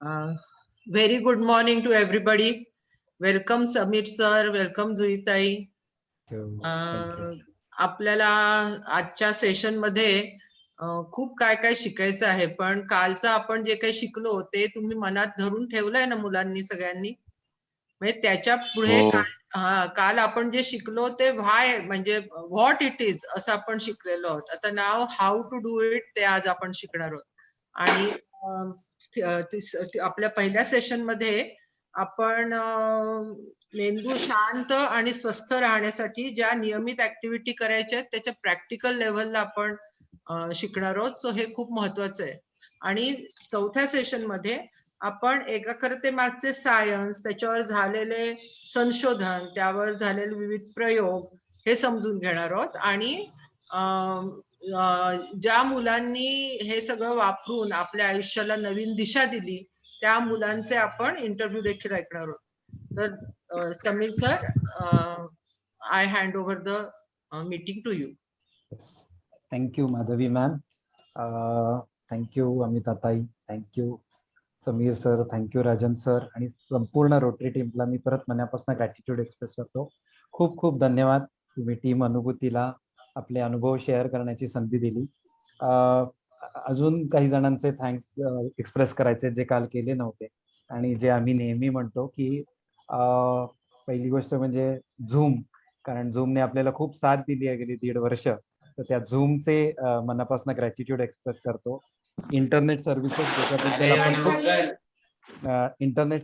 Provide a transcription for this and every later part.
Uh, very good morning to everybody. Welcome Samir sir, welcome जुईताई. आपल्याला आजच्या session मध्ये खूप काय काय शिकायचं आहे, पण कालचं आपण जे काही शिकलो ते तुम्ही मनात धरून ठेवलंय ना मुलांनी सगळ्यांनी. म्हणजे त्याच्या पुढे काल आपण जे शिकलो ते व्हाय म्हणजे व्हॉट इट इज असं आपण शिकलेलो आहोत. आता नाव हाऊ टू डू इट ते आज आपण शिकणार आहोत. आणि आपल्या पहिल्या सेशन मध्ये आपण मेंदू शांत आणि स्वस्थ राहण्यासाठी ज्या नियमित ऍक्टिव्हिटी करायच्या आहेत त्याच्या प्रॅक्टिकल लेव्हलला आपण शिकणार आहोत. सो हे खूप महत्वाचं आहे. आणि चौथ्या सेशन मध्ये आपण एकाग्रतेमागचे सायन्स, त्याच्यावर झालेले संशोधन, त्यावर झालेले विविध प्रयोग हे समजून घेणार आहोत. आणि ज्या मुलांनी हे सगळं वापरून आपल्या आयुष्याला नवीन दिशा दिली त्या मुलांचे आपण इंटरव्ह्यू देखील ऐकणार आहोत. तर Sameer sir, I hand over the meeting to you. Thank you Madhavi ma'am, thank you अमिताताई, thank you Sameer sir, thank you Rajan sir आणि संपूर्ण रोटरी टीमला मी परत मनापासून ग्रॅटिट्यूड एक्सप्रेस करतो. खूप खूप धन्यवाद. तुम्ही टीम अनुभूतीला आपले अनुभव शेअर करण्याची संधी दिली. अजून काही जणांचे थँक्स एक्सप्रेस करायचे जे काल केले नव्हते आणि जे आम्ही नेहमी म्हणतो की पहिली गोष्ट म्हणजे झूम, कारण झूमने आपल्याला खूप साथ दिली आहे गेली 1.5 वर्ष. तर त्या झूमचे मनापासून ग्रॅटिट्यूड एक्सप्रेस करतो. इंटरनेट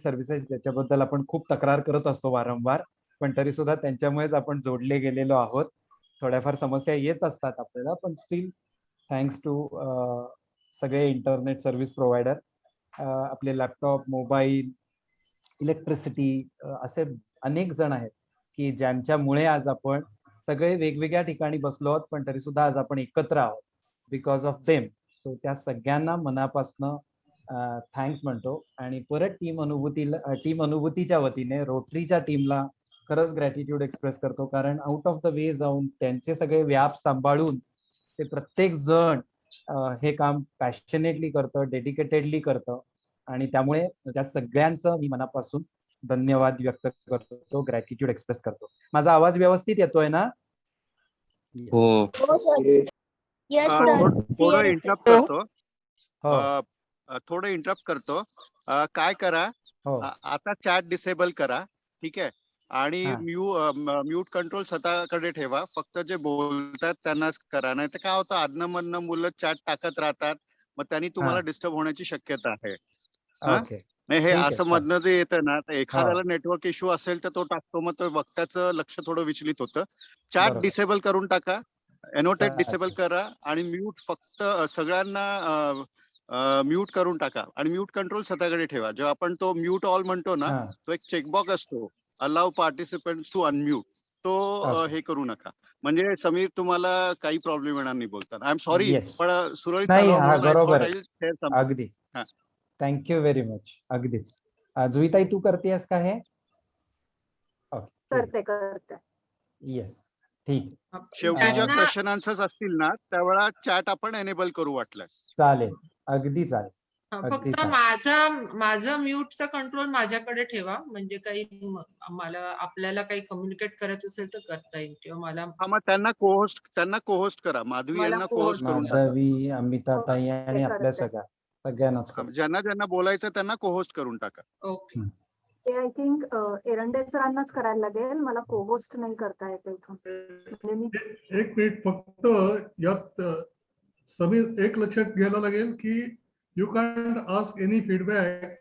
सर्व्हिसेस ज्याच्याबद्दल आपण खूप तक्रार करत असतो वारंवार, पण तरी सुद्धा त्यांच्यामुळेच आपण जोडले गेलेलो आहोत. थोड्याफार समस्या येत असतात आपल्याला, पण स्टील थँक्स टू सगळे इंटरनेट सर्व्हिस प्रोव्हायडर. आपले लॅपटॉप, मोबाईल, इलेक्ट्रिसिटी असे अनेक जण आहेत की ज्यांच्यामुळे आज आपण सगळे वेगवेगळ्या ठिकाणी बसलो आहोत, पण तरी सुद्धा आज आपण एकत्र आहोत बिकॉज ऑफ देम. सो त्या सगळ्यांना मनापासनं थँक्स म्हणतो. आणि परत टीम अनुभूतीच्या वतीने रोटरीच्या टीमला खरंच ग्रॅटिट्यूड एक्सप्रेस करतो, कारण आउट ऑफ द वे जाऊन त्यांचे सगळे व्याप सांभाळून ते प्रत्येक जण हे काम पॅशनेटली करतं, डेडिकेटेडली करतं. आणि त्यामुळे त्या सगळ्यांचं मी मनापासून धन्यवाद व्यक्त करतो, ग्रॅटिट्यूड एक्सप्रेस करतो. माझा आवाज व्यवस्थित येतोय ना? हो. थोडं इंटरप्ट करतो. थोडं इंटरप्ट करतो. काय करा, आता चॅट डिसेबल करा, ठीक आहे? आणि म्यूट कंट्रोल स्वतःकडे ठेवा. फक्त जे बोलतात त्यांनाच करा, नाही तर काय होतं आदनं मधनं मुलं चॅट टाकत राहतात, मग त्यांनी तुम्हाला डिस्टर्ब होण्याची शक्यता आहे. नाही, हे असं मधनं जे येतं ना, तर एखाद्याला नेटवर्क इश्यू असेल तर तो टाकतो, मग तो वक्त्याचं लक्ष थोडं विचलित होतं. चॅट डिसेबल करून टाका, एनोटेट डिसेबल करा आणि म्यूट फक्त सगळ्यांना म्यूट करून टाका आणि म्यूट कंट्रोल स्वतःकडे ठेवा. जेव्हा आपण तो म्यूट ऑल म्हणतो ना, तो एक चेकबॉक्स असतो, अलाउ पार्टिसिपेंट्स टू अनम्यूट, तो हे करू नका. म्हणजे समीर तुम्हाला काही प्रॉब्लेम येणार नाही बोलताना. आय एम सॉरी, पण सुरळीत अगदी. Thank you very much. अगदीच. जुईताई तू करतेस का हे? करते. येस, ठीक. शेवटीच्या क्वेश्चन आन्सर्स असतील ना त्यावेळा चॅट आपण एनेबल करू वाटल्यास. चालेल, अगदी चालेल. फक्त माझं म्यूटचा कंट्रोल माझ्याकडे ठेवा, म्हणजे काही आपल्याला काही कम्युनिकेट करायचं असेल तर करता येईल. किंवा मला मग त्यांना कोहोस्ट करा. माधवी यांना कोहोस्ट करून टाका. माधवी, अमिताताई आणि आपल्या सगळ्यांनाच ज्यांना बोलायचं त्यांना कोहोस्ट करून टाका. ओके. ते आय थिंक एरंडे सरांनाच करायला लागेल, मला कोहोस्ट नाही करता येत इथून. एक मिनिट फक्त यात समीर एक लक्षात घ्यायला लागेल की you can't ask any feedback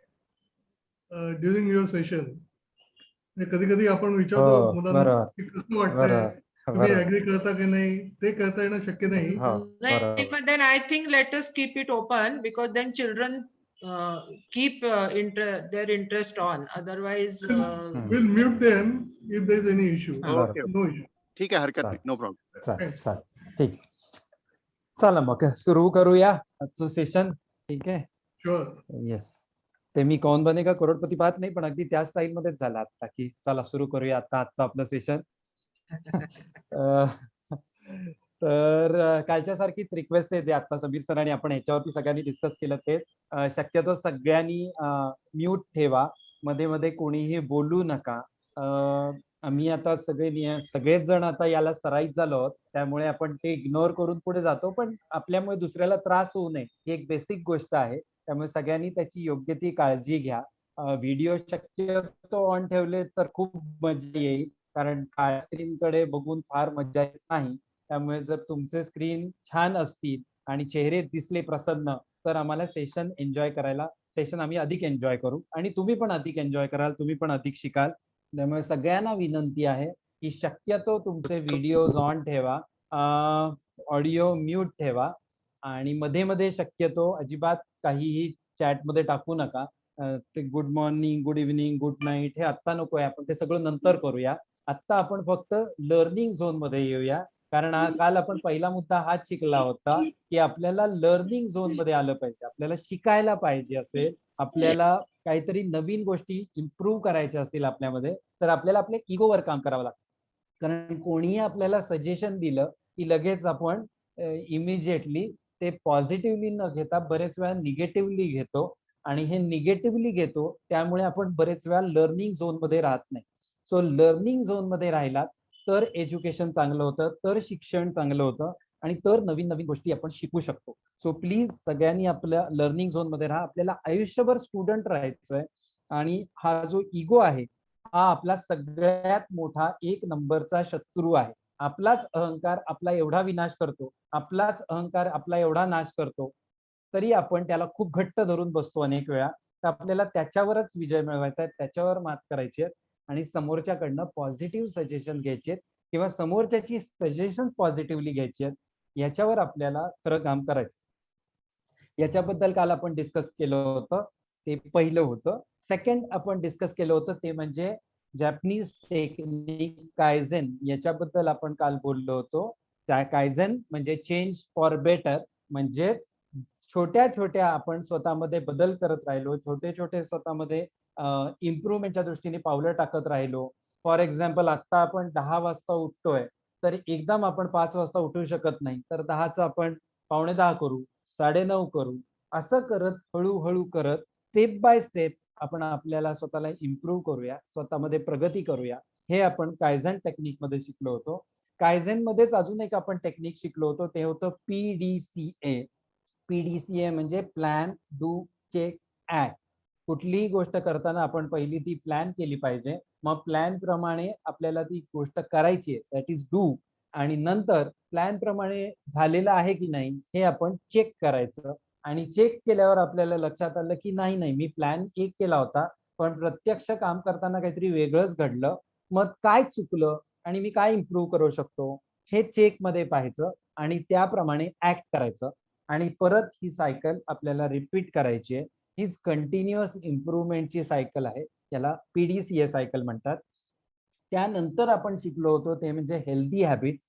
during your session. कधी कधी आपण विचारतो मुलांना कसं वाटतंय, तुम्ही ऍग्री करता की नाही, ते करता येणं शक्य नाही. But then I think let us keep it open, because then children keep their interest on. Otherwise, we'll mute them if there is any issue. No issue. ठीक आहे, हरकत नाही, नो प्रॉब्लेम. ठीक. चला मग सुरू करूया आजचं सेशन. ठीक आहे. शुअर. येस. ते मी कौन बनेगा करोडपती पाहत नाही, पण अगदी त्या स्टाईल मध्येच झालं आता की चला सुरू करूया आता आजचं आपलं सेशन. तर कालच्या सारखीच रिक्वेस्ट आहे जे आता समीर सरांनी आपण ह्याच्यावरती सगळ्यांनी डिस्कस केलं तेच. शक्यतो सगळ्यांनी म्यूट ठेवा, मध्ये मध्ये कोणीही बोलू नका. आम्ही आता सगळेच जण आता याला सराईत झालो आहोत, त्यामुळे आपण ते इग्नोर करून पुढे जातो, पण आपल्यामुळे दुसऱ्याला त्रास होऊ नये ही एक बेसिक गोष्ट आहे. त्यामुळे सगळ्यांनी त्याची योग्य ती काळजी घ्या. व्हिडिओ शक्यतो ऑन ठेवले तर खूप मजा येईल, कारण स्क्रीन कडे बघून फार मजा येत नाही. त्यामुळे जर तुमचे स्क्रीन छान असतील आणि चेहरे दिसले प्रसन्न, तर आम्हाला सेशन आम्ही अधिक एन्जॉय करू आणि तुम्ही पण अधिक एन्जॉय कराल, तुम्ही पण अधिक शिकाल. त्यामुळे सगळ्यांना विनंती आहे की शक्यतो तुमचे व्हिडिओज ऑन ठेवा, ऑडिओ म्यूट ठेवा आणि मध्ये मध्ये शक्यतो अजिबात काहीही चॅटमध्ये टाकू नका. ते good morning, good evening, good night हे आत्ता नको आहे, आपण ते सगळं नंतर करूया. आत्ता आपण फक्त लर्निंग झोन मध्ये येऊया, कारण काल आपण पहिला मुद्दा हाच शिकला होता की आपल्याला लर्निंग झोन मध्ये आलं पाहिजे, आपल्याला शिकायला पाहिजे असेल, आपल्याला काहीतरी नवीन गोष्टी इम्प्रूव्ह करायच्या असतील आपल्यामध्ये, तर आपल्याला आपल्या इगोवर काम करावं लागतं. कारण कोणीही आपल्याला सजेशन दिलं की लगेच आपण इमिजिएटली ते पॉझिटिव्हली न घेता बरेच वेळा निगेटिव्हली घेतो आणि हे निगेटिव्हली घेतो, त्यामुळे आपण बरेच वेळा लर्निंग झोन मध्ये राहत नाही. सो लर्निंग झोन मध्ये राहिलात तर एज्युकेशन चांगलं होतं, तर शिक्षण चांगलं होतं आणि तर नवीन नवीन गोष्टी आपण शिकू शकतो. सो प्लीज सगळ्यांनी आपल्या लर्निंग झोन मध्ये राहा. आपल्याला आयुष्यभर स्टुडंट राहायचंय आणि हा जो इगो आहे हा आपला सगळ्यात मोठा एक नंबरचा शत्रू आहे. आपलाच अहंकार आपला एवढा विनाश करतो, आपलाच अहंकार आपला एवढा नाश करतो, तरी आपण त्याला खूप घट्ट धरून बसतो अनेक वेळा. तर आपल्याला त्याच्यावरच विजय मिळवायचा आहे, त्याच्यावर मात करायची आहे आणि समोरच्याकडनं पॉझिटिव्ह सजेशन घ्यायचे किंवा समोरच्याची सजेशन पॉझिटिव्हली घ्यायची आहेत, याच्यावर आपल्याला खरं काम करायचं. याच्याबद्दल काल आपण डिस्कस केलं होतं, ते पहिलं होतं. सेकंड आपण डिस्कस केलं होतं ते म्हणजे जॅपनीज टेक्निक कायझेन, याच्याबद्दल आपण काल बोललो होतो. त्या कायझेन म्हणजे चेंज फॉर बेटर, म्हणजेच छोट्या छोट्या आपण स्वतःमध्ये बदल करत राहिलो, छोटे छोटे स्वतःमध्ये इम्प्रुव्हमेंटच्या दृष्टीने पावलं टाकत राहिलो. फॉर एक्झाम्पल आता आपण 10 वाजता उठतोय, तर एकदम आपण 5 वाजता उठू शकत नाही, तर 10चं आपण 9:15 करू, 9:30 करू, असं करत हळूहळू करत स्टेप बाय स्टेप आपण आपल्याला स्वतःला इम्प्रूव्ह करूया, स्वतःमध्ये प्रगती करूया. हे आपण कायझेन टेक्निक मध्ये शिकलो होतो. कायझेन मध्येच अजून एक आपण टेक्निक शिकलो होतो, ते होतं PDCA. PDCA म्हणजे प्लॅन, डू, चेक, ऍक्ट. कुठलीही गोष्ट करताना आपण पहिली ती प्लॅन केली पाहिजे, मग प्लॅन प्रमाणे आपल्याला ती गोष्ट करायची आहे, दॅट इज डू, आणि नंतर प्लॅन प्रमाणे झालेलं आहे की नाही हे आपण चेक करायचं. आणि चेक केल्यावर आपल्याला लक्षात आलं की नाही मी प्लॅन एक केला होता, पण प्रत्यक्ष काम करताना काहीतरी वेगळंच घडलं, मग काय चुकलं आणि मी काय इम्प्रूव्ह करू शकतो हे चेक मध्ये पाहायचं आणि त्याप्रमाणे ऍक्ट करायचं. आणि परत ही सायकल आपल्याला रिपीट करायची आहे. हीच कंटिन्युअस इम्प्रुव्हमेंटची सायकल आहे, याला PDCA सायकल म्हणतात. त्यानंतर आपण शिकलो होतो ते म्हणजे हेल्दी हॅबिट्स.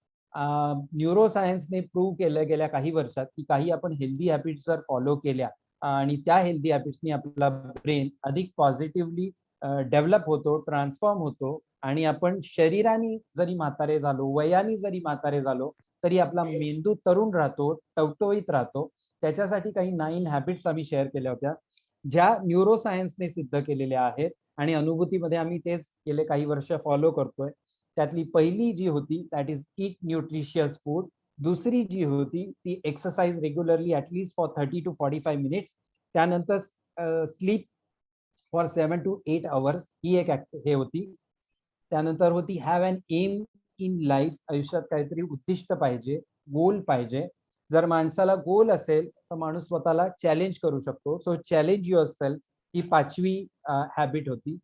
न्यूरोसायन्सने प्रूव्ह केलं गेल्या काही वर्षात की काही आपण हेल्दी हॅबिट्स जर फॉलो केल्या आणि त्या हेल्दी हॅबिट्सनी आपला ब्रेन अधिक पॉझिटिव्हली डेव्हलप होतो, ट्रान्सफॉर्म होतो आणि आपण शरीराने जरी म्हातारे झालो, वयाने जरी म्हातारे झालो, तरी आपला मेंदू तरुण राहतो, टवटवीत राहतो. त्याच्यासाठी काही 9 हॅबिट्स आम्ही शेअर केल्या होत्या, ज्या न्यूरोसायन्सने सिद्ध केलेल्या आहेत आणि अनुभूतीमध्ये आम्ही तेच गेले काही वर्ष फॉलो करतोय. त्यातली पहिली जी होती that is eat nutritious food. दुसरी जी होती ती exercise regularly at least for 30 to 45 minutes. त्यानंतर स्लीप फॉर 7 to 8 hours ही एक हे होती. त्यानंतर होती have an aim in life. आयुष्यात काहीतरी उद्दिष्ट पाहिजे, गोल पाहिजे. जर माणसाला गोल असेल तर माणूस स्वतःला चॅलेंज करू शकतो. सो चॅलेंज युअर सेल्फ ही 5वी हॅबिट होती.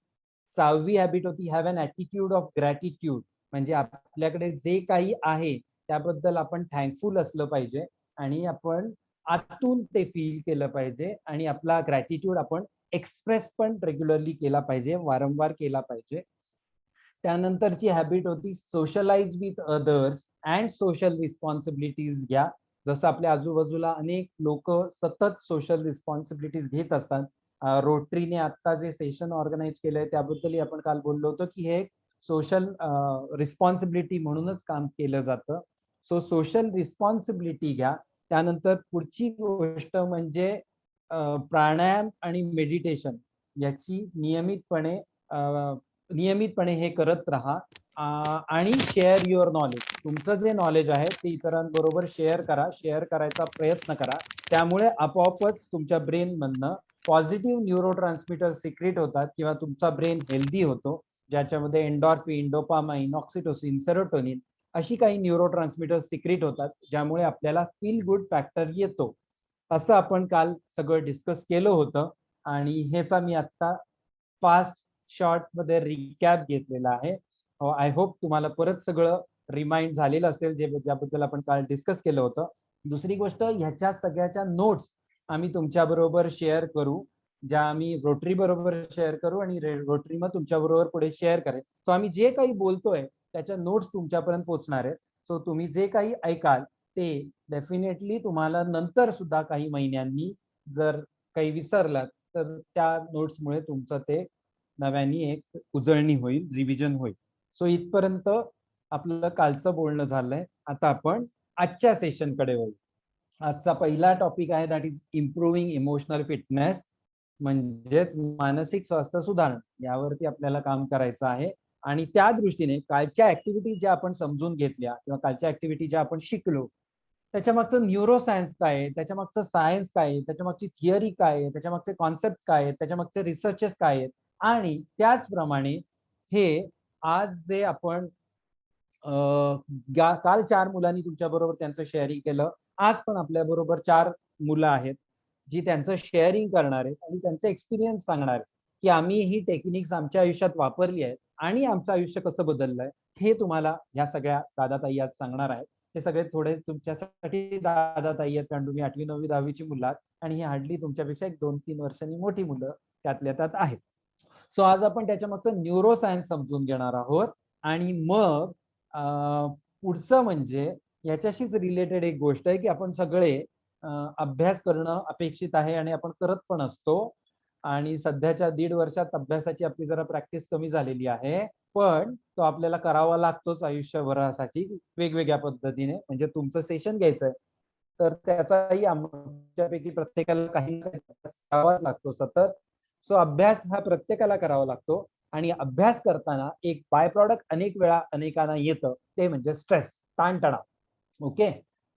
6वी हॅबिट होती have an attitude of gratitude, म्हणजे आपल्याकडे जे काही आहे त्याबद्दल आपण थँकफुल असलं पाहिजे आणि आपण आतून ते फील केलं पाहिजे आणि आपला ग्रॅटिट्यूड आपण एक्सप्रेस पण रेग्युलरली केला पाहिजे, वारंवार केला पाहिजे. त्यानंतरची हॅबिट होती socialise with others and social responsibilities घ्या. जसं आपल्या आजूबाजूला अनेक लोक सतत सोशल रिस्पॉन्सिबिलिटीज घेत असतात. रोटरीने आता जे सेशन ऑर्गनाईज केलंय त्याबद्दलही आपण काल बोललो होतो की हे सोशल रिस्पॉन्सिबिलिटी म्हणूनच काम केलं जातं. सो सोशल रिस्पॉन्सिबिलिटी घ्या. त्यानंतर पुढची गोष्ट म्हणजे प्राणायाम आणि मेडिटेशन याची नियमितपणे हे करत राहा. आणि शेअर युअर नॉलेज. तुमचं जे नॉलेज आहे ते इतरांबरोबर शेअर करायचा प्रयत्न करा. त्यामुळे आपोआपच तुमच्या ब्रेन मधनं पॉझिटिव्ह न्यूरोट्रान्समीटर सिक्रेट होतात किंवा तुमचा ब्रेन हेल्दी होतो, ज्याच्यामध्ये एंडॉर्फिन, डोपामाइन, ऑक्सिटोसिन, सेरोटोनिन अशी काही न्यूरोट्रान्समीटर सिक्रेट होतात, ज्यामुळे आपल्याला फील गुड फॅक्टर येतो. असं आपण काल सगळं डिस्कस केलं होतं आणि ह्याचा मी आता फास्ट शॉर्ट मध्ये रिकॅप घेतलेला आहे. आय होप तुम्हाला परत सगळं रिमाइंड झालेलं असेल ज्याबद्दल आपण काल डिस्कस केलं होतं. दुसरी गोष्ट, ह्याच्या सगळ्याच्या नोट्स आम्ही तुमच्या बरोबर शेअर करू, ज्या आम्ही रोटरी बरोबर शेअर करू आणि रोटरी मग तुमच्या बरोबर पुढे शेअर करेल. सो आम्ही जे काही बोलतोय त्याच्या नोट्स तुमच्यापर्यंत पोहोचणार आहेत. सो तुम्ही जे काही ऐकाल ते डेफिनेटली तुम्हाला नंतर सुद्धा काही महिन्यांनी जर काही विसरलात तर त्या नोट्समुळे तुमचं ते नव्याने एक उजळणी होईल, रिव्हिजन होईल. सो इथपर्यंत आपलं कालचं बोलणं झालंय. आता आपण आजच्या सेशन कडे वळू. आजचा पहिला टॉपिक आहे that is improving emotional fitness, म्हणजेच मानसिक स्वास्थ्य सुधारणा. यावरती आपल्याला काम करायचं आहे आणि त्या दृष्टीने कालच्या ऍक्टिव्हिटी ज्या आपण समजून घेतल्या किंवा कालच्या ऍक्टिव्हिटी ज्या आपण शिकलो त्याच्यामागचं न्यूरोसायन्स काय आहे, त्याच्यामागचं सायन्स काय आहे, त्याच्यामागची थिअरी काय आहे, त्याच्यामागचे कॉन्सेप्ट काय आहेत, त्याच्यामागचे रिसर्चेस काय आहेत आणि त्याचप्रमाणे हे आज जे आपण काल 4 मुलांनी तुमच्या बरोबर त्यांचं शेअरिंग केलं, आज पण आपल्या बरोबर 4 मुलं आहेत जी त्यांचं शेअरिंग करणार आहेत आणि त्यांचे एक्सपिरियन्स सांगणार आहेत की आम्ही ही टेक्निक्स आमच्या आयुष्यात वापरली आहेत आणि आमचं आयुष्य कसं बदललंय हे तुम्हाला ह्या सगळ्या दादाताई आज सांगणार आहेत. हे सगळे थोडे तुमच्यासाठी दादाताई आहेत कारण तुम्ही 8वी 9वी 10वीची मुलं आहात आणि ही हार्डली तुमच्यापेक्षा 1-2-3 वर्षांनी मोठी मुलं त्यातल्या त्यात आहेत. सो आज आपण त्याच्यामागचं न्यूरोसायन्स समजून घेणार आहोत आणि मग पुढचं म्हणजे याच्याशीच रिलेटेड एक गोष्ट आहे की आपण सगळे अभ्यास करणं अपेक्षित आहे आणि आपण करत पण असतो आणि सध्याच्या 1.5 वर्षात अभ्यासाची आपली जरा प्रॅक्टिस कमी झालेली आहे, पण तो आपल्याला करावा लागतोच आयुष्यभरासाठी वेगवेगळ्या पद्धतीने. म्हणजे तुमचं सेशन घ्यायचंय तर त्याचाही आमच्यापैकी प्रत्येकाला काही करावाच लागतो सतत. सो अभ्यास हा प्रत्येकाला करावा लागतो आणि अभ्यास करताना एक बाय प्रॉडक्ट अनेक वेळा अनेकांना येतं ते म्हणजे स्ट्रेस, ताणतणाव. ओके,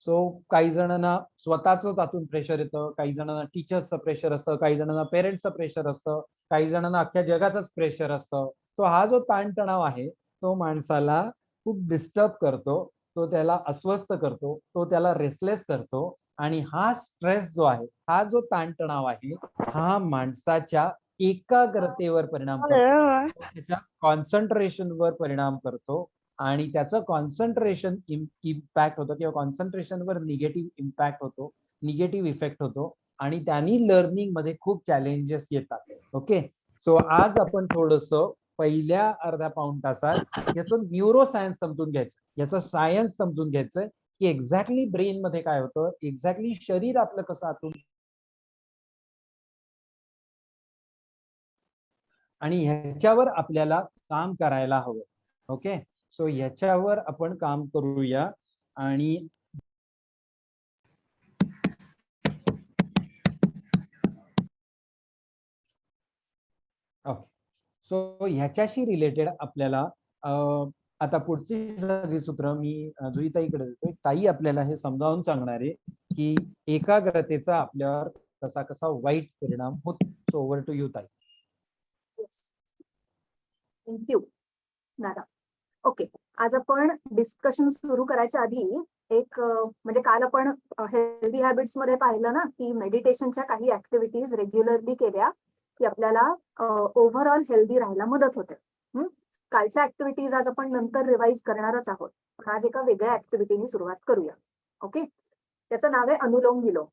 सो काही जणांना स्वतःच आतून प्रेशर येतं, काही जणांना टीचर्सचं प्रेशर असतं, काही जणांना पेरेंट्सचं प्रेशर असतं, काही जणांना अख्ख्या जगाचंच प्रेशर असतं. तो हा जो ताणतणाव आहे तो माणसाला खूप डिस्टर्ब करतो, तो त्याला अस्वस्थ करतो, तो त्याला रेस्टलेस करतो आणि हा स्ट्रेस जो आहे, हा जो ताणतणाव आहे हा माणसाच्या एकाग्रतेवर परिणाम करतो, त्याच्या कॉन्सन्ट्रेशनवर परिणाम करतो आणि त्याचं कॉन्सन्ट्रेशन इम्पॅक्ट होतं किंवा कॉन्सन्ट्रेशनवर निगेटिव्ह इम्पॅक्ट होतो, निगेटिव्ह इफेक्ट होतो आणि त्यांनी लर्निंग मध्ये खूप चॅलेंजेस येतात. ओके, सो आज आपण थोडंसं पहिल्या अर्ध्या पाऊण तासात याचं न्यूरोसायन्स समजून घ्यायचं, याचं सायन्स समजून घ्यायचं की एक्झॅक्टली ब्रेन मध्ये काय होतं, एक्झॅक्टली शरीर आपलं कसं आतून आणि ह्याच्यावर आपल्याला काम करायला हवं. ओके, सो ह्याच्यावर आपण काम करूया आणि ओके, सो ह्याच्याशी रिलेटेड आपल्याला आता पुढची सगळी सूत्र मी जुईताईकडे देतो. ताई आपल्याला हे समजावून सांगणार आहे की एकाग्रतेचा आपल्यावर कसा कसा वाईट परिणाम होतो. सो ओव्हर टू यू ताई. थँक्यू दादा. ओके, आज आपण डिस्कशन सुरू करायच्या आधी एक म्हणजे काल आपण हेल्दी हॅबिट्स मध्ये पाहिलं ना की मेडिटेशनच्या काही ऍक्टिव्हिटीज रेग्युलरली केल्या की आपल्याला ओव्हरऑल हेल्दी राहायला मदत होते. कालच्या ऍक्टिव्हिटीज आज आपण नंतर रिवाइज करणारच आहोत, पण आज एका वेगळ्या ऍक्टिव्हिटीने सुरुवात करूया. ओके, त्याचं नाव आहे अनुलोम विलोम.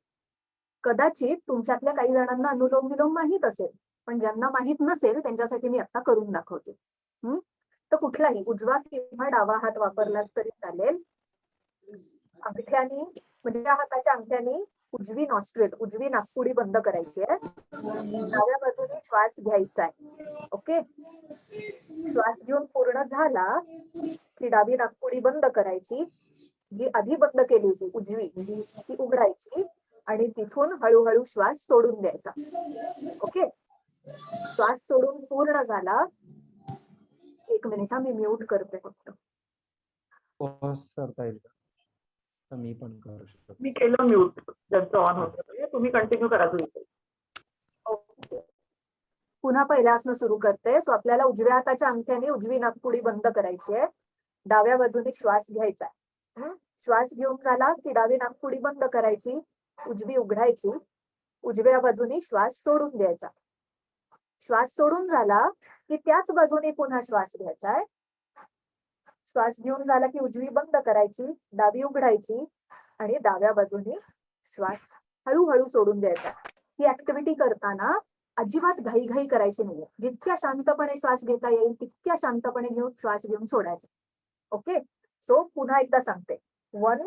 कदाचित तुमच्यातल्या काही जणांना अनुलोम विलोम माहीत असेल, पण ज्यांना माहीत नसेल त्यांच्यासाठी मी आता करून दाखवते. तर कुठलाही उजवा किंवा डावा हात वापरला तरी चालेल. अंगठ्याने म्हणजे त्या हाताच्या अंगठ्याने उजवी नॉस्ट्रेल, उजवी नाकपुडी बंद करायची आहे. डाव्या बाजूने श्वास घ्यायचा आहे. ओके, श्वास घेऊन पूर्ण झाला की डावी नाकपुडी बंद करायची जी आधी बंद केली होती उजवी ती उघडायची आणि तिथून हळूहळू श्वास सोडून द्यायचा. ओके, श्वास सोडून पूर्ण झाला. 1 मिनिट हा, मी म्यूट करते फक्त. पॉज करता येईल का? तर मी पण करू शकतो. मी केलं म्यूट ज्यांचं ऑन होतं. तुम्ही कंटिन्यू करा तुम्ही. ओके, पुन्हा पहिल्यापासून सुरू करते. सो आपल्याला उजव्या हाताच्या अंगठ्याने उजवी नाकपुडी बंद करायची आहे. डाव्या बाजूने श्वास घ्यायचा. श्वास घेऊन झाला की डावी नाकपुडी बंद करायची, उजवी उघडायची, उजव्या बाजूने श्वास सोडून द्यायचा. श्वास सोडून झाला की त्याच बाजूने पुन्हा श्वास घ्यायचा आहे. श्वास घेऊन झाला की उजवी बंद करायची, डावी उघडायची आणि डाव्या बाजूने श्वास हळूहळू सोडून द्यायचा. ही ऍक्टिव्हिटी करताना अजिबात घाई करायची नाहीये. जितक्या शांतपणे श्वास घेता येईल तितक्या शांतपणे घेऊन श्वास घेऊन सोडायचा. ओके, सो पुन्हा एकदा सांगते. 1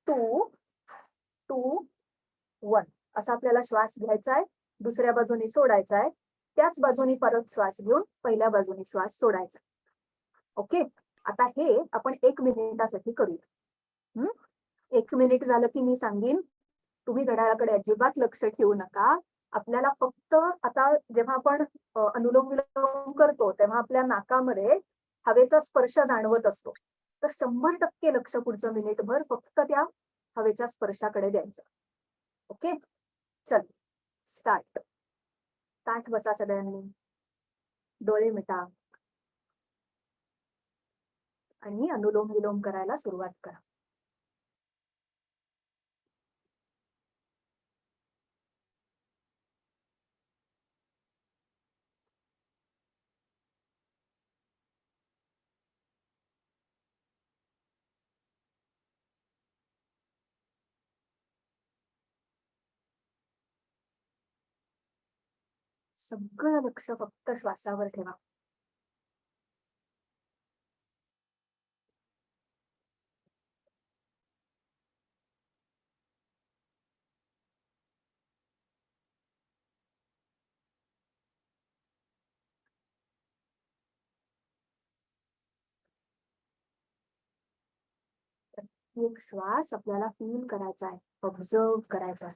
2 2 1 असा आपल्याला श्वास घ्यायचा आहे, दुसऱ्या बाजूने सोडायचा आहे, त्याच बाजूने परत श्वास घेऊन पहिल्या बाजूने श्वास सोडायचा. ओके, आता हे आपण 1 मिनिटासाठी करूया. 1 मिनिट झालं की मी सांगेन. तुम्ही घड्याळाकडे अजिबात लक्ष ठेवू नका. आपल्याला फक्त आता जेव्हा आपण अनुलोम विलोम करतो तेव्हा आपल्या नाकामध्ये हवेचा स्पर्श जाणवत असतो. तर 100% लक्ष पुढचं मिनिटभर फक्त त्या हवेच्या स्पर्शाकडे द्यायचं. ओके, चल स्टार्ट. ताठ बसा सगळ्यांनी, डोळे मिटा आणि अनुलोम विलोम करायला सुरुवात करा. सगळं लक्ष फक्त श्वासावर ठेवा. एक श्वास आपल्याला फील करायचा आहे, ऑब्झर्व करायचा आहे.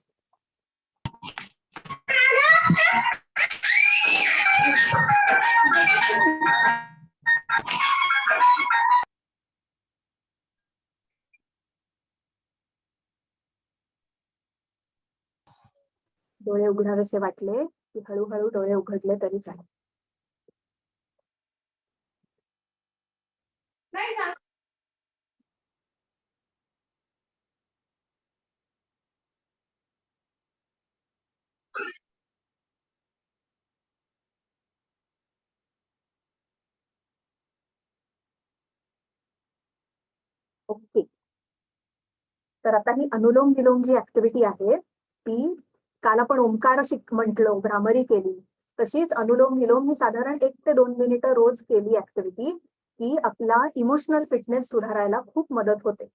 डोळे उघडावेसे वाटले की हळूहळू डोळे उघडले तरी चालेल. ओके, तर आता ही अनुलोम विलोम जी ऍक्टिव्हिटी आहे ती काल आपण ओंकार म्हटलो, भ्रामरी केली, तशीच अनुलोम विलोम ही साधारण 1 ते 2 मिनिटं रोज केली ऍक्टिव्हिटी ही आपला इमोशनल फिटनेस सुधारायला खूप मदत होते.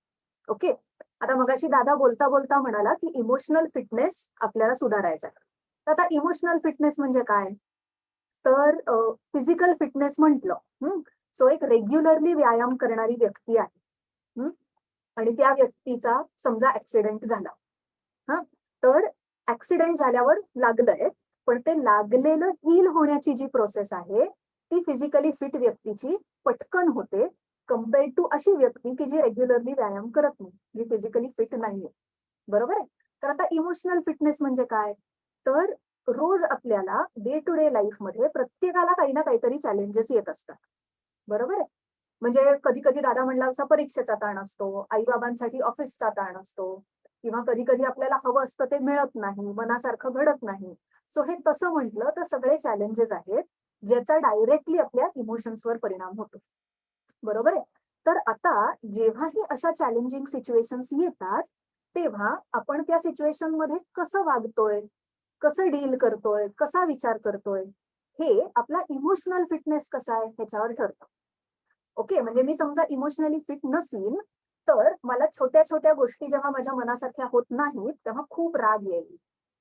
ओके, आता मगाशी दादा बोलता बोलता म्हणाला की इमोशनल फिटनेस आपल्याला सुधारायचा. तर आता इमोशनल फिटनेस म्हणजे काय? तर फिजिकल फिटनेस म्हटलं सो एक रेग्युलरली व्यायाम करणारी व्यक्ती आहे आणि त्या व्यक्तीचा समजा ऍक्सिडेंट झाला. तर ऍक्सिडेंट झाल्यावर लागलंय, पण ते लागलेलं हील होण्याची जी प्रोसेस आहे ती फिजिकली फिट व्यक्तीची पटकन होते कम्पेअर्ड टू अशी व्यक्ती की जी रेग्युलरली व्यायाम करत नाही, जी फिजिकली फिट नाहीये. बरोबर आहे. तर आता इमोशनल फिटनेस म्हणजे काय? तर रोज आपल्याला डे टू डे लाईफ मध्ये प्रत्येकाला काही ना काहीतरी चॅलेंजेस येत असतात. बरोबर आहे. म्हणजे कधी कधी दादा म्हणला असा परीक्षेचा ताण असतो, आई बाबांसाठी ऑफिसचा ताण असतो, किंवा कधी कधी आपल्याला हवं असतं ते मिळत नाही, मनासारखं घडत नाही. सो हे तसं म्हटलं तर सगळे चॅलेंजेस आहेत ज्याचा डायरेक्टली आपल्या इमोशन्सवर परिणाम होतो. बरोबर आहे. तर आता जेव्हाही अशा चॅलेंजिंग सिच्युएशन्स येतात तेव्हा आपण त्या सिच्युएशन मध्ये कसं वागतोय, कसं डील करतोय, कसा विचार करतोय, हे आपला इमोशनल फिटनेस कसा आहे ह्याच्यावर ठरतं. ओके, म्हणजे मी समजा इमोशनली फिट नसीन तर मला छोट्या छोट्या गोष्टी जेव्हा माझ्या मनासारख्या होत नाहीत तेव्हा खूप राग येईल,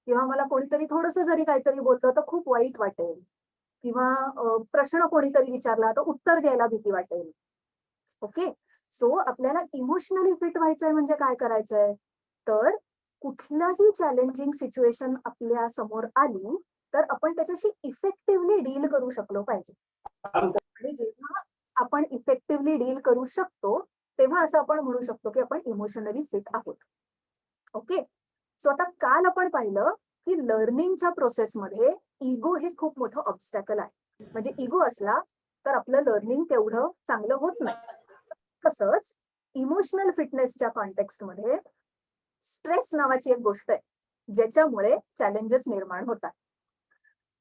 किंवा मला कोणीतरी थोडंसं जरी काहीतरी बोललं तर खूप वाईट वाटेल, किंवा प्रश्न कोणीतरी विचारला तर उत्तर द्यायला भीती वाटेल. ओके, सो आपल्याला इमोशनली फिट व्हायचंय म्हणजे काय करायचंय, तर कुठलाही चॅलेंजिंग सिच्युएशन आपल्या समोर आली तर आपण त्याच्याशी इफेक्टिव्हली डील करू शकलो पाहिजे. आणि जेव्हा आपण इफेक्टिव्हली डील करू शकतो तेव्हा असं आपण म्हणू शकतो की आपण इमोशनली फिट आहोत. ओके, सो आता काल आपण पाहिलं की लर्निंगच्या प्रोसेसमध्ये इगो हे खूप मोठं ऑब्स्टॅकल आहे. म्हणजे इगो असला तर आपलं लर्निंग तेवढं चांगलं होत नाही. तसंच इमोशनल फिटनेसच्या कॉन्टेक्स्टमध्ये स्ट्रेस नावाची एक गोष्ट आहे ज्याच्यामुळे चॅलेंजेस निर्माण होतात.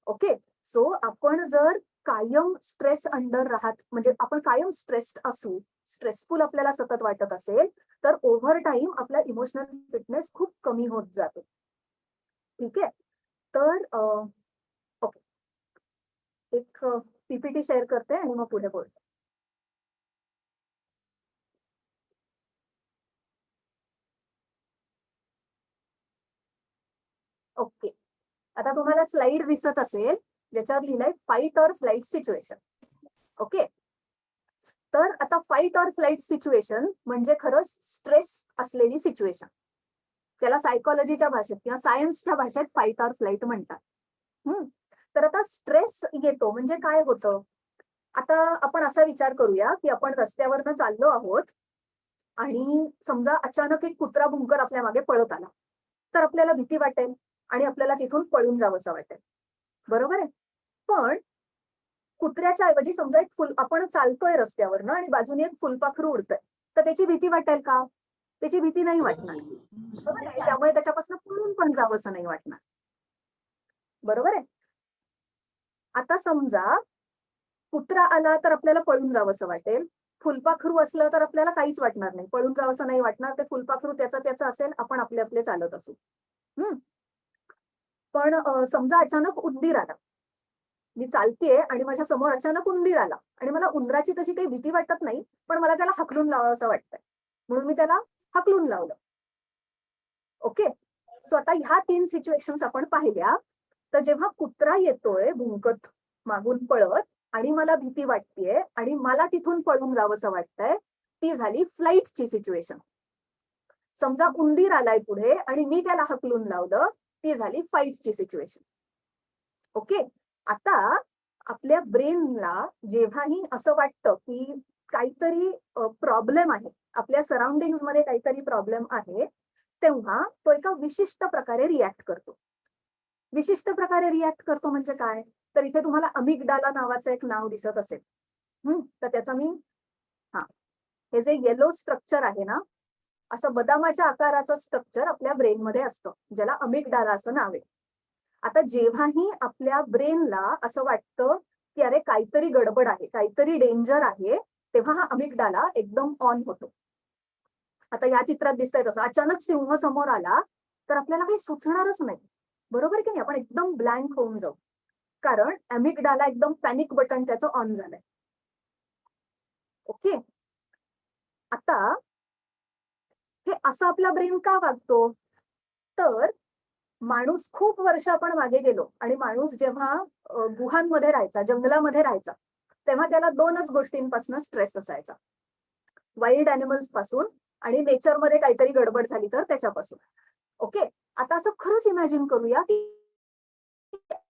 ओके, सो आपण जर कायम स्ट्रेस अंडर राहत, म्हणजे आपण कायम स्ट्रेस्ड असू, स्ट्रेसफुल आपल्याला सतत वाटत असेल तर ओव्हर टाइम आपला इमोशनल फिटनेस खूप कमी होत जाते. ठीक आहे, तर ओके, एक पीपीटी शेअर करते आणि मग पुढे बोलते. ओके, आता तुम्हाला स्लाइड दिसत असेल ज्याच्यावर लिहिलंय fight or flight situation. Okay, तर आता फाईट ऑर फ्लाईट सिच्युएशन म्हणजे खरंच स्ट्रेस असलेली सिच्युएशन. त्याला सायकोलॉजीच्या भाषेत किंवा सायन्सच्या भाषेत फाईट ऑर फ्लाईट म्हणतात. तर आता स्ट्रेस येतो म्हणजे काय होतं, आता आपण असा विचार करूया की आपण रस्त्यावरनं चाललो आहोत आणि समजा अचानक एक कुत्रा भुंकर आपल्या मागे पळत आला तर आपल्याला भीती वाटेल आणि आपल्याला तिथून पळून जावंसं वाटेल, बरोबर आहे. पण कुत्र्याच्या ऐवजी समजा एक आपण चालतोय रस्त्यावरनं आणि बाजूने एक फुलपाखरू उडतंय तर त्याची भीती वाटेल का? त्याची भीती नाही वाटणार, बरोबर आहे. त्यामुळे त्याच्यापासून पळून पण जावंसं नाही वाटणार, बरोबर आहे. आता समजा कुत्रा आला तर आपल्याला पळून जावंसं वाटेल, फुलपाखरू असलं तर आपल्याला काहीच वाटणार नाही, पळून जावंसं नाही वाटणार. ते फुलपाखरू त्याचं असेल, आपण आपले चालत असू. पण समजा अचानक उंदीर आला, मी चालतेय आणि माझ्या समोर अचानक उंदीर आला आणि मला उंदराची तशी काही भीती वाटत नाही, पण मला त्याला हाकलून लावावं असं वाटतंय म्हणून मी त्याला हाकलून लावलं. ओके, सो आता ह्या 3 सिच्युएशन्स आपण पाहिल्या. तर जेव्हा कुत्रा येतोय भुंकत मागून पळत आणि मला भीती वाटतेय आणि मला तिथून पळून जावंसं वाटतंय, ती झाली फ्लाईटची सिच्युएशन. समजा उंदीर आलाय पुढे आणि मी त्याला हकलून लावलं, ती झाली फाईटची सिच्युएशन. ओके, आता आपल्या ब्रेनला जेव्हाही असं वाटतं की काहीतरी प्रॉब्लेम आहे, आपल्या सराउंडिंग मध्ये काहीतरी प्रॉब्लेम आहे, तेव्हा तो एका विशिष्ट प्रकारे रिॲक्ट करतो. विशिष्ट प्रकारे रिॲक्ट करतो म्हणजे काय, तर इथे तुम्हाला अमिगडाला नावाचं एक नाव दिसत असेल. तर त्याचं मी हे जे येलो स्ट्रक्चर आहे ना, असं बदामाच्या आकाराचं स्ट्रक्चर आपल्या ब्रेनमध्ये असतं ज्याला अमिगडाला असं नाव आहे. आता जेव्हाही आपल्या ब्रेनला असं वाटतं की अरे काहीतरी गडबड आहे, काहीतरी डेंजर आहे, तेव्हा हा अमिगडाला एकदम ऑन होतो. आता या चित्रात दिसतंय तसं अचानक सिंह समोर आला तर आपल्याला काही सुचणारच नाही, बरोबर की नाही. आपण एकदम ब्लँक होऊन जाऊ कारण अमिगडाला एकदम पॅनिक बटन त्याचं ऑन झालंय. ओके, आता हे असं आपला ब्रेन का वागतो, तर माणूस खूप वर्ष आपण मागे गेलो आणि माणूस जेव्हा गुहांमध्ये राहायचा, जंगलामध्ये राहायचा, तेव्हा त्याला 2च गोष्टींपासून स्ट्रेस असायचा, वाईल्ड अॅनिमल्स पासून आणि नेचरमध्ये काहीतरी गडबड झाली तर त्याच्यापासून. ओके, आता असं खरंच इमॅजिन करूया की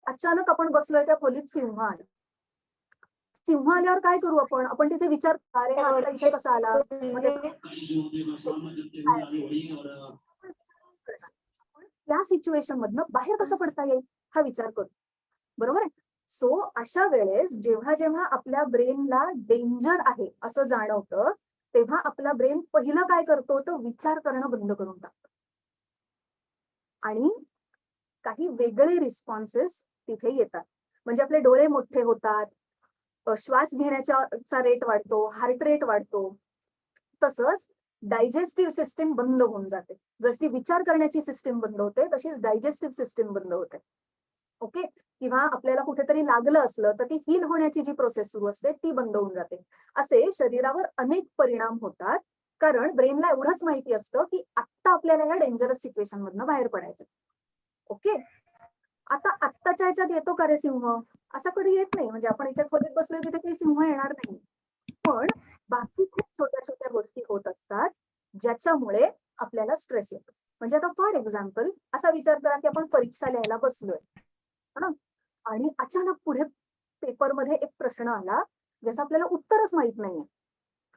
अचानक आपण बसलोय त्या खोलीत, सिंह आला. सिंह आल्यावर काय करू आपण तिथे विचार, अरे हा आता इथे कसा आला, त्या सिच्युएशन मधनं बाहेर कसं पडता येईल हा विचार करू, बरोबर आहे. सो अशा वेळेस जेव्हा जेव्हा आपल्या ब्रेनला डेंजर आहे असं जाणवतं तेव्हा आपला ब्रेन पहिलं काय करतो, तो विचार करणं बंद करून टाकतो आणि काही वेगळे रिस्पॉन्सेस तिथे येतात. म्हणजे आपले डोळे मोठे होतात, श्वास घेण्याचा रेट वाढतो, हार्ट रेट वाढतो. तसंच डायजेस्टिव्ह सिस्टीम बंद होऊन जाते. जशी विचार करण्याची सिस्टीम बंद होते तशीच डायजेस्टिव्ह सिस्टीम बंद होते. ओके, किंवा आपल्याला कुठेतरी लागलं असलं तर ती हील होण्याची जी प्रोसेस सुरू असते ती बंद होऊन जाते. असे शरीरावर अनेक परिणाम होतात कारण ब्रेनला एवढंच माहिती असतं की आत्ता आपल्याला या डेंजरस सिच्युएशन मधनं बाहेर पडायचं. ओके, आता आत्ताच्या ह्याच्यात येतो का रे सिंह, असा कधी येत नाही. म्हणजे आपण इथे खोलीत बसलोय तिथे काही सिंह येणार नाही, पण बाकी खूप छोट्या छोट्या गोष्टी होत असतात ज्याच्यामुळे आपल्याला स्ट्रेस येतो. म्हणजे आता फॉर एक्झाम्पल असा विचार करा की आपण परीक्षा लिहायला बसलोय हा, आणि अचानक पुढे पेपरमध्ये एक प्रश्न आला ज्याचं आपल्याला उत्तरच माहित नाहीये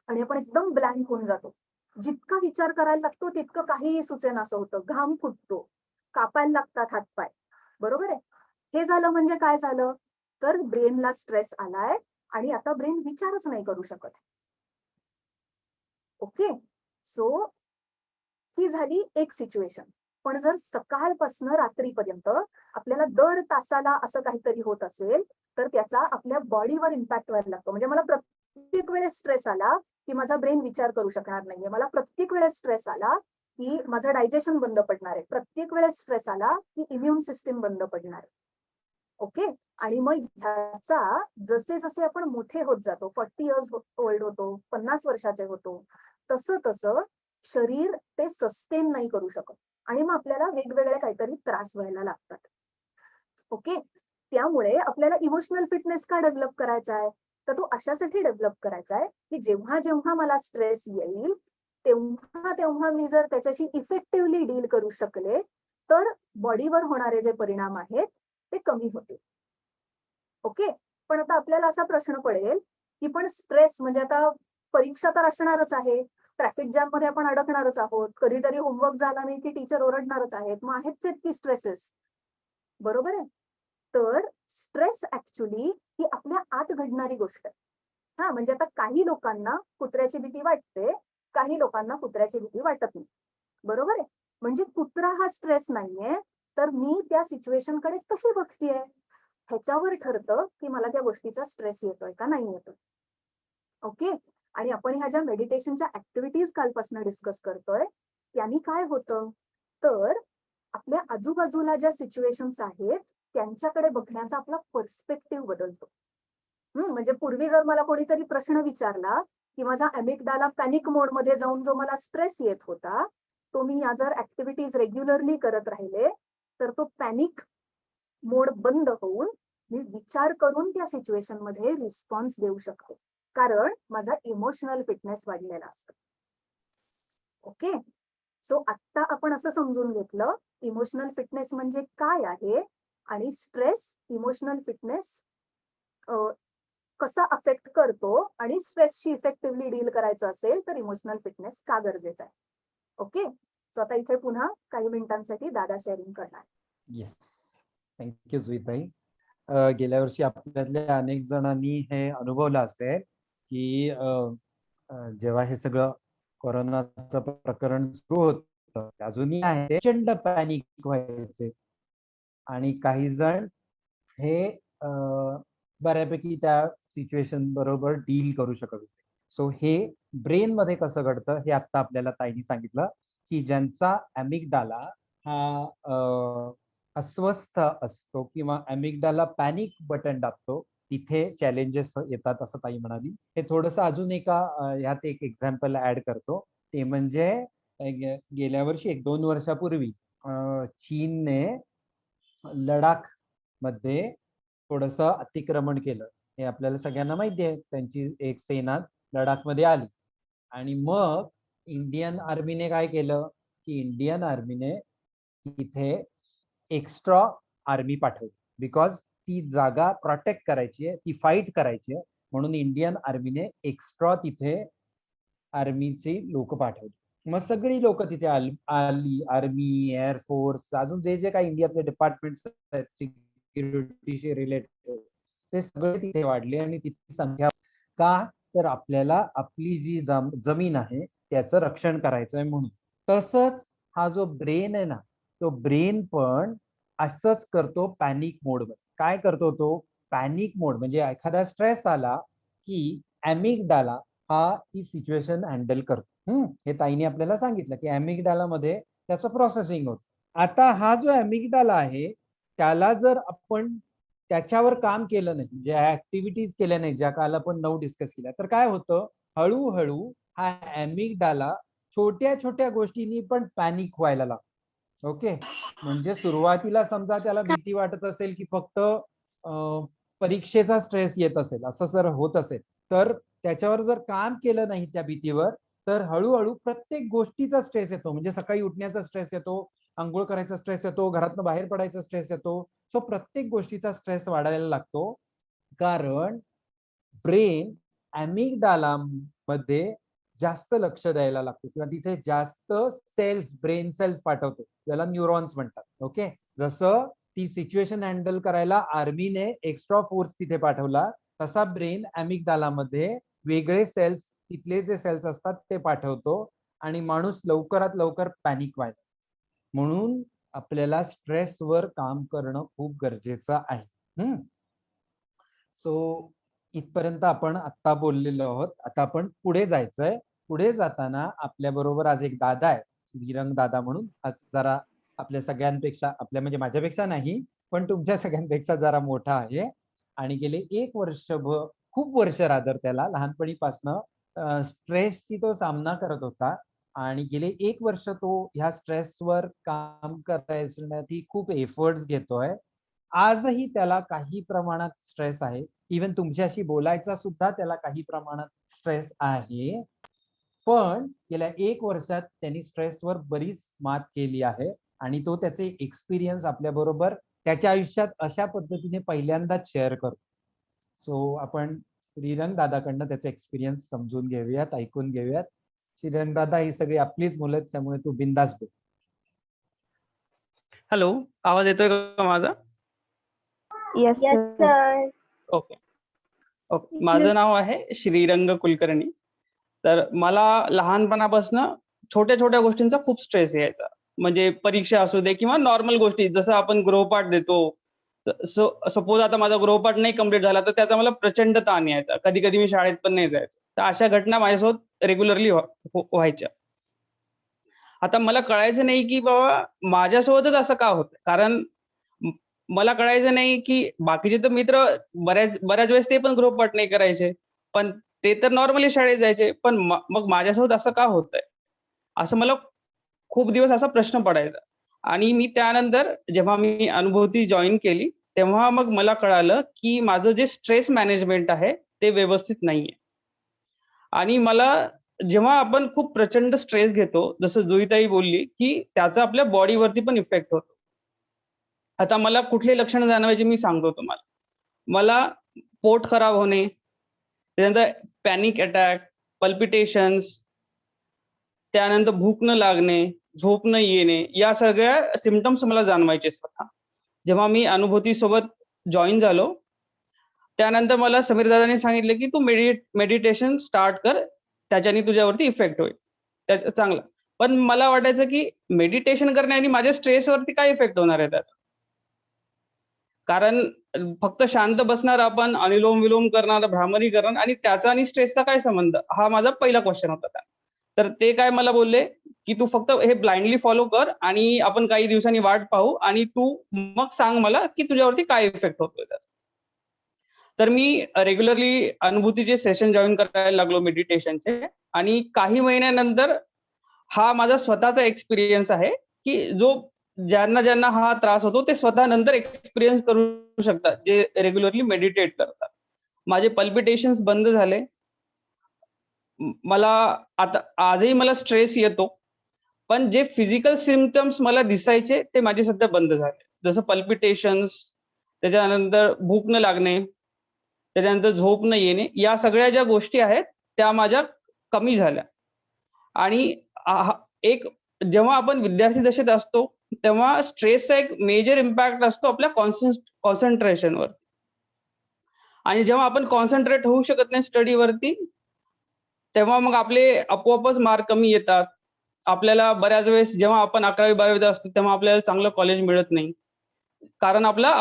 आणि आपण एकदम ब्लँक होऊन जातो. जितका विचार करायला लागतो तितकं काहीही सुचेन असं होतं, घाम फुटतो, कापायला लागतात हातपाय. बरोबर आहे. हे झालं म्हणजे काय झालं, तर ब्रेनला स्ट्रेस आलाय आणि आता ब्रेन विचारच नाही करू शकत. ओके, सो ही झाली एक सिच्युएशन. पण जर सकाळपासून रात्रीपर्यंत आपल्याला दर तासाला असं काहीतरी होत असेल तर त्याचा आपल्या बॉडीवर इम्पॅक्ट व्हायला लागतो. म्हणजे मला प्रत्येक वेळेस स्ट्रेस आला की माझा ब्रेन विचार करू शकणार नाहीये, मला प्रत्येक वेळेस स्ट्रेस आला की माझं डायजेशन बंद पडणार आहे, प्रत्येक वेळेस स्ट्रेस आला की इम्युन सिस्टीम बंद पडणार आहे. ओके, आणि मग ह्याचा जसे जसे आपण मोठे होत जातो, 40 इयर्स ओल्ड होतो, 50 वर्षाचे होतो, तसं तसं शरीर ते सस्टेन नाही करू शकत आणि मग आपल्याला वेगवेगळे काहीतरी त्रास व्हायला लागतात. ओके, त्यामुळे आपल्याला इमोशनल फिटनेस का डेव्हलप करायचा आहे, तर तो अशासाठी डेव्हलप करायचा आहे की जेव्हा जेव्हा मला स्ट्रेस येईल तेव्हा तेव्हा मी जर त्याच्याशी इफेक्टिव्हली डील करू शकले तर बॉडीवर होणारे जे परिणाम आहेत ते कमी होतील. ओके, पण आता आपल्याला असा प्रश्न पडेल की पण स्ट्रेस म्हणजे आता परीक्षा तर असणारच आहे, ट्रॅफिक जॅम मध्ये आपण अडकणारच आहोत, कधीतरी होमवर्क झाला नाही की टीचर ओरडणारच आहेत, मग आहेच आहेत की स्ट्रेसेस. बरोबर आहे. तर स्ट्रेस ऍक्च्युली ही आपल्या आत घडणारी गोष्ट आहे. हा, म्हणजे आता काही लोकांना कुत्र्याची भीती वाटते, काही लोकांना कुत्र्याची भीती वाटत नाही. बरोबर आहे. म्हणजे कुत्रा हा स्ट्रेस नाहीये, तर मी त्या सिच्युएशन कडे कशी बघतीये ह्याच्यावर ठरतं की मला त्या गोष्टीचा स्ट्रेस येतोय का नाही येतोय. ओके, आणि आपण ह्या ज्या मेडिटेशनच्या ऍक्टिव्हिटीज कालपासून डिस्कस करतोय त्यांनी काय होतं, तर आपल्या आजूबाजूला ज्या सिच्युएशन्स आहेत त्यांच्याकडे बघण्याचा आपला पर्स्पेक्टिव्ह बदलतो. म्हणजे पूर्वी जर मला कोणीतरी प्रश्न विचारला की माझा अॅमिगडाला पॅनिक मोडमध्ये जाऊन जो मला स्ट्रेस येत होता, तो मी या जर ऍक्टिव्हिटीज रेग्युलरली करत राहिले तर तो पॅनिक मोड बंद होऊन मी विचार करून त्या सिच्युएशन मध्ये रिस्पॉन्स देऊ शकते, कारण माझा इमोशनल फिटनेस वाढलेला असतो. ओके, सो आता आपण असं समजून घेतलं इमोशनल फिटनेस म्हणजे काय आहे आणि स्ट्रेस इमोशनल फिटनेस कसा अफेक्ट करतो आणि स्ट्रेसशी इफेक्टिव्हली डील करायचं असेल तर इमोशनल फिटनेस का गरजेचा आहे. ओके, सो आता इथे पुन्हा काही मिनिटांसाठी दादा शेअरिंग करणार. येस, थँक्यू जुईताई. गेल्या वर्षी आपल्यातल्या अनेक जणांनी हे अनुभवलं असेल की जेव्हा हे सगळं कोरोनाचं प्रकरण सुरू होतं अजूनही आहे, प्रचंड पॅनिक व्हायचे आणि काही जण हे बऱ्यापैकी त्या सिच्युएशन बरोबर डील करू शकत होते. सो हे ब्रेन मध्ये कसं घडतं हे आता आपल्याला ताईंनी सांगितलं की ज्यांचा अॅमिगडाला हा अस्वस्थ असतो किंवा अॅमिगडाला पॅनिक बटन दाबतो तिथे चॅलेंजेस येतात असं ताई म्हणाली. हे थोडंसं अजून एका ह्यात एक एक्झाम्पल ऍड करतो, ते म्हणजे गेल्या वर्षी 1-2 वर्षापूर्वी चीनने लडाख मध्ये थोडस अतिक्रमण केलं. हे आपल्याला सगळ्यांना माहिती आहे. त्यांची एक सेना लडाख मध्ये आली आणि मग इंडियन आर्मीने काय केलं की इंडियन आर्मीने तिथे एक्स्ट्रा आर्मी पाठवली, बिकॉज ती जागा प्रोटेक्ट करायची आहे, ती फाईट करायची आहे, म्हणून इंडियन आर्मीने एक्स्ट्रा तिथे आर्मीची लोक पाठवली. मग सगळी लोक तिथे आली, आर्मी, एअरफोर्स, अजून जे जे काही इंडियातले डिपार्टमेंट्स आहेत सिक्युरिटीशी रिलेटेड ते सगळे तिथे वाढले आणि तिथे संख्या का, तर आपल्याला आपली जी जमीन आहे त्याचं रक्षण करायचं आहे म्हणून. तसंच हा जो ब्रेन आहे ना, तो ब्रेन पण असंच करतो पॅनिक मोडमध्ये. काय करतो तो पॅनिक मोड म्हणजे एखादा स्ट्रेस आला की अॅमिगडाला हा ही सिच्युएशन हँडल करतो. हे ताईने आपल्याला सांगितलं की अॅमिगडाला मध्ये त्याचं प्रोसेसिंग होतं. आता हा जो अॅमिगडाला आहे त्याला जर आपण त्याच्यावर काम केलं नाही, ज्या ऍक्टिव्हिटीज केल्या नाही, ज्या काल आपण 9 डिस्कस केल्या, तर काय होतं हळूहळू हा अॅमिगडाला छोट्या छोट्या गोष्टींनी पण पॅनिक व्हायला लागतो. ओके, म्हणजे सुरुवातीला समजा त्याला भीती वाटत असेल की फक्त परीक्षेचा स्ट्रेस येत असेल, असं जर होत असेल तर त्याच्यावर जर काम केलं नाही त्या भीतीवर, तर हळूहळू प्रत्येक गोष्टीचा स्ट्रेस येतो. म्हणजे सकाळी उठण्याचा स्ट्रेस येतो, अंघोळ करायचा स्ट्रेस येतो, घरातनं बाहेर पडायचा स्ट्रेस येतो. सो प्रत्येक गोष्टीचा स्ट्रेस वाढायला लागतो, कारण ब्रेन अॅमिगडाला मध्ये जास्त लक्ष द्यायला लागतो किंवा तिथे जास्त सेल्स, ब्रेन सेल्स पाठवतो, ज्याला न्यूरॉन्स म्हणतात. ओके, जसं ती सिच्युएशन हँडल करायला आर्मीने एक्स्ट्रा फोर्स तिथे पाठवला, तसा ब्रेन अॅमिगडाला मध्ये वेगळे सेल्स, तिथले जे सेल्स असतात ते पाठवतो आणि माणूस लवकरात लवकर पॅनिक व्हायला. म्हणून आपल्याला स्ट्रेसवर काम करणं खूप गरजेचं आहे. सो इथपर्यंत आपण आता बोललेलो आहोत. आता आपण पुढे जायचंय. पुढे जाताना आपल्या बरोबर आज एक दादा आहे, श्रीरंग दादा म्हणून. आज जरा आपल्या सगळ्यांपेक्षा, आपल्या म्हणजे माझ्यापेक्षा नाही पण तुमच्या सगळ्यांपेक्षा जरा मोठा आहे आणि गेले 1 वर्षभर, खूप वर्ष रादर, त्याला लहानपणीपासनं स्ट्रेसची तो सामना करत होता आणि गेले 1 वर्ष तो ह्या स्ट्रेसवर काम करण्यासाठी खूप एफर्ट्स घेतोय. आजही त्याला काही प्रमाणात स्ट्रेस आहे. इव्हन तुमच्याशी बोलायचा सुद्धा त्याला काही प्रमाणात स्ट्रेस आहे. पण गेल्या 1 वर्षात त्यांनी स्ट्रेसवर बरीच मात केली आहे आणि तो त्याचे एक्सपिरियन्स आपल्या बरोबर त्याच्या आयुष्यात अशा पद्धतीने पहिल्यांदाच शेअर करतो. सो आपण श्रीरंग दादाकडनं त्याचे एक्सपिरियन्स समजून घेऊयात, ऐकून घेऊयात. श्रीरंग दादा, ही सगळी आपलीच मुलं आहेत, त्यामुळे तू बिंदास बोल. हॅलो, आवाज येतोय का माझा? Yes sir. Okay okay. माझं नाव आहे श्रीरंग कुलकर्णी. तर मला लहानपणापासून छोट्या छोट्या गोष्टींचा खूप स्ट्रेस यायचा. म्हणजे परीक्षा असू दे किंवा नॉर्मल गोष्टी, जसं आपण गृहपाठ देतो. सपोज आता माझा गृहपाठ नाही कम्प्लीट झाला तर त्याचा मला प्रचंड ताण यायचा. कधी कधी मी शाळेत पण नाही जायचं. तर अशा घटना माझ्यासोबत रेग्युलरली व्हायच्या. आता मला कळायचं नाही की बाबा माझ्यासोबतच असं का होतं, कारण मला कळायचं नाही की बाकीचे तर मित्र बऱ्याच वेळेस ते पण गृहपाठ नाही करायचे, पण ते तर नॉर्मली शाळेत जायचे, पण मग माझ्यासोबत असं का होतंय, असं मला खूप दिवस असा प्रश्न पडायचा. आणि मी त्यानंतर जेव्हा मी अनुभूती जॉईन केली तेव्हा मग मला कळालं की माझं जे स्ट्रेस मॅनेजमेंट आहे ते व्यवस्थित नाहीये. आणि मला जेव्हा आपण खूप प्रचंड स्ट्रेस घेतो, जसं जुईताई बोलली की त्याचा आपल्या बॉडीवरती पण इफेक्ट होतो. आता मला कुठले लक्षण जाणवायचे मी सांगतो तुम्हाला. मला पोट खराब होणे, त्यानंतर पॅनिक अटॅक, पल्पिटेशन्स, त्यानंतर भूक न लागणे, झोप न येणे, या सगळ्या सिम्पटम्स मला जाणवायचे स्वतः. जेव्हा मी अनुभूती सोबत जॉईन झालो त्यानंतर मला समीर दादांनी सांगितले की तू मेडिटेशन स्टार्ट कर, त्याच्याने तुझ्यावरती इफेक्ट होईल चांगला. पण मला वाटायचं की मेडिटेशन करण्याने माझ्या स्ट्रेसवरती काय इफेक्ट होणार आहे त्याचा, कारण फक्त शांत बसणार आपण, अनुलोम विलोम करणार, भ्रामरी करणार, आणि त्याचा आणि स्ट्रेसचा काय संबंध, हा माझा पहिला क्वेश्चन होता त्यात. तर ते काय मला बोलले की तू फक्त हे ब्लाइंडली फॉलो कर आणि आपण काही दिवसांनी वाट पाहू आणि तू मग सांग मला की तुझ्यावरती काय इफेक्ट होतोय त्याचा. तर मी रेग्युलरली अनुभूतीचे सेशन जॉईन करायला लागलो मेडिटेशनचे, आणि काही महिन्यानंतर हा माझा स्वतःचा एक्सपिरियन्स आहे की जो ज्यांना हा त्रास होतो ते स्वतः नंतर एक्सपिरियन्स करू शकतात जे रेग्युलरली मेडिटेट करतात. माझे पल्पिटेशन्स बंद झाले. मला आता आजही मला स्ट्रेस येतो, पण जे फिजिकल सिम्पटम्स मला दिसायचे ते माझे सध्या बंद झाले. जसं पल्पिटेशन्स, त्याच्यानंतर भूक न लागणे, त्याच्यानंतर झोप न येणे, या सगळ्या ज्या गोष्टी आहेत त्या माझ्या कमी झाल्या. आणि एक जेव्हा आपण विद्यार्थी दशेत असतो तेव्हा स्ट्रेसचा एक मेजर इम्पॅक्ट असतो आपल्या कॉन्सन्ट्रेशनवर. आणि जेव्हा आपण कॉन्सन्ट्रेट होऊ शकत नाही स्टडीवरती तेव्हा मग आपले आपोआपच मार्क कमी येतात. आपल्याला बऱ्याच वेळेस जेव्हा आपण 11वी 12वीत असतो तेव्हा आपल्याला चांगलं कॉलेज मिळत नाही, कारण आपला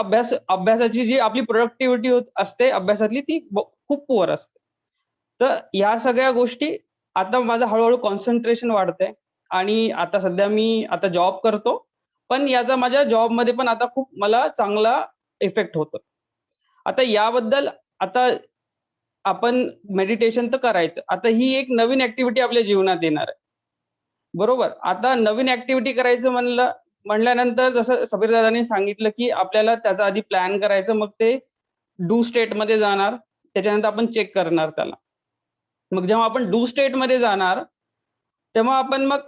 अभ्यासाची जी आपली प्रोडक्टिव्हिटी असते अभ्यासातली ती खूप पुअर असते. तर या सगळ्या गोष्टी आता माझं हळूहळू कॉन्सन्ट्रेशन वाढतंय आणि आता सध्या मी आता जॉब करतो, पण याचा माझ्या जॉबमध्ये पण आता खूप मला चांगला इफेक्ट होतो. आता याबद्दल आता आपण मेडिटेशन तर करायचं, आता ही एक नवीन ऍक्टिव्हिटी आपल्या जीवनात येणार आहे, बरोबर. आता नवीन ऍक्टिव्हिटी करायचं म्हणल्यानंतर जसं समीर दादांनी सांगितलं की आपल्याला त्याचा आधी प्लॅन करायचं, मग ते डू स्टेट मध्ये जाणार, त्याच्यानंतर आपण चेक करणार त्याला. मग जेव्हा आपण डू स्टेट मध्ये जाणार तेव्हा आपण मग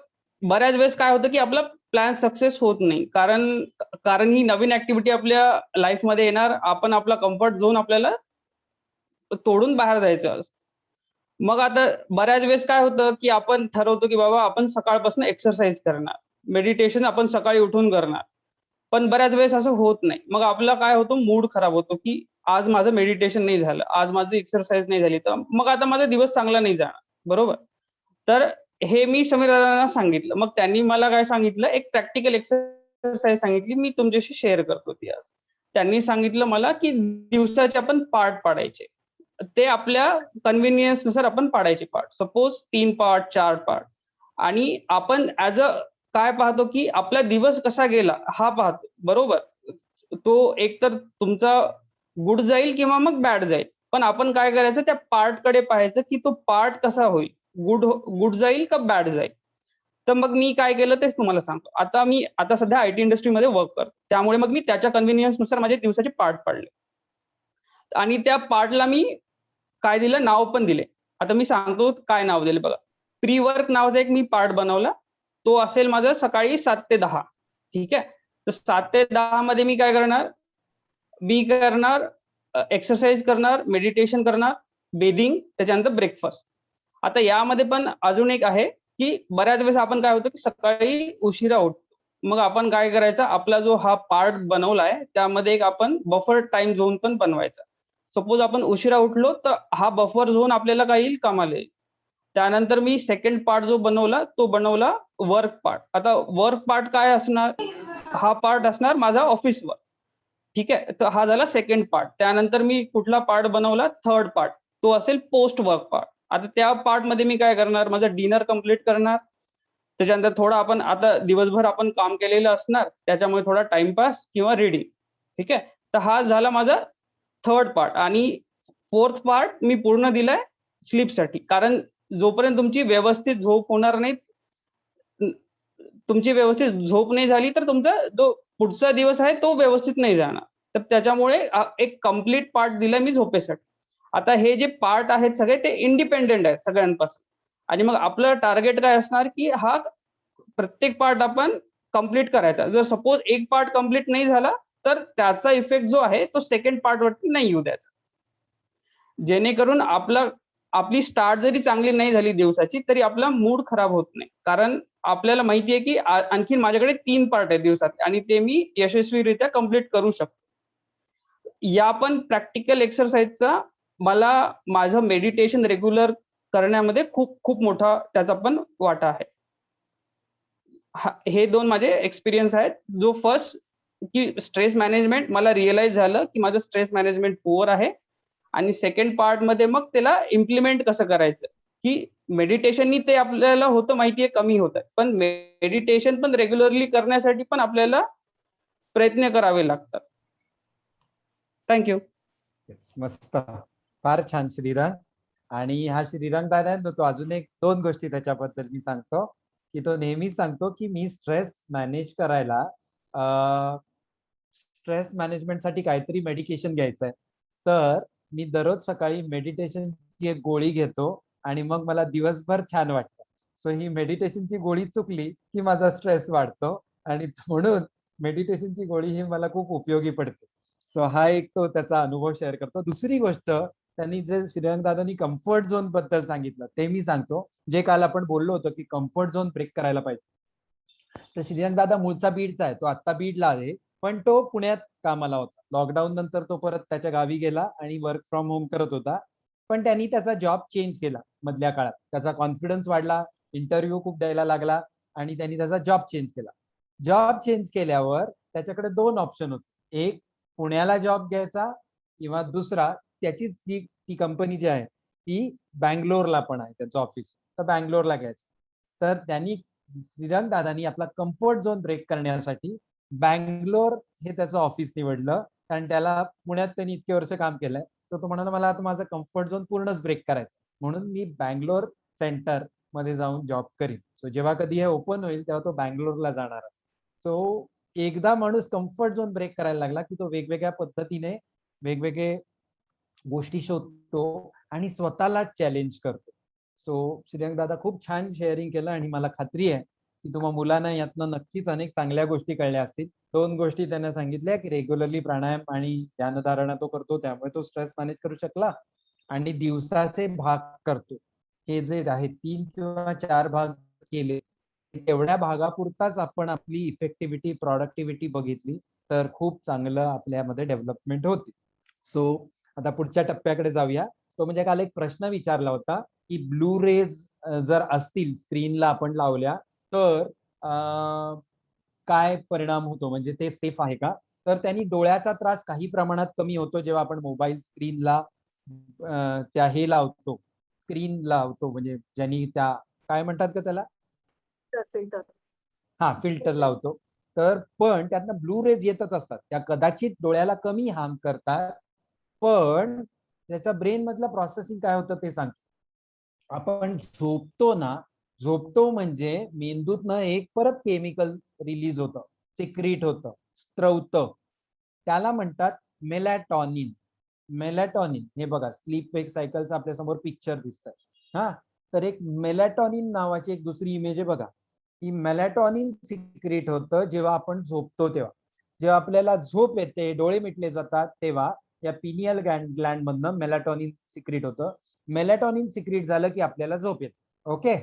बऱ्याच वेळेस काय होतं की आपला प्लॅन सक्सेस होत नाही, कारण ही नवीन ऍक्टिव्हिटी आपल्या लाईफमध्ये येणार, आपण आपला कम्फर्ट झोन आपल्याला तोडून बाहेर जायचं असतं. मग आता बऱ्याच वेळेस काय होतं की आपण ठरवतो की बाबा आपण सकाळपासून एक्सरसाइज करणार, मेडिटेशन आपण सकाळी उठून करणार, पण बऱ्याच वेळेस असं होत नाही. मग आपला काय होतं, मूड खराब होतो की आज माझं मेडिटेशन नाही झालं, आज माझी एक्सरसाइज नाही झाली, तर मग आता माझा दिवस चांगला नाही जाणार, बरोबर. तर हे मी समीर दादांना सांगितलं. मग त्यांनी मला काय सांगितलं, एक प्रॅक्टिकल एक्सरसाइज सांगितली, मी तुमच्याशी शेअर करतो ती आज. त्यांनी सांगितलं मला की दिवसाचे आपण पार्ट पाडायचे, ते आपल्या कन्व्हिनियन्स नुसार आपण पाडायचे पार्ट. सपोज 3 पार्ट, 4 पार्ट, आणि आपण ऍज अ काय पाहतो की आपला दिवस कसा गेला हा पाहतो, बरोबर. तो एकतर तुमचा गुड जाईल किंवा मग बॅड जाईल, पण आपण काय करायचं, त्या पार्ट कडे पाहायचं की तो पार्ट कसा होईल, गुड जाईल का बॅड जाईल. तर मग मी काय केलं तेच तुम्हाला सांगतो. आता सध्या आयटी इंडस्ट्रीमध्ये वर्क करतो, त्यामुळे मग मी त्याच्या कन्व्हिनियन्स नुसार माझे दिवसाचे पार्ट पाडले आणि त्या पार्टला मी काय दिलं, नाव पण दिले. आता मी सांगतो काय नाव दिले बघा. प्री वर्क नावाचा एक मी पार्ट बनवला, तो असेल माझा सकाळी 7 ते 10. ठीक आहे. तर 7 ते 10 मध्ये मी काय करणार, मी करणार एक्सरसाइज करणार, मेडिटेशन करणार, बेदिंग, त्याच्यानंतर ब्रेकफास्ट. आता यामध्ये पण अजून एक आहे की बऱ्याच वेळेस आपण काय होतं की सकाळी उशिरा उठतो. मग आपण काय करायचं, आपला जो हा पार्ट बनवलाय त्यामध्ये एक आपण बफर टाइम झोन पण बनवायचा. सपोज आपण उशिरा उठलो तर हा बफर झोन आपल्याला काय येईल, कामाला येईल. त्यानंतर मी सेकंड पार्ट जो बनवला तो बनवला वर्क पार्ट. आता वर्क पार्ट काय असणार, हा पार्ट असणार माझा ऑफिस वर्क. ठीक आहे. तर हा झाला सेकंड पार्ट. त्यानंतर मी कुठला पार्ट बनवला, थर्ड पार्ट, तो असेल पोस्ट वर्क पार्ट. आता त्या पार्ट मध्ये मी काय करणार, माझं डिनर कम्प्लीट करणार, त्याच्यानंतर थोडा आपण आता दिवसभर आपण काम केलेलं असणार त्याच्यामुळे थोडा टाइमपास किंवा रीडिंग. ठीक आहे. तर हा झाला माझा थर्ड पार्ट. आणि फोर्थ पार्ट मी पूर्ण दिलाय स्लीपसाठी, कारण जोपर्यंत तुमची व्यवस्थित झोप होणार नाही, तुमची व्यवस्थित झोप नाही झाली तर तुमचा जो पुढचा दिवस आहे तो व्यवस्थित नाही जाणार. तर त्याच्यामुळे एक कम्प्लीट पार्ट दिलाय मी झोपेसाठी. आता हे जे पार्ट आहेत सगळे ते इंडिपेंडेंट आहेत सगळ्यांपासून, आणि मग आपलं टार्गेट काय असणार की हा प्रत्येक पार्ट आपण कम्प्लीट करायचा. जर सपोज एक पार्ट कम्प्लीट नाही झाला तर त्याचा इफेक्ट जो आहे तो सेकंड पार्ट वरती नाही येऊ द्यायचा, जेणेकरून आपली स्टार्ट जरी चांगली नाही झाली दिवसाची तरी आपला मूड खराब होत नाही. कारण आपल्याला माहितीये की आणखी माझ्याकडे 3 पार्ट आहेत दिवसात आणि ते मी यशस्वीरित्या कम्प्लीट करू शकतो. या पण प्रॅक्टिकल एक्सरसाइजचा मला माझं मेडिटेशन रेग्युलर करण्यामध्ये खूप खूप मोठा त्याचा पण वाटा आहे. हे 2 माझे एक्सपिरियन्स आहेत. जो फर्स्ट की स्ट्रेस मॅनेजमेंट, मला रिअलाइज झालं की माझं स्ट्रेस मॅनेजमेंट पुअर आहे, आणि सेकंड पार्ट मध्ये मग त्याला इम्प्लिमेंट कसं करायचं, की मेडिटेशननी ते आपल्याला होतं माहितीये कमी होत आहे, पण मेडिटेशन पण रेग्युलरली करण्यासाठी पण आपल्याला प्रयत्न करावे लागतात. थँक्यू. मस्त, फार छान श्रीरंग. आणि हा श्रीरंग दादा आहे ना, तो अजून एक 2 गोष्टी त्याच्याबद्दल मी सांगतो की तो नेहमीच सांगतो की मी स्ट्रेस मॅनेज करायला स्ट्रेस मॅनेजमेंटसाठी काहीतरी मेडिकेशन घ्यायचं आहे. तर मी दररोज सकाळी मेडिटेशनची एक गोळी घेतो आणि मग मला दिवसभर छान वाटतं. सो ही मेडिटेशनची गोळी चुकली की माझा स्ट्रेस वाढतो, आणि म्हणून मेडिटेशनची गोळी ही मला खूप उपयोगी पडते. सो हा एक तो त्याचा अनुभव शेअर करतो. दुसरी गोष्ट, त्यांनी जे श्रीरंग दादांनी कम्फर्ट झोन बद्दल सांगितलं ते मी सांगतो, जे काल आपण बोललो होतो की कम्फर्ट झोन ब्रेक करायला पाहिजे. तर श्रीरंग दादा मूळचा बीडचा आहे, तो आता बीडला आहे, पण तो पुण्यात कामाला होता. लॉकडाऊन नंतर तो परत त्याच्या गावी गेला आणि वर्क फ्रॉम होम करत होता. पण त्यांनी त्याचा जॉब चेंज केला मधल्या काळात. त्याचा कॉन्फिडन्स वाढला, इंटरव्ह्यू खूप द्यायला लागला आणि त्यांनी त्याचा जॉब चेंज केला. जॉब चेंज केल्यावर त्याच्याकडे 2 ऑप्शन होते. एक, पुण्याला जॉब घ्यायचा, किंवा दुसरा, त्याचीच ती कंपनी जी आहे ती बँगलोरला पण आहे त्याचं ऑफिस, तर बँगलोरला घ्यायचं. तर त्यांनी श्रीरंग दादांनी आपला कम्फर्ट झोन ब्रेक करण्यासाठी बँगलोर हे त्याचं ऑफिस निवडलं, कारण त्याला पुण्यात त्यांनी इतके वर्ष काम केलंय. तर तो म्हणाला मला आता माझं कम्फर्ट झोन पूर्णच ब्रेक करायचं, म्हणून मी बँगलोर सेंटर मध्ये जाऊन जॉब करीन. सो जेव्हा कधी हे ओपन होईल तेव्हा तो बँगलोरला जाणार आहे. सो एकदा माणूस कम्फर्ट झोन ब्रेक करायला लागला की तो वेगवेगळ्या पद्धतीने वेगवेगळे गोष्टी शोधतो आणि स्वतःला चॅलेंज करतो. सो श्रीरंग दादा खूप छान शेअरिंग केलं आणि मला खात्री आहे की तुम्हा मुलांना यातनं नक्कीच अनेक चांगल्या गोष्टी कळल्या असतील. 2 गोष्टी त्यांना सांगितल्या की रेग्युलरली प्राणायाम आणि ध्यानधारणा तो करतो, त्यामुळे तो स्ट्रेस मॅनेज करू शकला आणि दिवसाचे भाग करतो. हे जे आहे 3 किंवा 4 भाग केले, तेवढ्या भागापुरताच आपण आपली इफेक्टिव्हिटी, प्रॉडक्टिव्हिटी बघितली तर खूप चांगलं आपल्यामध्ये डेव्हलपमेंट होते. सो आता पुढच्या टप्प्याकडे जाऊया. तो म्हणजे काल एक प्रश्न विचारला होता की ब्लू रेज जर असतील स्क्रीनला आपण लावल्या तर काय परिणाम होतो, म्हणजे ते सेफ आहे का? तर त्यांनी डोळ्याचा त्रास काही प्रमाणात कमी होतो जेव्हा आपण मोबाईल स्क्रीनला त्या हे लावतो, स्क्रीन लावतो, म्हणजे ज्यांनी त्या काय म्हणतात का त्याला, फिल्टर. हा फिल्टर लावतो. तर पण त्यातनं ब्लू रेज येतच असतात, त्या कदाचित डोळ्याला कमी हार्म करतात, पण त्याच्या ब्रेन मधलं प्रोसेसिंग काय होतं ते सांगतो. आपण झोपतो म्हणजे मेंदूतनं एक परत केमिकल रिलीज होतं, सिक्रीट होतं, स्त्रवतं, त्याला म्हणतात मेलॅटॉनिन. मेलॅटॉनिन हे बघा, स्लीप वेक सायकलचा आपल्या समोर पिक्चर दिसतंय. हा, तर एक मेलॅटॉनिन नावाची एक दुसरी इमेज आहे बघा, ही मेलॅटॉनिन सिक्रीट होतं जेव्हा आपण झोपतो तेव्हा. जेव्हा आपल्याला झोप येते, डोळे मिटले जातात, तेव्हा या पिनियल ग्लँड मधनं मेलॅटॉनिन सिक्रीट होतं. मेलॅटॉनिन सिक्रीट झालं की आपल्याला झोप येते. ओके,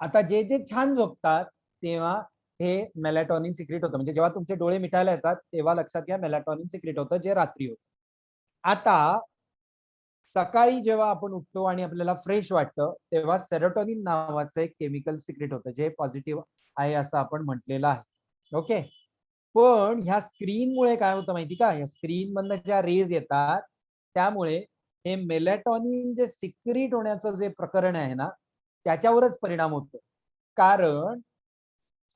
आता जे जे छान झोपतात तेव्हा हे मेलॅटॉनिन सिक्रीट होतं, म्हणजे जेव्हा तुमचे डोळे मिटायला येतात तेव्हा लक्षात घ्या मेलॅटॉनिन सिक्रीट होतं, जे रात्री होतं. आता सकाळी जेव्हा आपण उठतो आणि आपल्याला फ्रेश वाटतं तेव्हा सेरोटोनिन नावाचं एक केमिकल सिक्रेट होतं, जे पॉझिटिव्ह आहे असं आपण म्हटलेलं आहे. ओके, पण ह्या स्क्रीनमुळे काय होतं माहिती का, या स्क्रीन मधनं ज्या रेज येतात त्यामुळे हे मेलॅटॉनिन जे सिक्रीट होण्याचं जे प्रकरण आहे ना, त्याच्यावरच परिणाम होतो. कारण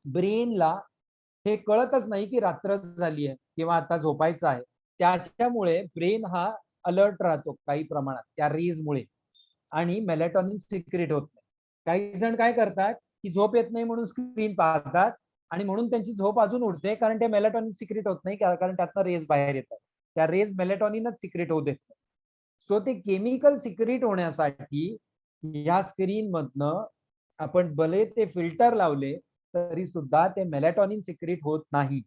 ब्रेनला हे कळतच नाही की रात्र झाली आहे किंवा आता झोपायचं आहे. त्याच्यामुळे ब्रेन हा अलर्ट राहतो काही प्रमाणात त्या रेजमुळे आणि मेलॅटॉनिन सिक्रेट होत नाही. काही जण काय करतात की झोप येत नाही म्हणून स्क्रीन पाहतात आणि म्हणून त्यांची झोप अजून उडते, कारण ते मेलॅटॉनिन सिक्रेट होत नाही, कारण त्यातनं रेज बाहेर येतात. त्या रेज मेलॅटॉनिनच सिक्रेट होऊ देत नाही. सो ते केमिकल सिक्रेट होण्यासाठी या स्क्रीन मधनं आपण भले ते फिल्टर लावले तरी सुद्धा ते मेलॅटॉनिन सिक्रेट होत नाही.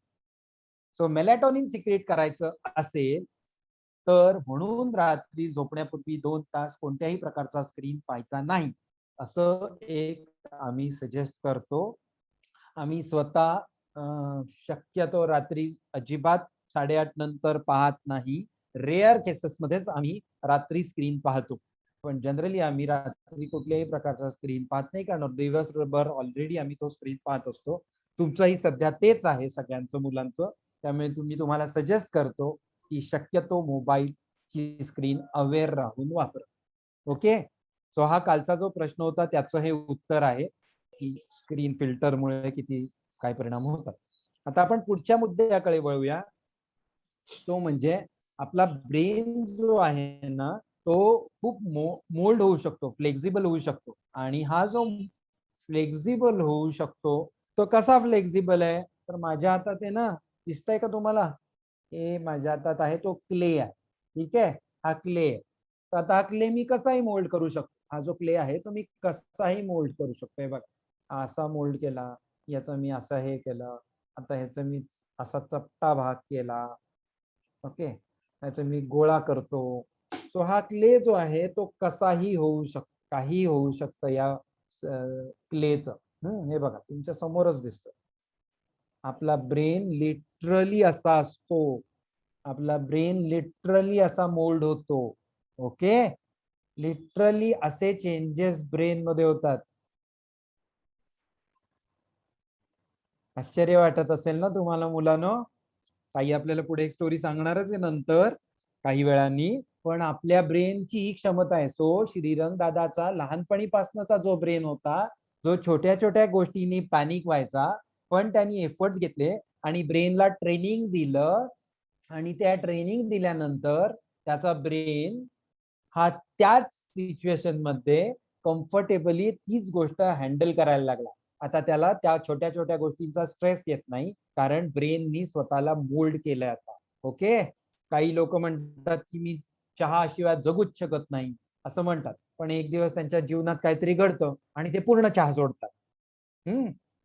सो मेलॅटॉनिन सिक्रेट करायचं असेल तर म्हणून रात्री झोपण्यापूर्वी 2 तास कोणत्याही प्रकारचा स्क्रीन पाहायचा नाही, असं एक आम्ही सजेस्ट करतो. आम्ही स्वतः शक्यतो रात्री अजिबात 8:30 नंतर पाहत नाही. रेअर केसेस मध्येच आम्ही रात्री स्क्रीन पाहतो, पण जनरली आम्ही रात्री कुठल्याही प्रकारचा स्क्रीन पाहत नाही, कारण दिवसभर ऑलरेडी आम्ही तो स्क्रीन पाहत असतो. तुमचंही सध्या तेच आहे सगळ्यांचं मुलांचं, त्यामुळे तुम्हाला सजेस्ट करतो की शक्यतो मोबाईलची स्क्रीन अवेअर राहून वापरा. ओके, सो हा कालचा जो प्रश्न होता त्याचं हे उत्तर आहे की स्क्रीन फिल्टरमुळे किती काय परिणाम होतात. आता आपण पुढच्या मुद्द्याकडे वळूया, तो म्हणजे आपला ब्रेन जो आहे ना तो खूप मोल्ड होऊ शकतो, फ्लेक्झिबल होऊ शकतो. आणि हा जो फ्लेक्झिबल होऊ शकतो तो कसा फ्लेक्झिबल आहे, तर माझ्या हातात आहे ना, दिसतंय का तुम्हाला, हे माझ्या हातात आहे, तो क्ले आहे. ठीक आहे, हा क्ले आहे. तर आता हा क्ले मी कसाही मोल्ड करू शकतो. हा जो क्ले आहे तो मी कसाही मोल्ड करू शकतो. हे बघा, असा मोल्ड केला, याचं मी असं हे केलं, आता ह्याचं मी असा चपटा भाग केला. ओके, याचं मी गोळा करतो. सो हा क्ले जो आहे तो कसाही होऊ शकतो, काही होऊ शकतं या क्लेचं. हे बघा तुमच्या समोरच दिसतं. आपला ब्रेन लिटरली असा असतो, आपला ब्रेन लिटरली असा मोल्ड होतो. ओके, लिटरली असे चेंजेस ब्रेन मध्ये होतात. आश्चर्य वाटत असेल ना तुम्हाला मुलांनो? ताई आपल्याला पुढे एक स्टोरी सांगणारच आहे नंतर काही वेळांनी, पण आपल्या ब्रेनची ही क्षमता आहे. सो श्रीरंग दादाचा लहानपणीपासूनचा जो ब्रेन होता, जो छोट्या छोट्या गोष्टींनी पॅनिक व्हायचा, पण त्यांनी एफर्ट्स घेतले आणि ब्रेनला ट्रेनिंग दिलं आणि त्या ट्रेनिंग दिल्यानंतर त्याचा ब्रेन हा त्याच सिच्युएशन मध्ये कम्फर्टेबली तीच गोष्ट हँडल करायला लागला. आता त्याला त्या छोट्या छोट्या गोष्टींचा स्ट्रेस येत नाही, कारण ब्रेननी स्वतःला मोल्ड केलंय आता. ओके, काही लोक म्हणतात की मी चहा शिवाय जगूच शकत नाही असं म्हणतात, पण एक दिवस त्यांच्या जीवनात काहीतरी घडतं आणि ते पूर्ण चहा सोडतात.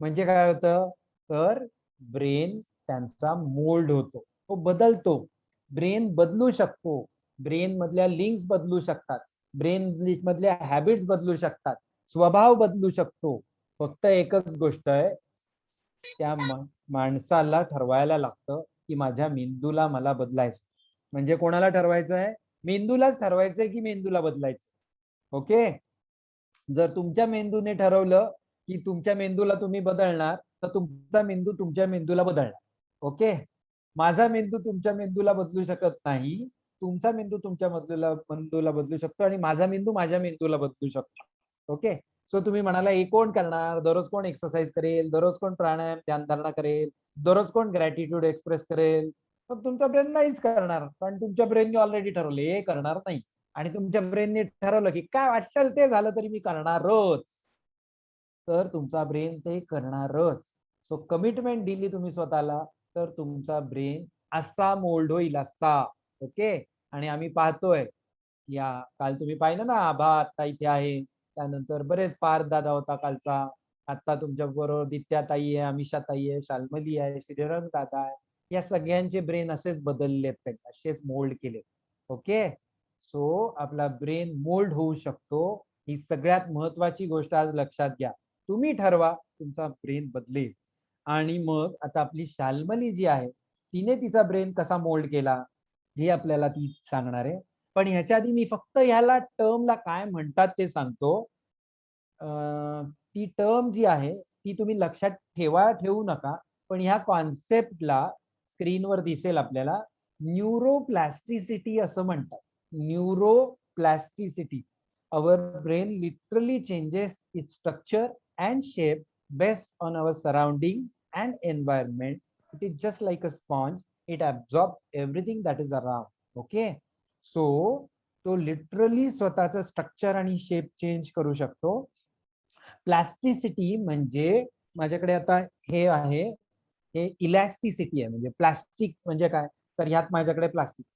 म्हणजे काय होतं, तर ब्रेन त्यांचा मोल्ड होतो, तो बदलतो. ब्रेन बदलू शकतो, ब्रेन मधल्या लिंक्स बदलू शकतात, ब्रेन मधल्या हॅबिट्स बदलू शकतात, स्वभाव बदलू शकतो. फक्त एकच गोष्ट आहे, त्या माणसाला ठरवायला लागतं की माझ्या मेंदूला मला बदलायचं. म्हणजे कोणाला ठरवायचं आहे? मेंदूलाच ठरवायचंय की मेंदूला बदलायचं. ओके. जर तुमच्या मेंदूने ठरवलं की तुमच्या मेंदूला तुम्ही बदलणार, तर तुमचा मेंदू तुमच्या मेंदूला बदलणार. ओके. माझा मेंदू तुमच्या मेंदूला बदलू शकत नाही, तुमचा मेंदू तुमच्या मेंदूला बदलू शकतो आणि माझा मेंदू माझ्या मेंदूला बदलू शकतो. ओके. सो तुम्ही म्हणाला हे कोण करणार, दररोज कोण एक्सरसाइज करेल, दररोज कोण प्राणायाम ध्यानधारणा करेल, दररोज कोण ग्रॅटिट्यूड एक्सप्रेस करेल, तर तुमचा ब्रेन नाहीच करणार, कारण तुमच्या ब्रेनने ऑलरेडी ठरवले हे करणार नाही. आणि तुमच्या ब्रेनने ठरवलं की काय वाटेल ते झालं तरी मी करणारच, तर तुमचा ब्रेन ते करणारच. सो कमिटमेंट दिली तुम्ही स्वतःला, तर तुमचा ब्रेन असा मोल्ड होईल, असा. ओके. आणि आम्ही पाहतोय, या काल तुम्ही पाहिलं ना, आभा आता इथे आहे, त्यानंतर बरेच पार्थ दादा होता कालचा, आता तुमच्या बरोबर दित्याताई आहे, अमिषाताई आहे, शाल्मली आहे, श्रीरंग दादा आहे. या सगळ्यांचे ब्रेन असेच बदललेत, असेच मोल्ड केले. ओके. सो आपला ब्रेन मोल्ड होऊ शकतो, ही सगळ्यात महत्वाची गोष्ट आज लक्षात घ्या. तुम्ही ठरवा, तुमचा ब्रेन बदलेल. आणि मग आता आपली शाल्मली जी आहे, तिने तिचा ब्रेन कसा मोल्ड केला हे आपल्याला ती सांगणार आहे. पण ह्याच्या आधी मी फक्त ह्याला टर्मला काय म्हणतात ते सांगतो. ती टर्म जी आहे ती तुम्ही लक्षात ठेवू नका, पण ह्या कॉन्सेप्टला स्क्रीनवर दिसेल आपल्याला, न्यूरोप्लास्टिसिटी असं म्हणतात. Neuroplasticity. Our brain literally changes its structure and shape based on our surrounding and environment. It is just like a sponge, it absorb everything that is around. Okay. So तो लिटरली स्वतःचं structure आणि shape change करू शकतो. Plasticity म्हणजे माझ्याकडे आता हे आहे, हे इलॅस्टिसिटी आहे. म्हणजे प्लास्टिक म्हणजे काय, तर ह्यात माझ्याकडे प्लास्टिक,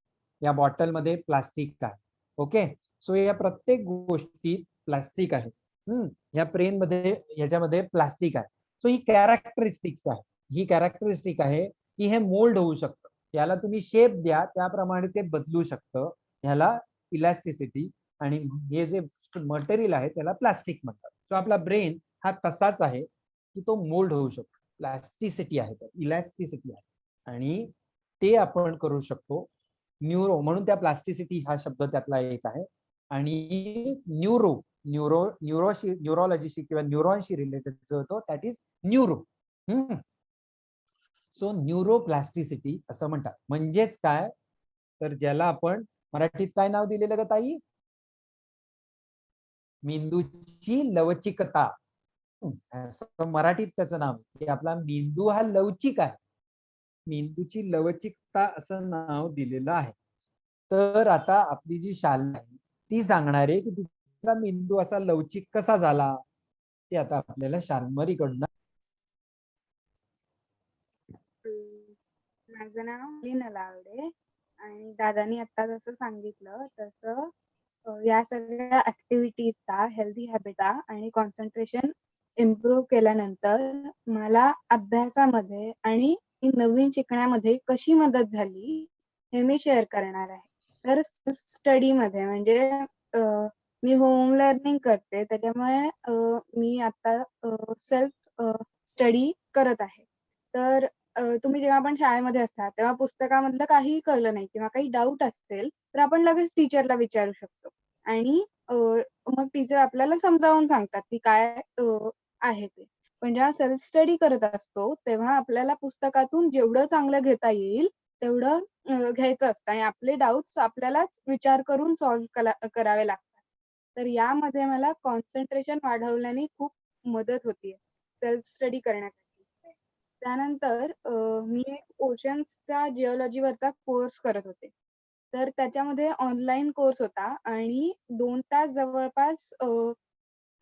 या बॉटलमध्ये प्लास्टिक आहे. ओके. सो या प्रत्येक गोष्टीत प्लास्टिक आहे. ह्या ब्रेन मध्ये ह्याच्यामध्ये प्लास्टिक आहे. सो ही कॅरेक्टरिस्टिक्स आहे, ही कॅरेक्टरिस्टिक आहे की हे मोल्ड होऊ शकतं. याला तुम्ही शेप द्या, त्याप्रमाणे ते बदलू शकतं. ह्याला इलॅस्टिसिटी. आणि हे जे मटेरियल आहे त्याला प्लास्टिक म्हणतात. सो आपला ब्रेन हा तसाच आहे की तो मोल्ड होऊ शकतो. प्लास्टिसिटी आहे, तर इलॅस्टिसिटी आहे, आणि ते आपण करू शकतो. न्यूरो म्हणून त्या प्लास्टिसिटी हा शब्द त्यातला एक आहे. आणि न्यूरोलॉजीशी किंवा न्यूरॉनशी रिलेटेड जो होतो that is neuro. So neuroplasticity असं म्हणतात. म्हणजेच काय, तर ज्याला आपण मराठीत काय नाव दिलेलं ग ताई? मेंदूची लवचिकता. असं मराठीत त्याचं नाव, की आपला मेंदू हा लवचिक आहे, मेंदूची लवचिकता असं नाव दिलेलं आहे. तर आता आपली जी शाळा आहे ती सांगणार आहे की तुझा मेंदू असा लवचिक कसा झाला, ते आता आपल्याला शाल्मरीकडून. माझं नाव लीना लावडे आणि दादानी आता जसं सांगितलं तसं या सगळ्या ऍक्टिव्हिटीजचा, हेल्दी हॅबिटचा आणि कॉन्सन्ट्रेशन इम्प्रूव्ह केल्यानंतर मला अभ्यासामध्ये आणि नवीन शिकण्यामध्ये कशी मदत झाली हे मी शेअर करणार आहे. तर सेल्फ स्टडीमध्ये म्हणजे मी होम लर्निंग करते, त्याच्यामुळे मी आता सेल्फ स्टडी करत आहे. तर तुम्ही जेव्हा आपण शाळेमध्ये असता तेव्हा पुस्तकामधलं काहीही कळलं नाही किंवा काही डाऊट असेल तर आपण लगेच टीचरला विचारू शकतो आणि मग टीचर आपल्याला समजावून सांगतात की काय आहे ते. पण जेव्हा सेल्फ स्टडी करत असतो तेव्हा आपल्याला पुस्तकातून जेवढं चांगलं घेता येईल तेवढं घ्यायचं असतं आणि आपले डाऊट्स आपल्यालाच विचार करून सॉल्व्ह करावे लागतात. तर यामध्ये मला कॉन्सन्ट्रेशन वाढवल्याने खूप मदत होतीये सेल्फ स्टडी करण्यासाठी. त्यानंतर मी एक ओशन्सच्या जिओलॉजीवरचा कोर्स करत होते. तर त्याच्यामध्ये ऑनलाईन कोर्स होता आणि 2 तास जवळपास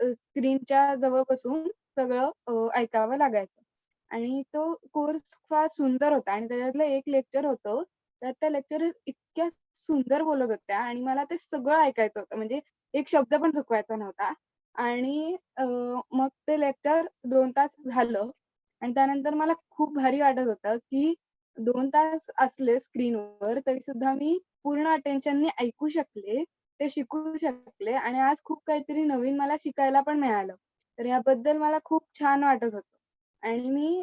स्क्रीनच्या जवळ बसून सगळं ऐकावं लागायचं. आणि तो कोर्स फार सुंदर होता आणि त्याच्यातलं एक लेक्चर होतं. तर त्या लेक्चरर इतक्या सुंदर बोलत होत्या आणि मला ते सगळं ऐकायचं होतं. म्हणजे एक शब्द पण चुकवायचा नव्हता. आणि मग ते लेक्चर 2 तास झालं आणि त्यानंतर मला खूप भारी वाटत होतं, की 2 तास असले स्क्रीनवर तरी सुद्धा मी पूर्ण अटेन्शनने ऐकू शकले, ते शिकू शकले आणि आज खूप काहीतरी नवीन मला शिकायला पण मिळालं. तर याबद्दल मला खूप छान वाटत होतं. आणि मी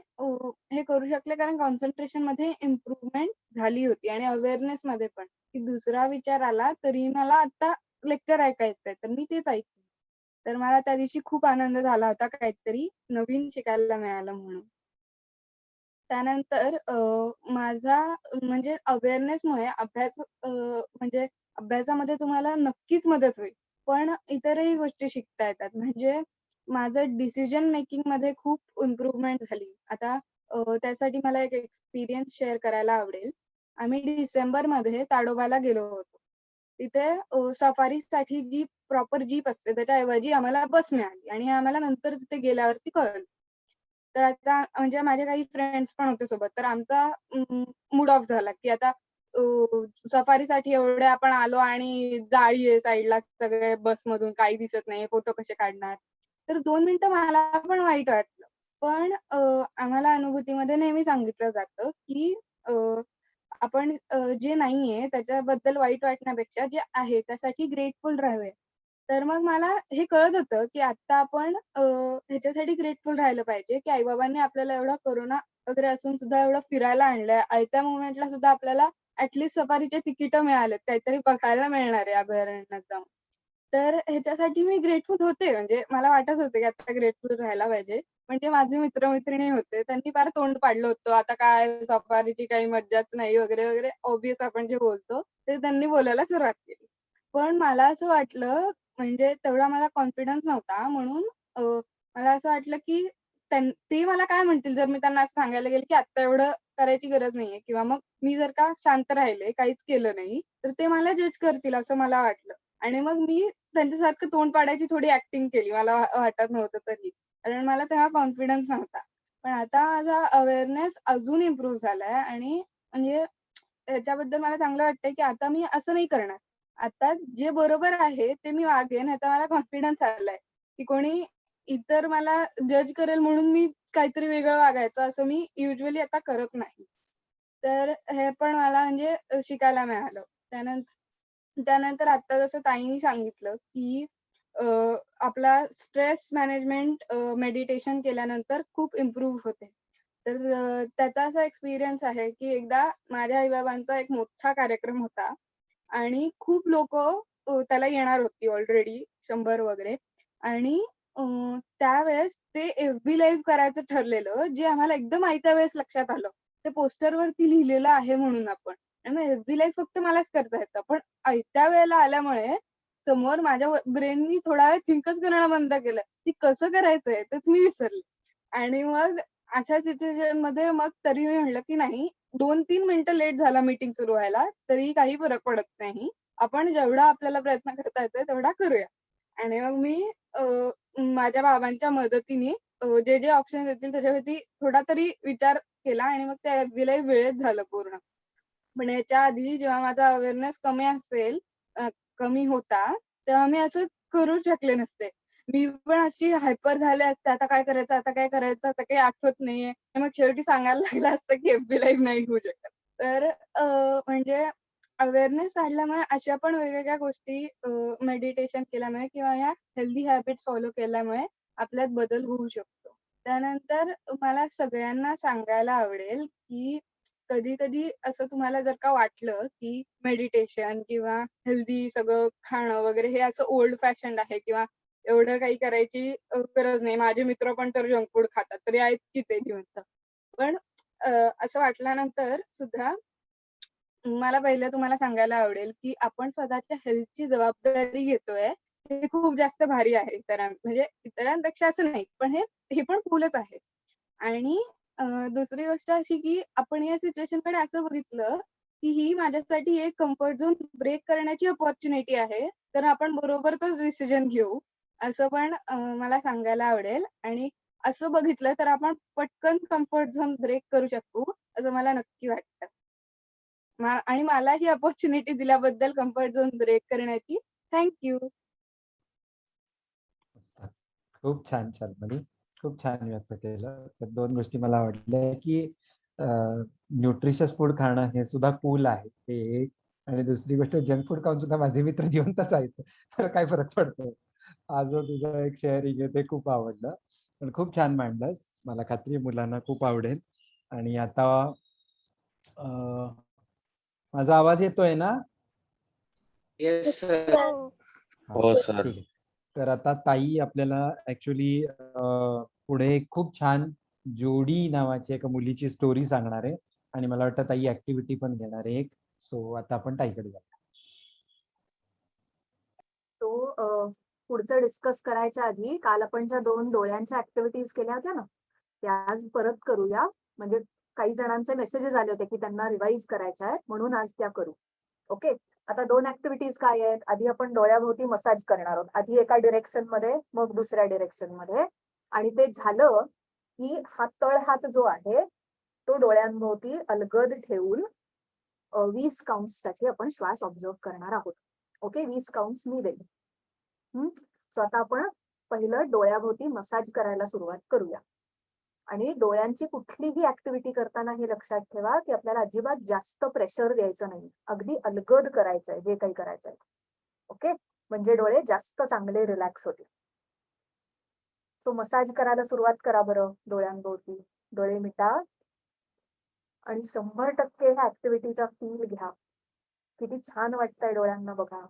हे करू शकले कारण कॉन्सन्ट्रेशनमध्ये इम्प्रूव्हमेंट झाली होती आणि अवेअरनेसमध्ये पण, की दुसरा विचार आला तरी मला आता लेक्चर ऐकायचंय, तर मी तेच ऐकते. तर मला त्या दिवशी खूप आनंद झाला होता, काहीतरी नवीन शिकायला मिळालं म्हणून. त्यानंतर माझा म्हणजे अवेअरनेसमुळे म्हणजे अभ्यासामध्ये तुम्हाला नक्कीच मदत होईल. पण इतरही गोष्टी शिकता येतात. म्हणजे माझं डिसिजन मेकिंगमध्ये खूप इम्प्रूव्हमेंट झाली. आता त्यासाठी मला एक एक्सपिरियन्स शेअर करायला आवडेल. आम्ही डिसेंबरमध्ये ताडोबाला गेलो होतो. तिथे सफारीसाठी जी प्रॉपर जीप असते त्याच्याऐवजी आम्हाला बस मिळाली आणि हे आम्हाला नंतर तिथे गेल्यावरती कळलं. तर आता म्हणजे माझे काही फ्रेंड्स पण होते सोबत. तर आमचा मूड ऑफ झाला, की आता अ, सफारीसाठी एवढे आपण आलो आणि जाळी आहे साईडला सगळे बसमधून काही दिसत नाही, फोटो कसे काढणार? तर 2 मिनिटं मला पण वाईट वाटलं. पण आम्हाला अनुभूतीमध्ये नेहमी सांगितलं जातं, की अ, आपण जे नाहीये त्याच्याबद्दल वाईट वाटण्यापेक्षा जे आहे त्यासाठी ग्रेटफुल राहावे. तर मग मला हे कळत होतं, की आता आपण ह्याच्यासाठी ग्रेटफुल राहिलं पाहिजे, की आई-बाबांनी आपल्याला एवढा कोरोना वगैरे असून सुद्धा एवढं फिरायला आणलंय. आयत्या मोमेंटला सुद्धा आपल्याला सफारीचे तिकीटं मिळालेत. काहीतरी बघायला मिळणार आहे अभयारण्यात जाऊन. तर ह्याच्यासाठी मी ग्रेटफुल होते. म्हणजे मला वाटत होतं, की आता ग्रेटफुल राहायला पाहिजे. म्हणजे माझे मित्र-मैत्रिणी होते. त्यांनी फार तोंड पाडलं होतं. आता काय सफारीची काही मज्जाच नाही वगैरे, वगैरे. ऑब्व्हियस आपण जे बोलतो, ते त्यांनी बोलायला सुरुवात केली. पण मला असं वाटलं म्हणजे तेवढा मला कॉन्फिडन्स नव्हता म्हणून मला असं वाटलं, की ते मला काय म्हणतील जर मी त्यांना असं सांगायला गेले, की आत्ता एवढं करायची गरज नाहीये किंवा मग मी जर का शांत राहिले, काहीच केलं नाही, तर ते मला जज करतील असं मला वाटलं. आणि मग मी त्यांच्यासारखं तोंड पाडायची थोडी ॲक्टिंग केली. मला वाटत नव्हतं तरी. कारण मला तेव्हा कॉन्फिडन्स नव्हता. पण आता माझा अवेअरनेस अजून इम्प्रूव्ह झालाय आणि म्हणजे त्याच्याबद्दल मला चांगलं वाटतंय, की आता मी असं नाही करणार. आता जे बरोबर आहे ते मी वागेन ह्याचा मला कॉन्फिडन्स आलाय, की कोणी इतर मला जज करेल म्हणून मी काहीतरी वेगळं वागायचं असं मी युजुअली आता करत नाही. तर हे पण मला म्हणजे शिकायला मिळालं. त्यानंतर आता जसं ताईंनी सांगितलं, की अ, आपला स्ट्रेस मॅनेजमेंट मेडिटेशन केल्यानंतर खूप इम्प्रूव्ह होते. तर त्याचा असा एक्सपिरियन्स आहे, की एकदा माझ्या आई-बाबांचा एक मोठा कार्यक्रम होता आणि खूप लोकं त्याला येणार होती ऑलरेडी 100 वगैरे आणि अ, त्यावेळेस ते एफ-बी लाईव्ह करायचं ठरलेलं, जे आम्हाला एकदम आयत्या वेळेस लक्षात आलं. ते पोस्टरवरती लिहिलेलं आहे म्हणून आपण. आणि मग एफ-बी लाईव्ह फक्त मलाच करता येतं. पण आयत्या वेळेला आल्यामुळे समोर माझ्या ब्रेननी थोडा वेळ थिंकच करणं बंद केलं, की कसं करायचंय तेच मी विसरले. आणि मग अशा सिच्युएशनमध्ये मग तरी मी म्हटलं, की नाही 2-3 मिनिटं लेट झाला मीटिंग सुरू व्हायला, तरी काही फरक पडत नाही. आपण जेवढा आपल्याला प्रयत्न करता येतोय तेवढा करूया. आणि मग मी माझ्या बाबांच्या मदतीने जे ऑप्शन्स येतील त्याच्यावरती थोडा तरी विचार केला आणि मग त्या एफ-बीलाही वेळेत झालं पूर्ण. पण याच्या आधी जेव्हा माझा अवेअरनेस कमी असेल कमी होता, तेव्हा मी असं करू शकले नसते. मी पण अशी हायपर झाले असते, आता काय करायचं, आता काय करायचं, आता काही आठवत नाहीये. मग शेवटी सांगायला लागलं असतं, की एफ-बी लाईव्ह नाही होऊ शकत. तर म्हणजे अवेअरनेस वाढल्यामुळे अशा पण वेगवेगळ्या गोष्टी मेडिटेशन केल्यामुळे किंवा या हेल्दी हॅबिट्स फॉलो केल्यामुळे आपल्यात बदल होऊ शकतो. त्यानंतर मला सगळ्यांना सांगायला आवडेल, की कधी-कधी असं तुम्हाला जर का वाटलं, की मेडिटेशन किंवा हेल्दी सगळं खाणं वगैरे हे असं ओल्ड फॅशन्ड आहे किंवा एवढं काही करायची गरज नाही. माझे मित्र पण तर जंक फूड खातात, तरी आहेत की ते जिवंत. पण अ, असं वाटल्यानंतर सुद्धा मला पहिलं तुम्हाला सांगायला आवडेल, की आपण स्वतःच्या हेल्थची जबाबदारी घेतोय, हे खूप जास्त भारी आहे म्हणजे इतरांपेक्षा असं नाही, पण हे पण कूलच आहे. आणि दुसरी गोष्ट अशी, की आपण या सिच्युएशनकडे असं बघितलं, की ही माझ्यासाठी एक कम्फर्ट झोन ब्रेक करण्याची अपॉर्च्युनिटी आहे. तर आपण बरोबर तोच डिसिजन घेऊ, असं पण मला सांगायला आवडेल. आणि असं बघितलं तर आपण पटकन कम्फर्ट झोन ब्रेक करू शकू, असं मला नक्की वाटतं. आणि मला ही अपॉर्च्युनिटी दिल्याबद्दल कम्फर्ट झोन ब्रेक करण्याची थँक यू. खूप छान शर्मली, खूप छान व्यक्त केलं. तर 2 गोष्टी मला आवडल्या, की न्यूट्रिशियस फूड खाणं हे सुद्धा कूल आहे. हे एक आणि दुसरी गोष्ट जंक फूड खाऊन सुद्धा माझे मित्र जिवंतच आहेत. तर काय फरक पडतो? हा जो तुझं एक शेअरिंग आहे ते खूप आवडलं. पण खूप छान मांडलंस. मला खात्री आहे मुलांना खूप आवडेल. आणि आता माझा आवाज येतोय ना? Yes sir. हा, हो सर. ठीक आहे. तर आता ताई आपल्याला ऍक्च्युली पुढे खूप छान जोडी नावाची एका मुलीची स्टोरी सांगणार आहे आणि मला वाटतं ताई ऍक्टिव्हिटी पण घेणार आहे एक. सो आता आपण ताईकडे जाऊ. तो पुढचं डिस्कस करायच्या आधी काल आपण ज्या 2 डोळ्यांच्या ऍक्टिव्हिटीज केल्या होत्या ना, त्या आज परत करूया. म्हणजे काही जणांचे मेसेजेस आले होते की त्यांना रिवाइज करायच्या आहेत, म्हणून आज त्या करू. ओके. आता 2 ऍक्टिव्हिटीज काय आहेत? आधी आपण डोळ्याभोवती मसाज करणार आहोत. आधी एका डिरेक्शन मध्ये, मग दुसऱ्या डिरेक्शन मध्ये. आणि ते झालं की हा तळहात जो आहे तो डोळ्यांभोवती अलगद ठेवून 20 काउंट्स साठी आपण श्वास ऑब्झर्व करणार आहोत. ओके, 20 काउंट्स मी देईन. सो आता आपण पहिलं डोळ्याभोवती मसाज करायला सुरुवात करूया. आणि डोळ्यांची कुठलीही ऍक्टिव्हिटी करताना हे लक्षात ठेवा की आपल्याला अजिबात जास्त प्रेशर द्यायचं नाही. अगदी अलगद करायचंय जे काही करायचंय. ओके, म्हणजे डोळे जास्त चांगले रिलॅक्स होतील. सो मसाज करायला सुरुवात करा बरं डोळ्यांभोवती. डोळे मिटा आणि 100% ह्या ऍक्टिव्हिटीचा फील घ्या. किती छान वाटतंय डोळ्यांना बघा.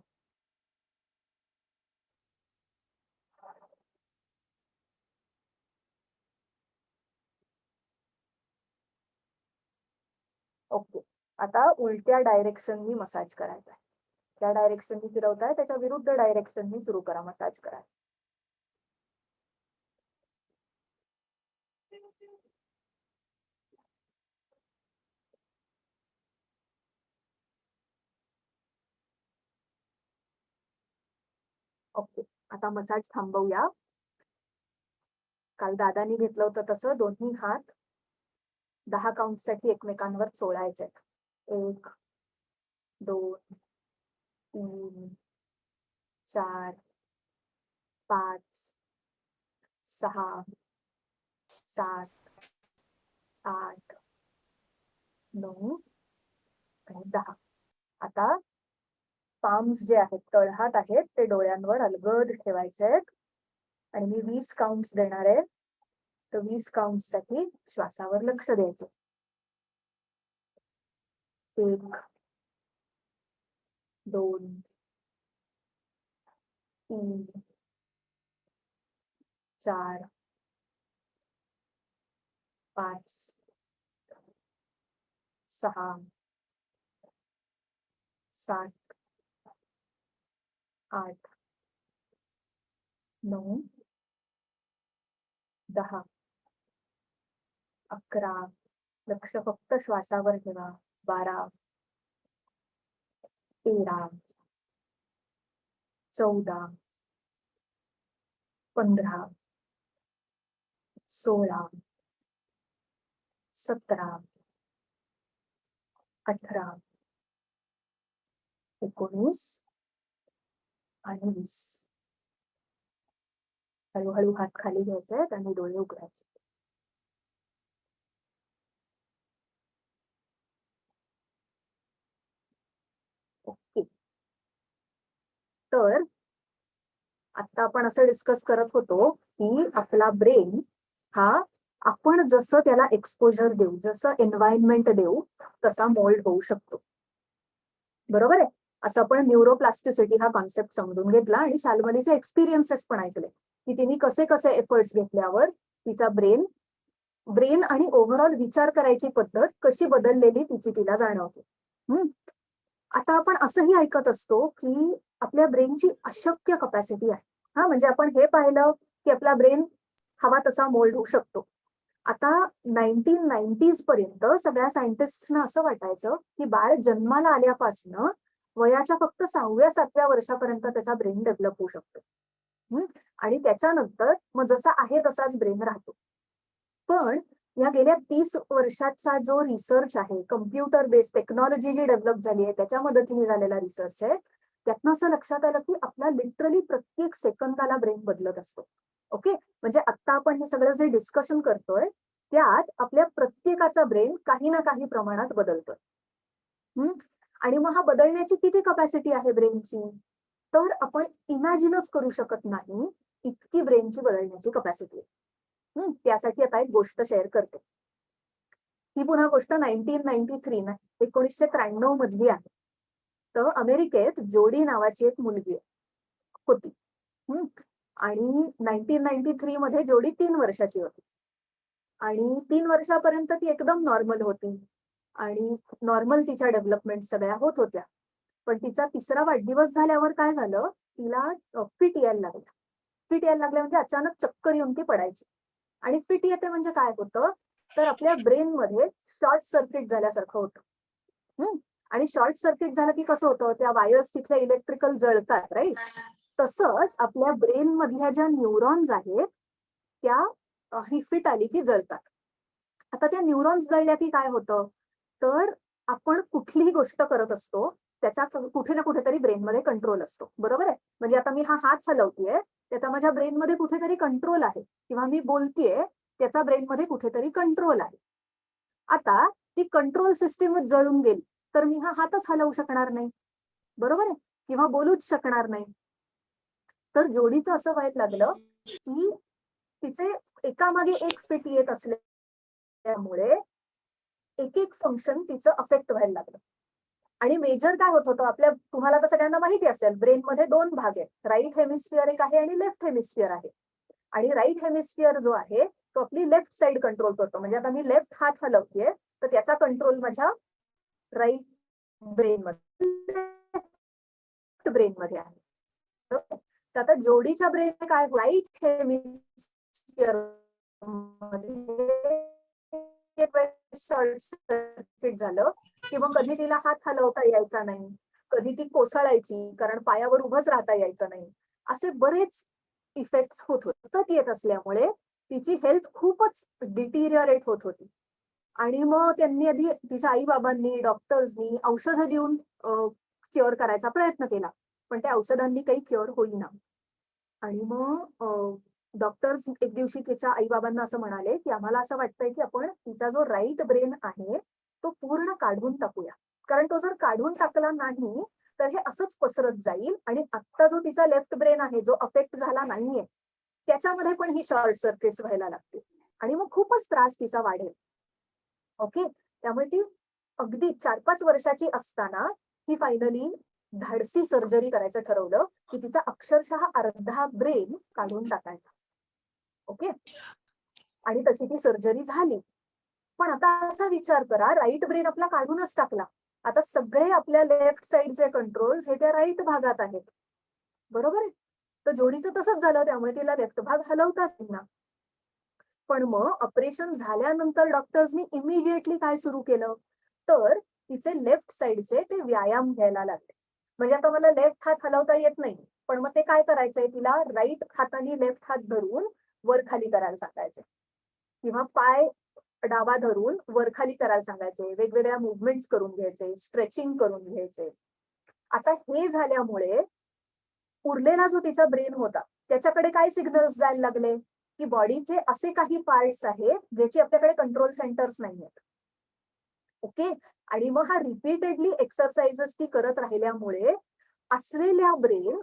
ओके, आता उलट्या डायरेक्शननी मसाज करायचा आहे. त्या डायरेक्शननी फिरवताय त्याच्या विरुद्ध डायरेक्शननी सुरू करा मसाज करायला. ओके, आता मसाज थांबवूया. काल दादानी घेतलं होतं तसं दोन्ही हात 10 काउंट साठी एकमेकांवर चोळायचे. 1 2 3 4 5 6 7 8 9 आणि 10. आता पाम्स जे आहेत, तळहात आहेत, ते डोळ्यांवर अलगद ठेवायचे आहेत. आणि मी 20 काउंट्स देणार आहे. तर 20 काउंट्स साठी श्वासावर लक्ष द्यायचं. 1 2 3 4 5 6 7 8 9 10 11. लक्ष फक्त श्वासावर ठेवा. 12 13 14 15 16 17 18 19 आणि 20. हळूहळू हात खाली घ्यायचे आणि डोळे उघडायचे. ओके, तर आता आपण असं डिस्कस करत होतो की आपला ब्रेन हा आपण जसं त्याला एक्सपोजर देऊ, जसं एन्व्हायरमेंट देऊ, तसा मोल्ड होऊ शकतो. बरोबर आहे. असं आपण न्यूरोप्लास्टिसिटी हा कॉन्सेप्ट समजून घेतला आणि शाल्मलीचे एक्सपिरियन्सेस पण ऐकले की तिने कसे कसे एफर्ट्स घेतल्यावर तिचा ब्रेन आणि ओव्हरऑल विचार करायची पद्धत कशी बदललेली तिला जाणवते. आता आपण असंही ऐकत असतो की आपल्या ब्रेनची अशक्य कपॅसिटी आहे. हा, म्हणजे आपण हे पाहिलं की आपला ब्रेन हवा तसा मोल्ड होऊ शकतो. आता 1990s पर्यंत सगळ्या सायंटिस्टना असं वाटायचं की बाळ जन्माला आल्यापासनं वयाच्या फक्त 6व्या-7व्या वर्षापर्यंत त्याचा ब्रेन डेव्हलप होऊ शकतो. आणि त्याच्यानंतर मग जसा आहे तसाच ब्रेन राहतो. पण या गेल्या 30 वर्षाचा जो रिसर्च आहे, कम्प्युटर बेस्ड टेक्नॉलॉजी जी डेव्हलप झाली आहे त्याच्या मदतीने झालेला रिसर्च आहे, त्यातनं असं लक्षात आलं की आपला लिटरली प्रत्येक सेकंदाला ब्रेन बदलत असतो. ओके, म्हणजे आता आपण हे सगळं जे डिस्कशन करतोय त्यात आपल्या प्रत्येकाचा ब्रेन काही ना काही प्रमाणात बदलतोय. आणि मग हा बदलण्याची किती कपॅसिटी आहे ब्रेनची, तर आपण इमॅजिनच करू शकत नाही इतकी ब्रेनची बदलण्याची कपॅसिटी. त्यासाठी आता एक गोष्ट शेअर करते. ही पुन्हा गोष्ट 1993 मधली आहे. तर अमेरिकेत जोडी नावाची एक मुलगी होती. आणि 1993 मध्ये जोडी 3 वर्षाची होती. आणि 3 वर्षापर्यंत ती एकदम नॉर्मल होती आणि नॉर्मल तिच्या डेव्हलपमेंट सगळ्या होत होत्या. पण तिचा 3रा वाढदिवस झाल्यावर काय झालं, तिला फिट यायला लागल्या. फिट यायला लागल्या म्हणजे अचानक चक्कर येऊन ती पडायची. आणि फिट येते म्हणजे काय होतं, तर आपल्या ब्रेन मध्ये शॉर्ट सर्किट झाल्यासारखं होतं. आणि शॉर्ट सर्किट झालं की कसं होतं, त्या वायर्स तिथल्या इलेक्ट्रिकल जळतात, राईट. तसंच आपल्या ब्रेन मधल्या ज्या न्यूरॉन्स आहेत त्या ही फिट आली की जळतात. आता त्या न्यूरॉन्स जळल्या की काय होतं, तर आपण कुठलीही गोष्ट करत असतो त्याचा कुठे ना कुठेतरी ब्रेनमध्ये कंट्रोल असतो, बरोबर आहे. म्हणजे आता मी हा हात हलवतेय त्याचा माझ्या ब्रेनमध्ये कुठेतरी कंट्रोल आहे, किंवा मी बोलतेय त्याचा ब्रेनमध्ये कुठेतरी कंट्रोल आहे. आता ती कंट्रोल सिस्टीमच जळून गेली तर मी हा हातच हलवू शकणार नाही, बरोबर आहे, किंवा बोलूच शकणार नाही. तर जोडीचं असं व्हायला लागलं की तिचे एकामागे एक फिट येत असल्यामुळे एक एक फंक्शन तिचं अफेक्ट व्हायला लागलं. आणि मेजर काय होत होतं, आपल्या तुम्हाला तर सगळ्यांना माहिती असेल, ब्रेनमध्ये 2 भाग आहेत, राईट हेमिस्फिअर एक आहे आणि लेफ्ट हेमिस्फिअर आहे. आणि राईट हेमिस्फिअर जो आहे तो आपली लेफ्ट साइड कंट्रोल करतो. म्हणजे आता मी लेफ्ट हात हलवतेय तर त्याचा कंट्रोल माझ्या राईट ब्रेनमध्ये आहे. तर आता जोडीच्या ब्रेन काय, राईट हेमिस्फिअर शॉर्ट सर्किट झालं की मग कधी तिला हात हलवता यायचा नाही, कधी ती कोसळायची कारण पायावर उभंच राहता यायचं नाही. असे बरेच इफेक्ट्स होत होते. सतत येत असल्यामुळे तिची हेल्थ खूपच डिटिरियरेट होत होती. आणि मग त्यांनी आधी तिच्या आई बाबांनी डॉक्टर्सनी औषधं देऊन क्युअर करायचा प्रयत्न केला, पण त्या औषधांनी काही क्युअर होईना. आणि मग डॉक्टर्स एक दिवशी तिच्या आई बाबांना असं म्हणाले की आम्हाला असं वाटतंय की आपण तिचा जो राईट ब्रेन आहे तो पूर्ण काढून टाकूया, कारण तो जर काढून टाकला नाही तर हे असंच पसरत जाईल आणि आता जो तिचा लेफ्ट ब्रेन आहे जो अफेक्ट झाला नाहीये त्याच्यामध्ये पण ही शॉर्ट सर्किट्स व्हायला लागतील आणि मग खूपच त्रास तिचा वाढेल. ओके, त्यामुळे ती अगदी 4-5 वर्षाची असताना ती फायनली धाडसी सर्जरी करायचं ठरवलं की तिचा अक्षरशः अर्धा ब्रेन काढून टाकायचा. ओके, आणि तशी ती सर्जरी झाली. पण आता असा विचार करा, राईट ब्रेन आपला काढूनच टाकला, आता सगळे आपल्या लेफ्ट साइडचे कंट्रोल्स हे त्या राईट भागात आहेत, बरोबर आहे. तर जोडीचं तसंच झालं, त्यामुळे तिला लेफ्ट भाग हलवतात ना. पण मग ऑपरेशन झाल्यानंतर डॉक्टर्सनी इमिजिएटली काय सुरू केलं, तर तिचे लेफ्ट साइडचे ते व्यायाम घ्यायला लागले. म्हणजे आता मला लेफ्ट हात हलवता येत नाही, पण मग ते काय करायचंय, तिला राईट हाताने लेफ्ट हात धरून वर खाली करायला सांगायचे, किंवा पाय डावा धरून वर खाली करायला सांगायचे, वेगवेगळ्या मुवमेंट्स करून घ्यायचे, स्ट्रेचिंग करून घ्यायचे. आता हे झाल्यामुळे उरलेला जो तिचा ब्रेन होता त्याच्याकडे काय सिग्नल्स जायला लागले की बॉडीचे असे काही पार्ट्स आहेत ज्याची आपल्याकडे कंट्रोल सेंटर्स नाही आहेत. ओके, आणि मग हा रिपीटेडली एक्सरसाइजेस ती करत राहिल्यामुळे असलेल्या ब्रेन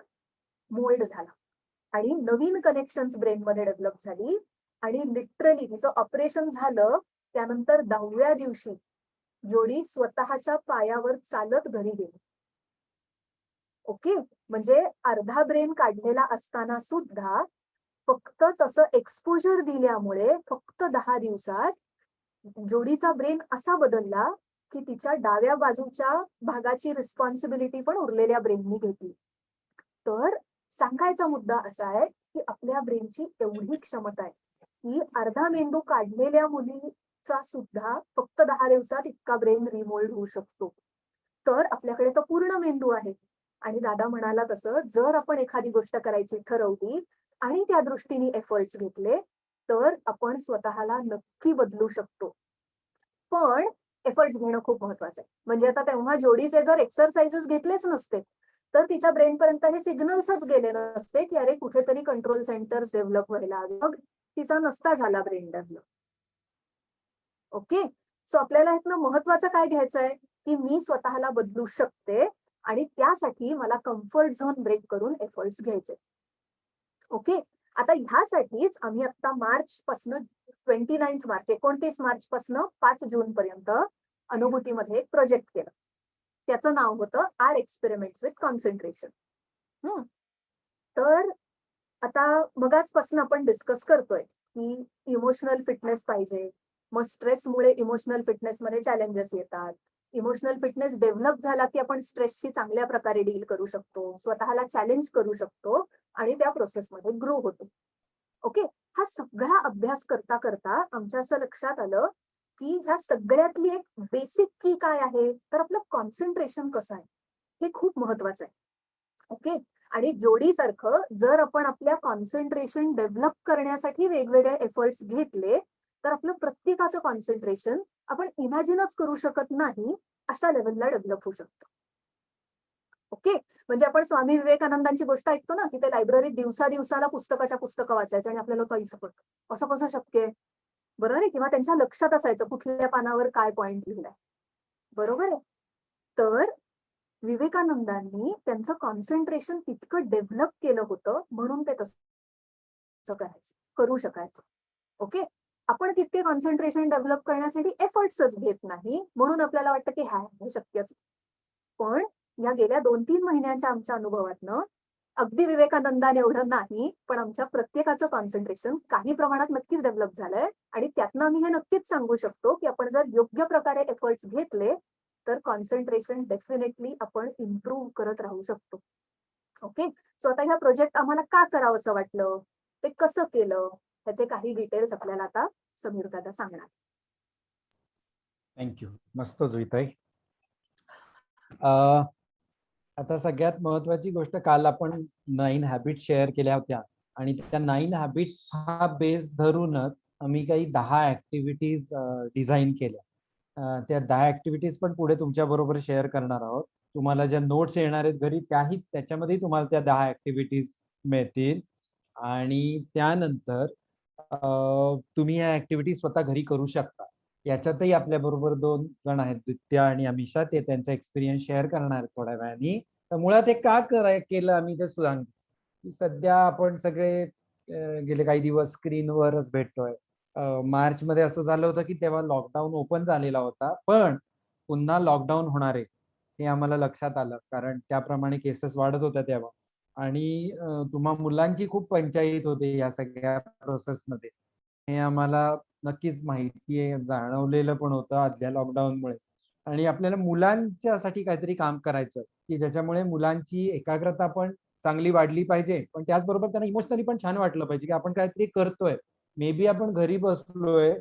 मोल्ड झाला आणि नवीन कनेक्शन्स ब्रेनमध्ये डेव्हलप झाली. आणि लिटरली तिचं ऑपरेशन झालं त्यानंतर 10व्या दिवशी जोडी स्वतःच्या पायावर चालत घरी गेली. ओके, म्हणजे अर्धा ब्रेन काढलेला असताना सुद्धा फक्त तसं एक्सपोजर दिल्यामुळे फक्त 10 दिवसात जोडीचा ब्रेन असा बदलला की तिच्या डाव्या बाजूच्या भागाची रिस्पॉन्सिबिलिटी पण उरलेल्या ब्रेननी घेतली. तर सांगायचा मुद्दा असा आहे की आपल्या ब्रेनची एवढी क्षमता आहे की अर्धा मेंदू काढलेल्या मुलीचा सुद्धा फक्त 10 दिवसात इतका ब्रेन रिमोल्ड होऊ शकतो. तर आपल्याकडे तो पूर्ण मेंदू आहे. आणि दादा म्हणाला तसं जर आपण एखादी गोष्ट करायची ठरवली आणि त्या दृष्टीने एफर्ट्स घेतले तर आपण स्वतःला नक्की बदलू शकतो. पण एफर्ट्स घेणं खूप महत्वाचं आहे. म्हणजे आता तेव्हा जोडीचे जर एक्सरसाइजेस घेतलेच नसते तर तिच्या ब्रेन पर्यंत हे सिग्नल्सच गेले नसते की अरे कुठेतरी कंट्रोल सेंटर्स डेव्हलप व्हायला हवे, मग तिचा नसता झाला ब्रेन डेव्हलप. ओके, सो आपल्याला ह्यातनं महत्वाचं काय घ्यायचं आहे की मी स्वतःला बदलू शकते आणि त्यासाठी मला कम्फर्ट झोन ब्रेक करून एफर्ट्स घ्यायचे. ओके, आता ह्यासाठीच आम्ही आता मार्च पासून 29 मार्च पासून 5 जून पर्यंत अनुभूतीमध्ये एक प्रोजेक्ट केलं. त्याचं नाव होतं आर एक्सपेरिमेंट्स विथ कॉन्सन्ट्रेशन. तर आता मगाचपासून आपण डिस्कस करतोय की इमोशनल फिटनेस पाहिजे, मग स्ट्रेसमुळे इमोशनल फिटनेस मध्ये चॅलेंजेस येतात. इमोशनल फिटनेस डेव्हलप झाला की आपण स्ट्रेसशी चांगल्या प्रकारे डील करू शकतो, स्वतःला चॅलेंज करू शकतो आणि त्या प्रोसेसमध्ये ग्रो होतो. ओके, हा सगळा अभ्यास करता करता आमच्या असं लक्षात आलं की ह्या सगळ्यातली एक बेसिक की काय आहे, तर आपलं कॉन्सन्ट्रेशन कसं आहे हे खूप महत्वाचं आहे. ओके, आणि जोडीसारखं जर आपण आपल्या कॉन्सन्ट्रेशन डेव्हलप करण्यासाठी वेगवेगळे एफर्ट्स घेतले तर आपलं प्रत्येकाचं कॉन्सन्ट्रेशन आपण इमॅजिनच करू शकत नाही अशा लेवलला डेव्हलप होऊ शकतं. ओके, म्हणजे आपण स्वामी विवेकानंदांची गोष्ट ऐकतो ना की ते लायब्ररीत दिवसाला पुस्तकं वाचायचं आणि आपल्याला काही पडतं, असं कसं शक्य आहे, बरोबर आहे, किंवा त्यांच्या लक्षात असायचं कुठल्या पानावर काय पॉइंट लिहिलाय, बरोबर आहे. तर विवेकानंदांनी त्यांचं कॉन्सन्ट्रेशन इतकं डेव्हलप केलं होतं म्हणून ते कसं करू शकायचं. ओके, आपण तितके कॉन्सन्ट्रेशन डेव्हलप करण्यासाठी एफर्ट्सच घेत नाही म्हणून आपल्याला वाटतं की हे शक्यच. पण या गेल्या 2-3 महिन्यांच्या आमच्या अनुभवातनं अगदी विवेकानंदाने एवढं नाही पण आमच्या प्रत्येकाचं कॉन्सन्ट्रेशन काही प्रमाणात नक्कीच डेव्हलप झालंय आणि त्यातनं आम्ही हे नक्कीच सांगू शकतो की आपण जर योग्य प्रकारे एफर्ट्स घेतले तर कॉन्सन्ट्रेशन डेफिनेटली आपण इम्प्रूव्ह करत राहू शकतो. ओके, सो आता ह्या प्रोजेक्ट आम्हाला का करावं असं वाटलं, ते कसं केलं, त्याचे काही डिटेल्स आपल्याला आता समीर दादा सांगणार. थँक्यू, मस्त जुईताई. आता सगळ्यात महत्वाची गोष्ट, काल आपण 9 हॅबिट शेअर केल्या होत्या आणि त्या 9 हॅबिट्स हा बेस धरूनच आम्ही काही 10 ऍक्टिव्हिटीज डिझाईन केल्या. त्या 10 ऍक्टिव्हिटीज पण पुढे तुमच्या बरोबर शेअर करणार आहोत. तुम्हाला ज्या नोट्स येणार आहेत घरी त्याच्यामध्ये तुम्हाला त्या 10 ऍक्टिव्हिटीज मिळतील आणि त्यानंतर तुम्ही या ऍक्टिव्हिटीज स्वतः घरी करू शकता. याच्यातही आपल्या बरोबर 2 जण आहेत, दित्या आणि अमिषा, ते त्यांचा एक्सपिरियन्स शेअर करणार आहेत थोड्या वेळाने. तर मुळात हे का केलं आम्ही ते सांगतो. सध्या आपण सगळे गेले काही दिवस स्क्रीनवरच भेटतोय. मार्च मध्ये असं झालं होतं की तेव्हा लॉकडाऊन ओपन झालेला होता, पण पुन्हा लॉकडाऊन होणार आहे हे आम्हाला लक्षात आलं, कारण त्याप्रमाणे केसेस वाढत होत्या तेव्हा. आणि तुम्हा मुलांची खूप पंचायत होते या सगळ्या प्रोसेसमध्ये, हे आम्हाला नक्कीच माहिती आहे, जाणवलेलं पण होतं आदल्या लॉकडाऊनमुळे. आणि आपल्याला मुलांच्यासाठी काहीतरी काम करायचं की ज्याच्यामुळे मुलांची एकाग्रता पण चांगली वाढली पाहिजे, पण त्याचबरोबर त्यांना इमोशनली पण छान वाटलं पाहिजे की आपण काहीतरी करतोय. मे बी आपण घरी बसलोय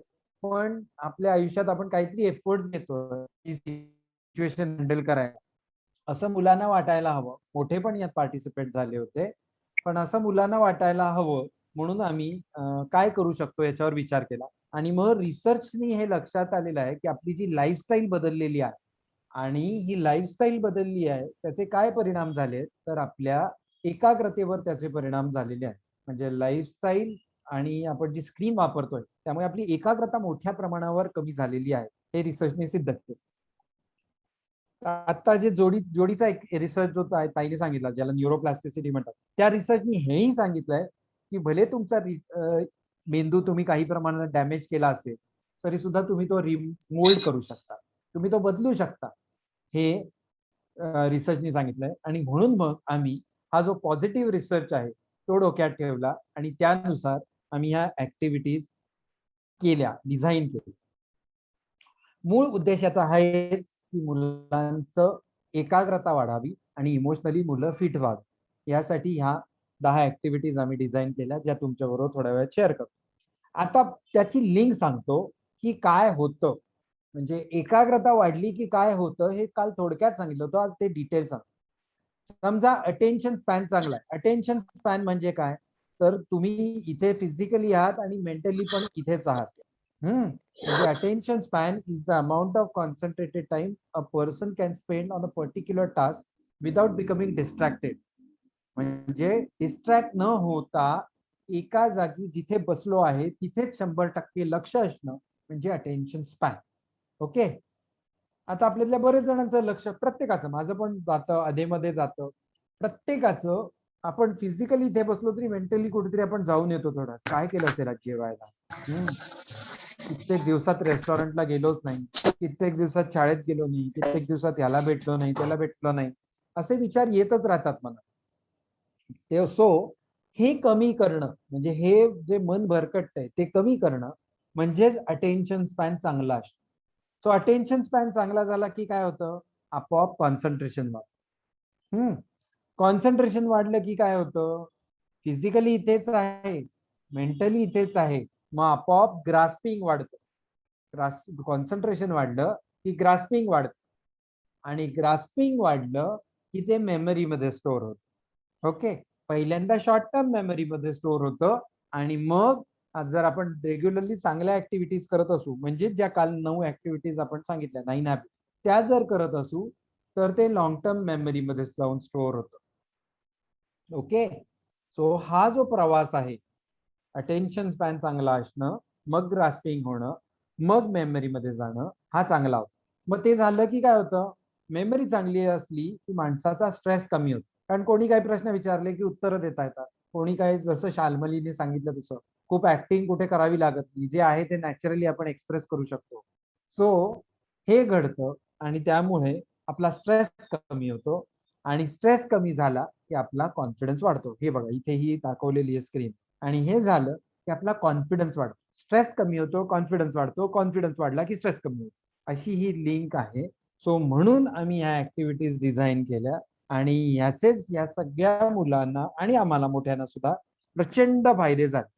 पण आपल्या आयुष्यात आपण काहीतरी एफर्ट घेतोय ही सिच्युएशन हँडल करायला, असं मुलांना वाटायला हवं. मोठे पण यात पार्टिसिपेट झाले होते, पण असं मुलांना वाटायला हवं म्हणून आम्ही काय करू शकतो याच्यावर विचार केला. आणि मग रिसर्चनी हे लक्षात आलेलं आहे की आपली जी लाईफस्टाईल बदललेली आहे आणि ही लाईफस्टाईल बदलली आहे त्याचे काय परिणाम झाले, तर आपल्या एकाग्रतेवर त्याचे परिणाम झालेले आहेत. म्हणजे लाईफस्टाईल आणि आपण जी स्क्रीन वापरतोय त्यामुळे आपली एकाग्रता मोठ्या प्रमाणावर कमी झालेली आहे, हे रिसर्चने सिद्ध केलं. आता जे जोडीचा एक रिसर्च जो ताईने सांगितला, ज्याला न्यूरोप्लास्टिसिटी म्हणतात, त्या रिसर्चनी हेही सांगितलंय की भले तुमचा मेंदू तुम्ही काही प्रमाणात डॅमेज केला असेल तरी सुद्धा तुम्ही तो रिमोल्ड करू शकता, तुम्ही तो बदलू शकता, हे रिसर्चनी सांगितलंय. आणि म्हणून मग आम्ही हा जो पॉझिटिव्ह रिसर्च आहे तो डोक्यात ठेवला आणि त्यानुसार आम्ही ह्या ऍक्टिव्हिटीज केल्या, डिझाईन केल्या. मूळ उद्देश याचा आहे की मुलांचं एकाग्रता वाढावी आणि इमोशनली मुलं फिट व्हावी, यासाठी ह्या 10 ऍक्टिव्हिटीज आम्ही डिझाईन केल्या, ज्या तुमच्याबरोबर थोड्या वेळात शेअर करतो. आता त्याची लिंक सांगतो की काय होतं, म्हणजे एकाग्रता वाढली की काय होतं हे काल थोडक्यात सांगितलं होतं, आज ते डिटेल सांगतो. समजा अटेन्शन स्पॅन चांगला आहे. अटेन्शन स्पॅन म्हणजे काय, तर तुम्ही इथे फिजिकली आहात आणि मेंटली पण इथेच आहात. The attention span is the amount of concentrated time a person can spend on a particular task without becoming distracted. म्हणजे डिस्ट्रॅक्ट न होता एका जागी जिथे बसलो आहे तिथेच 100% लक्ष असणं म्हणजे अटेन्शन स्पॅन. ओके. आता आपल्यातल्या बरेच जणांचं लक्ष, प्रत्येकाचं, माझं पण जातं, अधेमध्ये जातं, प्रत्येकाचं. आपण फिजिकली इथे बसलो तरी मेंटली कुठेतरी आपण जाऊन येतो. थोडं काय केलं असेल आज जेवायला, कित्येक दिवसात रेस्टॉरंटला गेलोच नाही, कित्येक दिवसात शाळेत गेलो नाही, कित्येक दिवसात याला भेटलो नाही, त्याला भेटलो नाही, असे विचार येतच राहतात मला. ते सो हे कमी करणं म्हणजे हे जे मन भरकटतंय ते कमी करणं म्हणजेच अटेन्शन स्पॅन चांगला असतो. सो अटेन्शन स्पॅन चांगला झाला की काय होतं, आपोआप कॉन्सन्ट्रेशन वाढतं. कॉन्सन्ट्रेशन वाढलं की काय होतं, फिजिकली इथेच आहे, मेंटली इथेच आहे, मग आपोआप ग्रास्पिंग वाढतं. कॉन्सन्ट्रेशन वाढलं की ग्रास्पिंग वाढतं, आणि ग्रास्पिंग वाढलं की ते मेमरीमध्ये स्टोअर होतं. ओके. पहिल्यांदा शॉर्ट टर्म मेमरीमध्ये स्टोअर होतं, आणि मग जर आपण रेग्युलरली चांगल्या ऍक्टिव्हिटीज करत असू, म्हणजे ज्या काल 9 ऍक्टिव्हिटीज आपण सांगितल्या, 9 हॅबिट, त्या जर करत असू तर ते लॉंग टर्म मेमरीमध्ये जाऊन स्टोअर होतं. ओके. सो हा जो प्रवास आहे, अटेन्शन स्पॅन चांगला असणं, मग ग्रास्पिंग होणं, मग मेमरीमध्ये जाणं, हा चांगला होता. मग ते झालं की काय होतं, मेमरी चांगली असली की माणसाचा स्ट्रेस कमी होतो. कारण कोणी काही प्रश्न विचारले की उत्तरं देता येतात. कोणी काही, जसं शाल्मलीने सांगितलं तसं खूप ऍक्टिंग कुठे करावी लागत नाही, जे आहे ते नॅचरली आपण एक्सप्रेस करू शकतो. सो हे घडतं, आणि त्यामुळे आपला स्ट्रेस कमी होतो, आणि स्ट्रेस कमी झाला की आपला कॉन्फिडन्स वाढतो. हे बघा इथे ही दाखवलेली आहे स्क्रीन. आणि हे झालं की आपला कॉन्फिडन्स वाढतो. स्ट्रेस कमी होतो, कॉन्फिडन्स वाढतो, कॉन्फिडन्स वाढला की स्ट्रेस कमी होतो, अशी ही लिंक आहे. सो म्हणून आम्ही ह्या ऍक्टिव्हिटीज डिझाईन केल्या, आणि याचेच या सगळ्या मुलांना आणि आम्हाला मोठ्यांना सुद्धा प्रचंड फायदे झाले.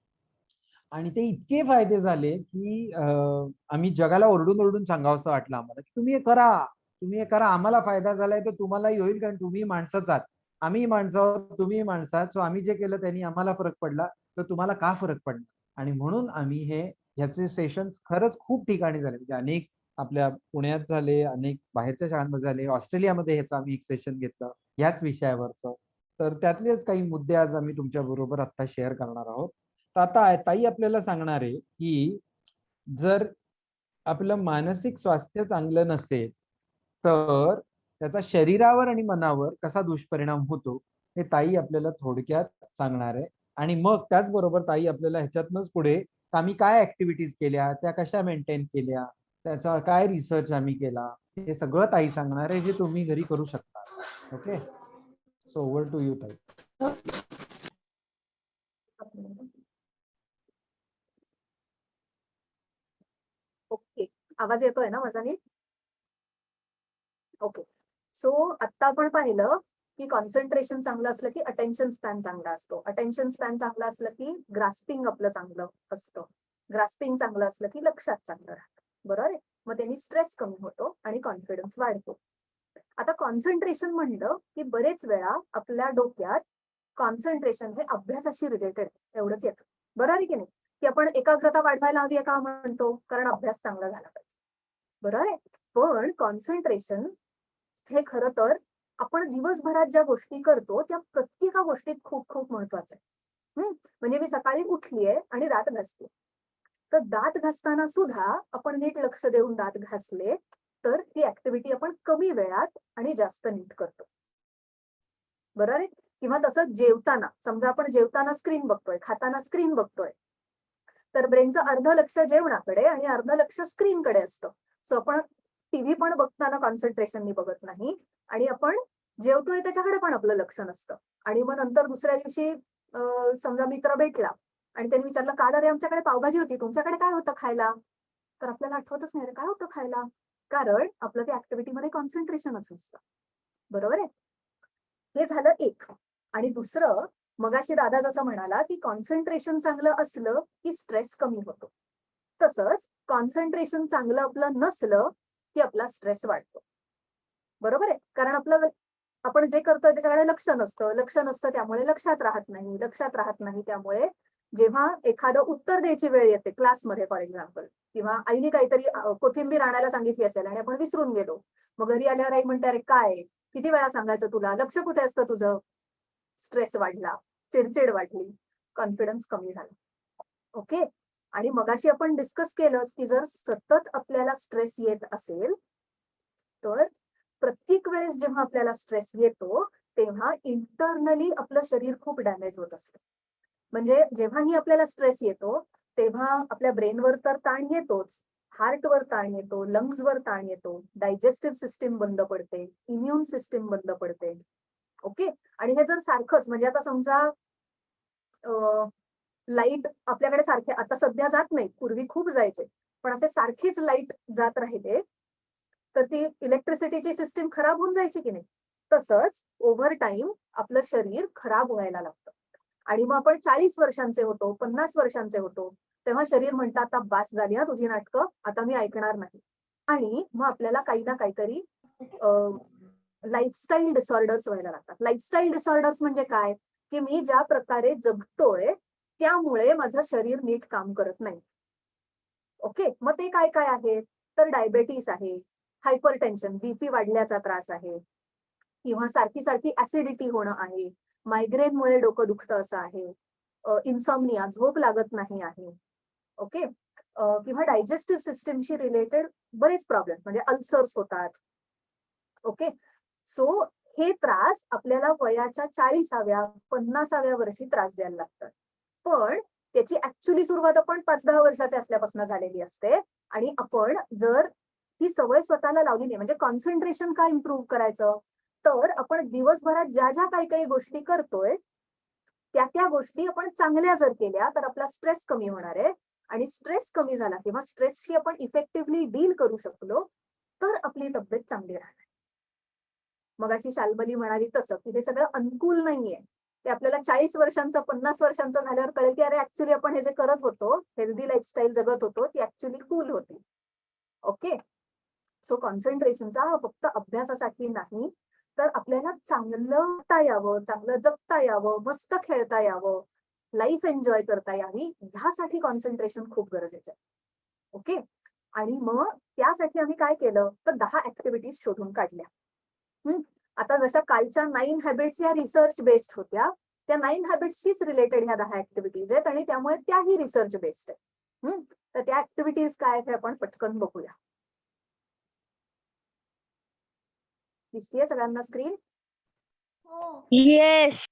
आणि ते इतके फायदे झाले की आम्ही जगाला ओरडून ओरडून सांगावंसं वाटलं आम्हाला की तुम्ही हे करा, तुम्ही हे करा, आम्हाला फायदा झालाय तर तुम्हालाही होईल, कारण तुम्ही माणसंच आहात, आम्ही माणसं आहोत, तुम्ही माणसं आहात. सो आम्ही जे केलं त्यांनी आम्हाला फरक पडला, तर तुम्हाला का फरक पडला. आणि म्हणून आम्ही ह्याचे सेशन्स खरंच खूप ठिकाणी झाले, म्हणजे अनेक आपल्या पुण्यात झाले, अनेक बाहेरच्या शाळांमध्ये झाले, ऑस्ट्रेलियामध्ये ह्याचं आम्ही एक सेशन घेतलं याच विषयावरचं. तर त्यातलेच काही मुद्दे आज आम्ही तुमच्या बरोबर आता शेअर करणार आहोत. तर आता ताई आपल्याला सांगणार आहे की जर आपलं मानसिक स्वास्थ्य चांगलं नसेल तर त्याचा शरीरावर आणि मनावर कसा दुष्परिणाम होतो हे ताई आपल्याला थोडक्यात सांगणार आहे. आणि मग त्याचबरोबर ताई आपल्याला ह्याच्यातनच पुढे आम्ही काय ऍक्टिव्हिटीज केल्या, त्या कशा मेंटेन केल्या, त्याचा काय रिसर्च आम्ही केला, हे सगळं ताई सांगणार आहे, जे तुम्ही घरी करू शकता. Okay. So over to you ताई. ओके. आवाज येतोय ना माझा नीट? ओके. सो आता आपण पाहिलं की कॉन्सन्ट्रेशन चांगलं असलं की अटेन्शन स्पॅन चांगला असतो. अटेन्शन स्पॅन चांगला असलं की ग्रास्पिंग आपलं चांगलं असतं. ग्रास्पिंग चांगलं असलं की लक्षात चांगलं राहतं. बरोबर आहे. मग त्यांनी स्ट्रेस कमी होतो आणि कॉन्फिडन्स वाढतो. आता कॉन्सन्ट्रेशन म्हणलं की बरेच वेळा आपल्या डोक्यात कॉन्सन्ट्रेशन हे अभ्यासाशी रिलेटेड एवढंच येतं. बरोबर आहे की नाही, की आपण एकाग्रता वाढवायला हवी का म्हणतो, कारण अभ्यास चांगला झाला पाहिजे. बरोबर आहे. पण कॉन्सन्ट्रेशन हे खरं तर आपण दिवसभरात ज्या गोष्टी करतो त्या प्रत्येक गोष्टीत खूप खूप महत्वाचं आहे. म्हणजे मी सकाळी उठलीये आणि दात घासते, तर दात घासताना सुद्धा आपण नीट लक्ष देऊन दात घासले तर ती ऍक्टिव्हिटी आपण कमी वेळात आणि जास्त नीट करतो. बरोबर आहे. किंवा तसं जेवताना, समजा आपण जेवताना स्क्रीन बघतोय, खाताना स्क्रीन बघतोय, तर ब्रेनचं अर्ध लक्ष जेवणाकडे आणि अर्ध लक्ष स्क्रीनकडे असतं. सो आपण टीव्ही पण बघताना कॉन्सन्ट्रेशननी बघत नाही, आणि आपण जेवतोय त्याच्याकडे पण आपलं लक्ष नसतं. आणि मग नंतर दुसऱ्या दिवशी समजा मित्र भेटला आणि त्यांनी विचारलं, काल अरे आमच्याकडे पावभाजी होती, तुमच्याकडे काय होतं खायला, तर आपल्याला आठवतच नाही काय होतं खायला, कारण आपलं त्या ऍक्टिव्हिटीमध्ये कॉन्सन्ट्रेशनच नसतं. बरोबर आहे. हे झालं एक. आणि दुसरं, मगाशी दादा जसं म्हणाला की कॉन्सन्ट्रेशन चांगलं असलं की स्ट्रेस कमी होतो, तसंच कॉन्सन्ट्रेशन चांगलं आपलं नसलं की आपला स्ट्रेस वाढतो. बरोबर आहे. कारण आपण जे करतोय त्याच्याकडे लक्ष नसतं, त्यामुळे लक्षात राहत नाही. त्यामुळे जेव्हा एखादं उत्तर द्यायची वेळ येते क्लासमध्ये फॉर एक्झाम्पल, किंवा आईने काहीतरी कोथिंबीर आणायला सांगितली असेल आणि आपण विसरून गेलो, मग घरी आल्यावर आई म्हणते अरे काय किती वेळा सांगायचं तुला? लक्ष कुठे असतं तुझं? स्ट्रेस वाढला, चिडचिड वाढली, कॉन्फिडन्स कमी झाला. ओके. आणि मगाशी आपण डिस्कस केलंच की जर सतत आपल्याला स्ट्रेस येत असेल तर प्रत्येक वेळेस जेव्हा आपल्याला स्ट्रेस येतो तेव्हा इंटरनली आपलं शरीर खूप डॅमेज होत असतं. म्हणजे जेव्हाही आपल्याला स्ट्रेस येतो तेव्हा आपल्या ब्रेनवर तर ताण येतोच, हार्टवर ताण येतो, लंग्सवर ताण येतो, डायजेस्टिव्ह सिस्टीम बंद पडते, इम्युन सिस्टीम बंद पडते. ओके. आणि हे जर सारखंच म्हणजे आता समजा लाईट आपल्याकडे सारखे आता सध्या जात नाही, पूर्वी खूप जायचे, पण असे सारखीच लाईट जात राहिले तर ती इलेक्ट्रिसिटीची सिस्टीम खराब होऊन जायची की नाही. तसंच ओव्हर टाइम आपलं शरीर खराब व्हायला लागतं. आणि मग आपण 40 वर्षांचे होतो, 50 वर्षांचे होतो, तेव्हा शरीर म्हणतं आता बास झाली हा तुझी नाटकं, आता मी ऐकणार नाही. आणि मग आपल्याला काही ना काहीतरी लाईफस्टाईल डिसऑर्डर्स व्हायला लागतात. लाईफस्टाईल डिसऑर्डर्स म्हणजे काय? की मी ज्या प्रकारे जगतोय त्यामुळे माझं शरीर नीट काम करत नाही. ओके. मग ते काय काय आहे? तर डायबेटीस आहे, हायपरटेन्शन, बीपी वाढल्याचा त्रास आहे, किंवा सारखी सारखी ऍसिडिटी होणं आहे, मायग्रेनमुळे डोकं दुखतं असं आहे, इन्सॉम्निया, झोप लागत नाही आहे. ओके. किंवा डायजेस्टिव्ह सिस्टीमशी रिलेटेड बरेच प्रॉब्लेम म्हणजे अल्सर्स होतात. ओके. सो हे त्रास आपल्याला वयाच्या 40व्या 50व्या वर्षी त्रास द्यायला लागतात. पण त्याची ऍक्च्युली सुरुवात आपण 5-10 वर्षाचे असल्यापासून झालेली असते. आणि आपण जर ही सवय स्वतःला लावली नाही म्हणजे कॉन्सन्ट्रेशन काय इम्प्रूव्ह करायचं तर आपण दिवसभरात ज्या ज्या काही काही गोष्टी करतोय त्या गोष्टी आपण चांगल्या जर केल्या तर आपला स्ट्रेस कमी होणार आहे. आणि स्ट्रेस कमी झाला किंवा स्ट्रेसशी आपण इफेक्टिव्हली डील करू शकलो तर आपली तब्येत चांगली राहणार. मगाशी शाल्मली म्हणाली तसं की हे सगळं अनुकूल नाहीये. ते आपल्याला 40 वर्षांचं 50 वर्षांचं झाल्यावर कळेल की अरे ऍक्च्युली आपण हे जे करत होतो, हेल्दी लाईफस्टाईल जगत होतो ती ऍक्च्युली कूल होती. ओके. सो कॉन्सन्ट्रेशनचा हा फक्त अभ्यासासाठी नाही तर आपल्याला चांगलं यावं, चांगलं जगता यावं, मस्त खेळता यावं, लाईफ एन्जॉय करता यावी ह्यासाठी कॉन्सन्ट्रेशन खूप गरजेचं आहे. ओके. आणि मग त्यासाठी आम्ही काय केलं तर 10 ऍक्टिव्हिटीज शोधून काढल्या. आता जशा कालच्या 9 हॅबिट्स या रिसर्च बेस्ड होत्या त्या 9 हॅबिट्सशीच रिलेटेड ह्या 10 ऍक्टिव्हिटीज आहेत आणि त्यामुळे त्याही रिसर्च बेस्ड आहेत. तर त्या ऍक्टिव्हिटीज काय हे आपण पटकन बघूया. दिसतीये सगळ्यांना स्क्रीन? येस.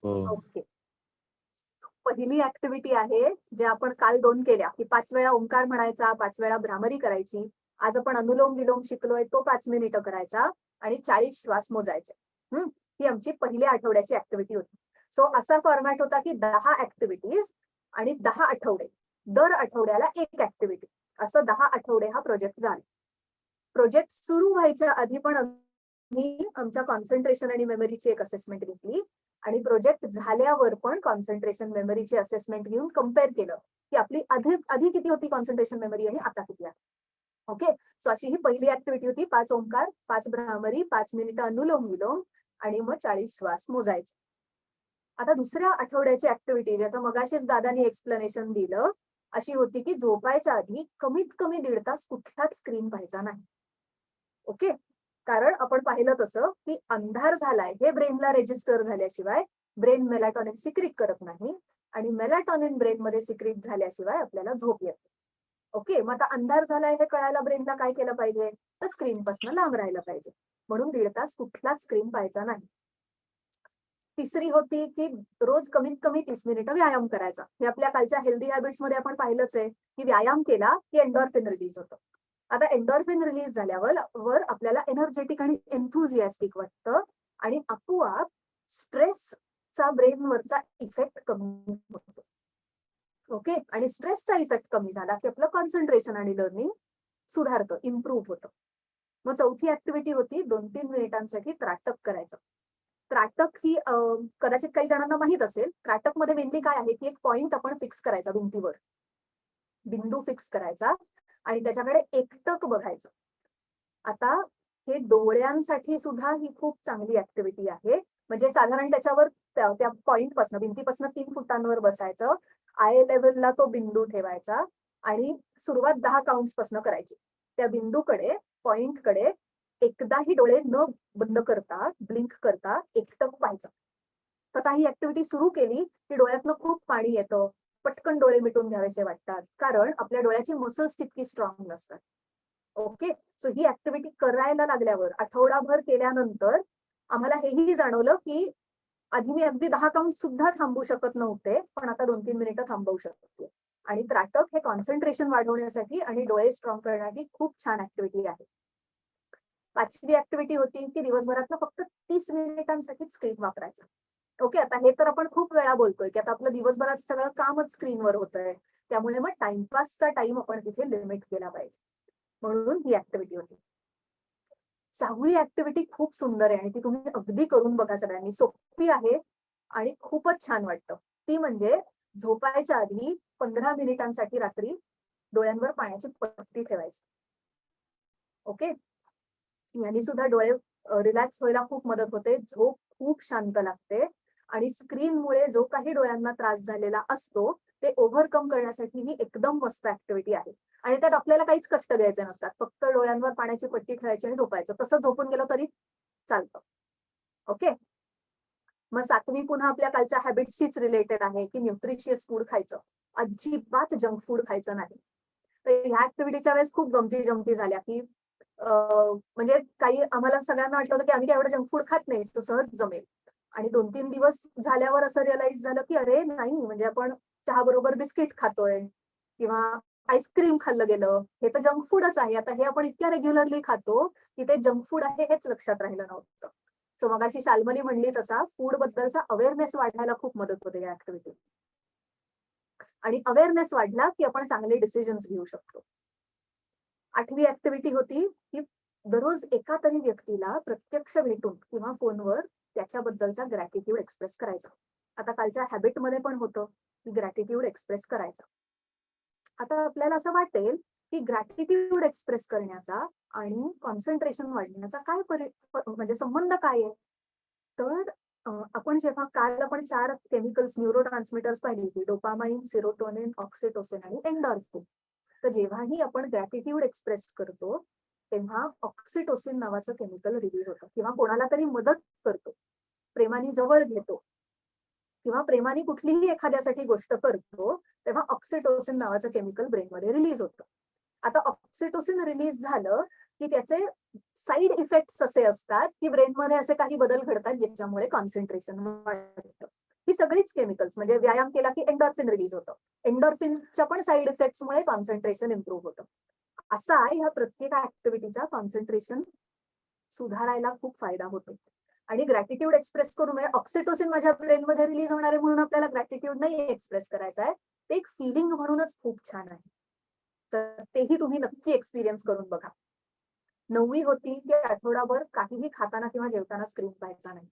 ओके. पहिली ऍक्टिव्हिटी आहे जे आपण काल 2 केल्या की 5 वेळा ओंकार म्हणायचा, 5 वेळा भ्रामरी करायची. आज आपण अनुलोम विलोम शिकलोय तो 5 मिनिटं करायचा आणि 40 श्वास मोजायचे. ही आमची पहिल्या आठवड्याची ऍक्टिव्हिटी होती. सो असा फॉर्मॅट होता की 10 ऍक्टिव्हिटीज आणि 10 आठवडे, दर आठवड्याला एक ऍक्टिव्हिटी, असं 10 आठवडे हा प्रोजेक्ट झाला. प्रोजेक्ट सुरू व्हायच्या आधी पण आम्ही आमच्या कॉन्सन्ट्रेशन आणि मेमरीची एक असेसमेंट घेतली आणि प्रोजेक्ट झाल्यावर पण कॉन्सन्ट्रेशन मेमरीची असेसमेंट घेऊन कम्पेअर केलं की आपली आधी किती होती कॉन्सन्ट्रेशन मेमरी आणि आता किती आहे. ओके. सो अशी ही पहिली ऍक्टिव्हिटी होती. 5 ओंकार, 5 भ्रामरी, 5 मिनिटं अनुलोम विलोम आणि मग 40 श्वास मोजायचे. आता दुसऱ्या आठवड्याची ऍक्टिव्हिटी ज्याचं मगाशीच दादानी एक्सप्लेनेशन दिलं अशी होती की झोपायच्या आधी कमीत कमी 1.5 तास कुठलाच स्क्रीन पाहायचा नाही. ओके. कारण आपण पाहिलं तसं की अंधार झालाय हे ब्रेनला रेजिस्टर झाल्याशिवाय ब्रेन मेलाटॉनिन सिक्रीट करत नाही आणि मेलाटॉनिन ब्रेन मध्ये सिक्रीट झाल्याशिवाय आपल्याला झोप येते. ओके. मग आता अंधार झालाय हे कळायला ब्रेनला काय केलं पाहिजे तर स्क्रीन पासून लांब राहिलं पाहिजे. म्हणून 1.5 तास कुठलाच स्क्रीन पाहायचा नाही. तिसरी होती की रोज कमीत कमी 30 मिनिटं व्यायाम करायचा. हे आपल्या कालच्या हेल्दी हॅबिट्स मध्ये आपण पाहिलंच आहे की व्यायाम केला की एंडॉर्फिन रिलीज होतं. आता एंडॉर्फिन रिलीज झाल्यावर आपल्याला एनर्जेटिक आणि एन्थुझियास्टिक वाटतं आणि आपोआप स्ट्रेसचा ब्रेनवरचा इफेक्ट कमी होतो. ओके. आणि स्ट्रेसचा इफेक्ट कमी झाला की आपलं कॉन्सन्ट्रेशन आणि लर्निंग सुधारतं, इम्प्रूव्ह होतं. मग चौथी ऍक्टिव्हिटी होती 2-3 मिनिटांसाठी त्राटक करायचं. त्राटक ही कदाचित काही जणांना माहित असेल. त्राटक मध्ये मेनली काय आहे की एक पॉइंट आपण फिक्स करायचा भिंतीवर, बिंदू फिक्स करायचा आणि त्याच्याकडे एकटक बघायचं. आता हे डोळ्यांसाठी सुद्धा ही खूप चांगली ऍक्टिव्हिटी आहे. म्हणजे साधारण त्याच्यावर त्या पॉइंट पासून भिंतीपासून 3 फुटांवर बसायचं, आय लेव्हलला तो बिंदू ठेवायचा आणि सुरुवात 10 काउंट्स पासून करायची. त्या बिंदूकडे पॉइंटकडे एकदाही डोळे न बंद करता ब्लिंक करता एकटक व्हायचं. आता ही ऍक्टिव्हिटी सुरू केली की डोळ्यातनं खूप पाणी येतं, पटकन डोळे मिटून घ्यावेसे वाटतात, कारण आपल्या डोळ्याची मसल्स तितकी स्ट्रॉंग नसतात. ओके, सो ही ऍक्टिव्हिटी करायला लागल्यावर आठवडाभर केल्यानंतर आम्हाला हेही जाणवलं की आधी मी अगदी 10 काउंट सुद्धा थांबू शकत नव्हते, पण आता 2-3 मिनिटं थांबवू शकते. आणि त्राटक हे कॉन्सन्ट्रेशन वाढवण्यासाठी आणि डोळे स्ट्रॉंग करण्यासाठी खूप छान ऍक्टिव्हिटी आहे. 5वी ऍक्टिव्हिटी होती की दिवसभरात फक्त 30 मिनिटांसाठी स्क्रीन वापरायचं. ओके, आता हे तर आपण खूप वेळा बोलतोय की आता आपलं दिवसभराचं सगळं कामच स्क्रीनवर होतंय, त्यामुळे मग टाइमपासचा टाइम आपण तिथे लिमिट केला पाहिजे, म्हणून ही ऍक्टिव्हिटी होती. 6वी ऍक्टिव्हिटी खूप सुंदर आहे आणि ती तुम्ही अगदी करून बघा सगळ्यांनी. सोपी आहे आणि खूपच छान वाटतं. ती म्हणजे झोपायच्या आधी 15 मिनिटांसाठी रात्री डोळ्यांवर पाण्याची पट्टी ठेवायची. ओके, याने सुद्धा डोळे रिलॅक्स व्हायला खूप मदत होते, झोप खूप शांत लागते आणि स्क्रीनमुळे जो काही डोळ्यांना त्रास झालेला असतो ते ओव्हरकम करण्यासाठी ही एकदम मस्त ऍक्टिव्हिटी आहे. आणि त्यात आपल्याला काहीच कष्ट द्यायचे नसतात, फक्त डोळ्यांवर पाण्याची पट्टी ठेवायची आणि झोपायचं. तसं झोपून गेलं तरी चालतं. ओके, मग 7वी पुन्हा आपल्या कालच्या हॅबिटशीच रिलेटेड आहे की न्यूट्रिशियस फूड खायचं, अजिबात जंक फूड खायचं नाही. तर ह्या ऍक्टिव्हिटीच्या वेळेस खूप गमती जमती झाल्या की म्हणजे काही आम्हाला सगळ्यांना आठवतं की आम्ही काय एवढं जंक फूड खात नाही, तो सहज जमेल. आणि 2-3 दिवस झाल्यावर असं रिअलाइज झालं की अरे नाही, म्हणजे आपण चहा बरोबर बिस्किट खातोय किंवा आईस्क्रीम खाल्लं गेलं, हे तर जंक फूडच आहे. आता हे आपण इतक्या रेग्युलरली खातो की ते जंक फूड आहे हेच लक्षात राहिलं नव्हतं. सो मगाशी शाल्मली म्हणली तसा फूड बद्दलचा अवेअरनेस वाढायला खूप मदत होते या ऍक्टिव्हिटी. आणि अवेअरनेस वाढला की आपण चांगले डिसिजन्स घेऊ शकतो. 8वी ऍक्टिव्हिटी होती की दररोज एका तरी व्यक्तीला प्रत्यक्ष भेटून किंवा फोनवर त्याच्याबद्दलचा ग्रॅटिट्यूड एक्सप्रेस करायचा. आता कालच्या हॅबिटमध्ये पण होतं की ग्रॅटिट्यूड एक्सप्रेस करायचा. आता आपल्याला असं वाटेल की ग्रॅटिट्यूड एक्सप्रेस करण्याचा आणि कॉन्सन्ट्रेशन वाढण्याचा काय म्हणजे संबंध काय आहे. तर आपण जेव्हा काल आपण 4 केमिकल्स न्यूरो ट्रान्समिटर्स पाहिली की डोपामाइन, सेरोटोनिन, ऑक्सिटोसिन आणि एंडॉर्फिन. तर जेव्हाही आपण ग्रॅटिट्यूड एक्सप्रेस करतो तेव्हा ऑक्सिटोसिन नावाचं केमिकल रिलीज होतं, किंवा कोणाला तरी मदत करतो, प्रेमाने जवळ घेतो किंवा प्रेमाने कुठलीही एखाद्यासाठी गोष्ट करतो तेव्हा ऑक्सिटोसिन नावाचं केमिकल ब्रेनमध्ये रिलीज होतं. आता ऑक्सिटोसिन रिलीज झालं की त्याचे साईड इफेक्ट्स असे असतात की ब्रेनमध्ये असे काही बदल घडतात ज्याच्यामुळे कॉन्सन्ट्रेशन वाढतं. ही सगळीच केमिकल्स, म्हणजे व्यायाम केला की एंडॉर्फिन रिलीज होतं, एंडॉर्फिनच्या पण साईड इफेक्ट्समुळे कॉन्सन्ट्रेशन इम्प्रूव्ह होतं. असा ह्या प्रत्येक ऍक्टिव्हिटीचा कॉन्सन्ट्रेशन सुधारायला खूप फायदा होतो. आणि ग्रॅटिट्यूड एक्सप्रेस करून म्हणजे ऑक्सिटोसिन माझ्या ब्रेनमध्ये रिलीज होणार आहे म्हणून आपल्याला ग्रॅटिट्यूड नाही एक्सप्रेस करायचा आहे, ते एक फिलिंग म्हणूनच खूप छान आहे. तर तेही तुम्ही नक्की एक्सपिरियन्स करून बघा. 9वी होती की आठवडाभर काहीही खाताना किंवा जेवताना स्क्रीन पाहायचा नाही.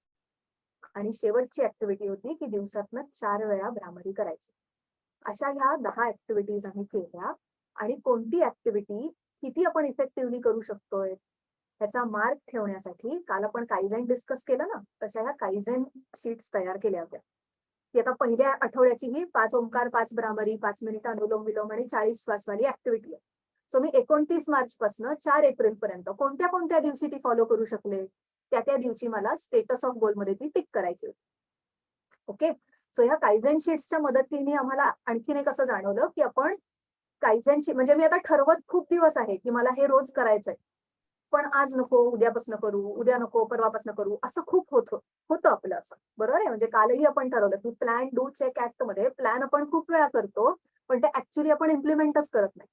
आणि शेवटची ऍक्टिव्हिटी होती की दिवसातनं 4 वेळा भ्रामरी करायची. अशा ह्या 10 ऍक्टिव्हिटीज आम्ही केल्या. आणि कोणती ऍक्टिव्हिटी किती आपण इफेक्टिव्हली करू शकतोय त्याचा मार्क ठेवण्यासाठी काल आपण काइझेन डिस्कस केलं ना, तशा ह्या काइझेन शीट्स तयार केल्या होत्या की आता पहिल्या आठवड्याची ही 5 ओंकार, 5 भ्रामरी, 5 मिनिटं अनुलोम विलोम आणि 40 श्वासवाली ऍक्टिव्हिटी आहे. सो मी 29 मार्च पासून 4 एप्रिल पर्यंत कोणत्या कोणत्या दिवशी ती फॉलो करू शकले त्या दिवशी मला स्टेटस ऑफ गोल मध्ये ती टिक करायची होती. ओके, सो ह्या काइझेन शीट्सच्या मदतीने आम्हाला आणखीन एक असं जाणवलं की आपण काइझेन शीट म्हणजे मी आता ठरवत खूप दिवस आहे की मला हे रोज करायचंय, पण आज नको, उद्यापासून करू, उद्या नको, परवापासून करू, असं खूप होतं आपलं असं. बरोबर आहे, म्हणजे कालही आपण ठरवलं की प्लॅन, डू, चेक, ऍक्ट मध्ये प्लॅन आपण खूप वेळा करतो पण ते ऍक्च्युअली आपण इम्प्लिमेंटच करत नाही.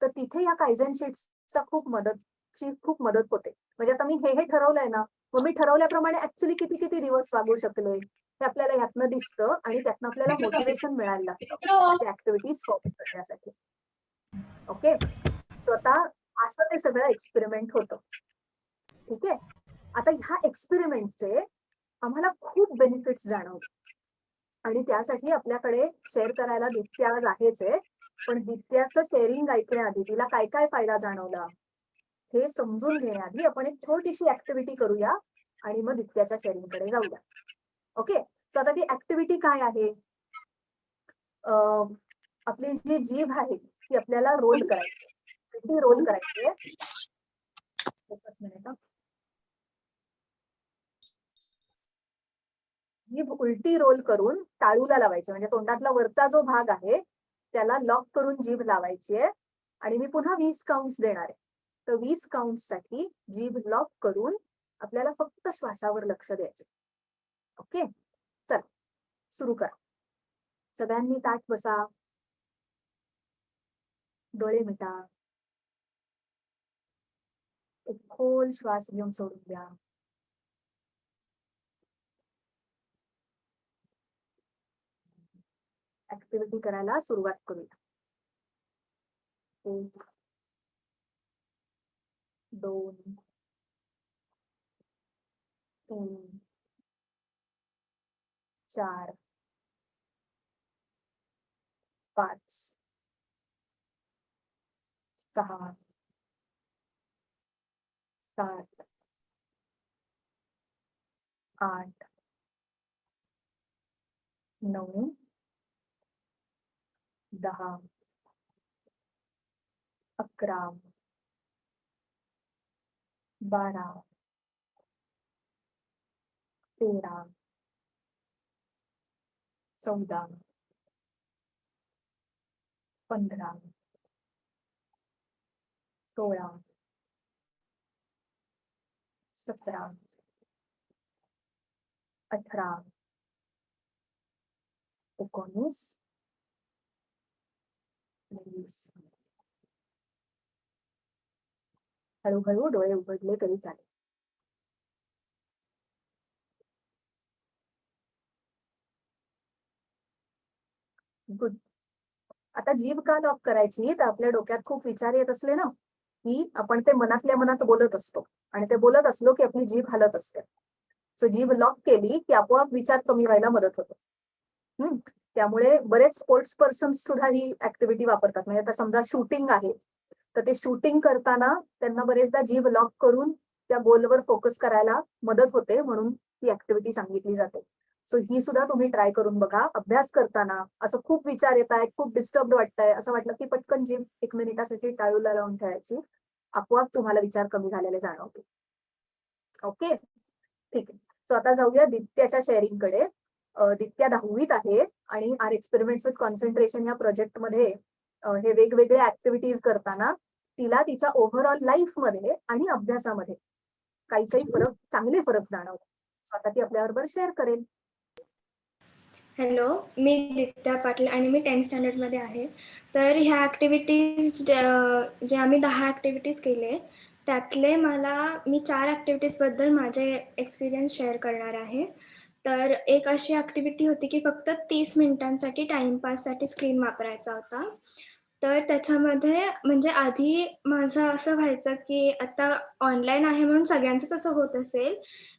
तर तिथे या काइझेन शीट्सचा खूप मदत होते. म्हणजे आता मी हे ठरवलंय ना, मग मी ठरवल्याप्रमाणे ऍक्च्युअली किती दिवस वागू शकले हे आपल्याला ह्यातनं दिसतं आणि त्यातनं आपल्याला मोटिवेशन मिळायला लागतं त्या ऍक्टिव्हिटीज फॉलो करण्यासाठी. ओके, स्वतः असं ते सगळं एक्सपेरिमेंट होतं. ठीक आहे, आता ह्या एक्सपेरिमेंटचे आम्हाला खूप बेनिफिट्स जाणवले आणि त्यासाठी आपल्याकडे शेअर करायला दित्या आज आहेच आहे, पण दित्याचं शेअरिंग ऐकण्याआधी तिला काय काय फायदा जाणवला हे समजून घेण्याआधी आपण एक छोटीशी ऍक्टिव्हिटी करूया आणि मग दित्याच्या शेअरिंग कडे जाऊया. ओके, सो आता ती ऍक्टिव्हिटी काय आहे, आपली जी जीभ आहे ती आपल्याला रोल करायची. रोल करायची एकच मिनिट हा. जीभ उलटी रोल करून टाळूला लावायची, म्हणजे तोंडातला वरचा जो भाग आहे त्याला लॉक करून जीभ लावायची आहे. आणि मी पुन्हा 20 काउंट्स देणार आहे. तर 20 काउंट्स साठी जीभ लॉक करून आपल्याला फक्त श्वासावर लक्ष द्यायचं. ओके, चल सुरू करा. सगळ्यांनी ताठ बसा, डोळे मिटा, एक खोल श्वास घेऊन सोडून द्या. ऍक्टिव्हिटी करायला सुरुवात करूया. 1 2 3 4 5 6 7 8 9 10 11 12 13 14 15 16 17 18 19 20. हळूहळू डोळे उघडले तरी चालेल. गुड. आता जीभ का लॉक करायची, तर आपल्या डोक्यात खूप विचार येत असले ना की आपण ते मनातल्या मनात बोलत असतो, आणि ते बोलत असलो की आपली जीभ हलत असते. सो जीभ लॉक केली की आपोआप विचार कमी व्हायला मदत होते. त्यामुळे बरेच स्पोर्ट्स पर्सन्स सुद्धा ही ऍक्टिव्हिटी वापरतात. म्हणजे आता समजा शूटिंग आहे, तर ते शूटिंग करताना त्यांना बरेचदा जीभ लॉक करून त्या गोलवर फोकस करायला मदत होते, म्हणून ही ऍक्टिव्हिटी सांगितली जाते. सो ही सुद्धा तुम्ही ट्राय करून बघा. अभ्यास करताना असं खूप विचार येत आहेत, खूप डिस्टर्ब वाटतंय, असं वाटलं की पटकन जीभ 1 मिनिटासाठी टाळूला लावून ठेवायची. आपोआप तुम्हाला विचार कमी झालेले जाणवतील. ओके, ठीक आहे. सो आता जाऊया दित्याच्या शेअरिंगकडे. दित्या 10वीत आहे आणि आर एक्सपेरिमेंट्स विथ कॉन्सन्ट्रेशन या प्रोजेक्टमध्ये हे वेगवेगळे ऍक्टिव्हिटीज करताना तिला तिच्या ओव्हरऑल लाईफ मध्ये आणि अभ्यासामध्ये काही चांगले फरक जाणवले. स्वतः ती आपल्याबरोबर शेअर करेल. हॅलो, मी दित्या पाटील आणि मी 10th स्टँडर्डमध्ये आहे. तर ह्या ॲक्टिव्हिटीज जे आम्ही 10 ॲक्टिव्हिटीज केले, त्यातले मी 4 ॲक्टिव्हिटीजबद्दल माझे एक्सपिरियन्स शेअर करणार आहे. तर एक अशी ॲक्टिव्हिटी होती की फक्त 30 मिनिटांसाठी टाईमपाससाठी स्क्रीन वापरायचा होता. तर त्याच्यामध्ये म्हणजे आधी माझं असं व्हायचं की आता ऑनलाईन आहे म्हणून सगळ्यांचंच असं होत असेल,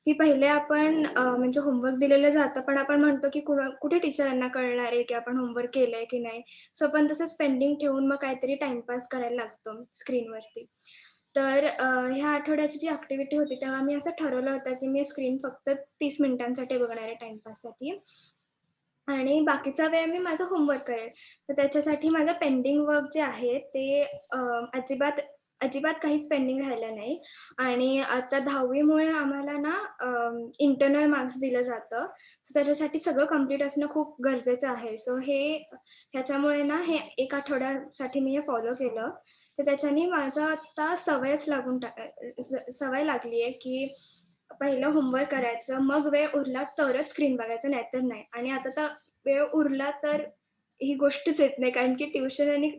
की पहिले आपण म्हणजे होमवर्क दिलेलं जातं, पण आपण म्हणतो की कुठे टीचरांना कळणार आहे की आपण होमवर्क केलंय की नाही. सो आपण तसंच पेंडिंग ठेवून मग काहीतरी टाईमपास करायला लागतो स्क्रीनवरती. तर ह्या आठवड्याची जी ॲक्टिव्हिटी होती तेव्हा मी असं ठरवलं होतं की मी स्क्रीन फक्त 30 मिनिटांसाठी बघणार आहे टाईमपाससाठी. आणि बाकीचा वेळ मी माझं होमवर्क करेल. तर त्याच्यासाठी माझं पेंडिंग वर्क जे आहे ते अजिबात काहीच पेंडिंग राहिलं नाही. आणि आता 10वीमुळे आम्हाला ना इंटरनल मार्क्स दिलं जातं. सो त्याच्यासाठी सगळं कंप्लीट असणं खूप गरजेचं आहे. सो ह्याच्यामुळे ना हे 1 आठवड्यासाठी मी हे फॉलो केलं. तर त्याच्याने माझं आता सवय लागली आहे की पहिलं होमवर्क करायचं, मग वेळ उरला तरच स्क्रीन बघायचं, नाहीतर नाही. आणि आता तर वेळ उरला तर ही गोष्टच येत नाही, कारण की ट्युशन आणि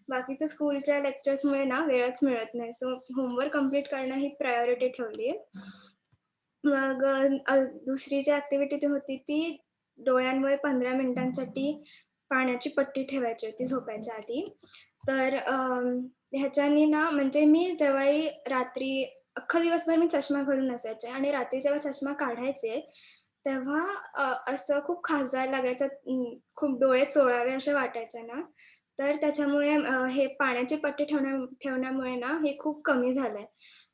बाकीच्या स्कूलच्या लेक्चर्समुळे ना वेळच मिळत नाही. सो होमवर्क कंप्लीट करणं ही प्रायोरिटी ठेवली आहे. मग दुसरी जी ॲक्टिव्हिटी होती ती डोळ्यांवर 15 मिनिटांसाठी पाण्याची पट्टी ठेवायची होती झोपायच्या आधी. तर ह्याच्याने ना म्हणजे मी जेव्हाही रात्री अख्खा दिवसभर मी चष्मा घालून असायचे आणि रात्री जेव्हा चष्मा काढायचे, तेव्हा असं खूप खाजवायला लागायचं, खूप डोळे चोळावे असे वाटायचे ना. तर त्याच्यामुळे हे पाण्याची पट्टी ठेवण्यामुळे ना हे खूप कमी झालंय.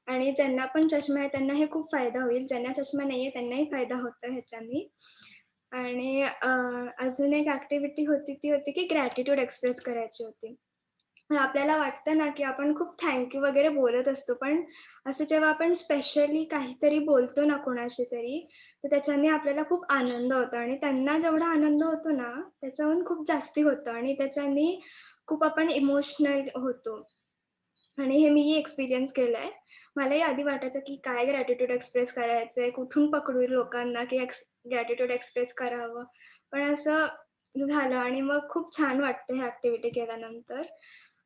आणि ज्यांना पण चष्मा आहे त्यांना हे खूप फायदा होईल. ज्यांना चष्मा नाहीये त्यांनाही फायदा होतो ह्याच्याने. आणि अजून एक ॲक्टिव्हिटी होती ती होती की ग्रॅटिट्यूड एक्सप्रेस करायची होती. आपल्याला वाटतं ना, की आपण खूप थँक वगैरे बोलत असतो. पण असं जेव्हा आपण स्पेशली काहीतरी बोलतो ना कोणाशी तरी, तर त्याच्याने आपल्याला खूप आनंद होतो आणि त्यांना जेवढा आनंद होतो ना, त्याच्याहून खूप जास्ती होतं आणि त्याच्याने खूप आपण इमोशनल होतो. आणि हे मीही एक्सपिरियन्स केलंय. मलाही आधी वाटायचं, की काय ग्रॅटिट्यूड एक्सप्रेस करायचंय, कुठून पकडू लोकांना, की ग्रॅटिट्यूड एक्सप्रेस करावं. पण असं झालं आणि मग खूप छान वाटतं ही ॲक्टिव्हिटी केल्यानंतर.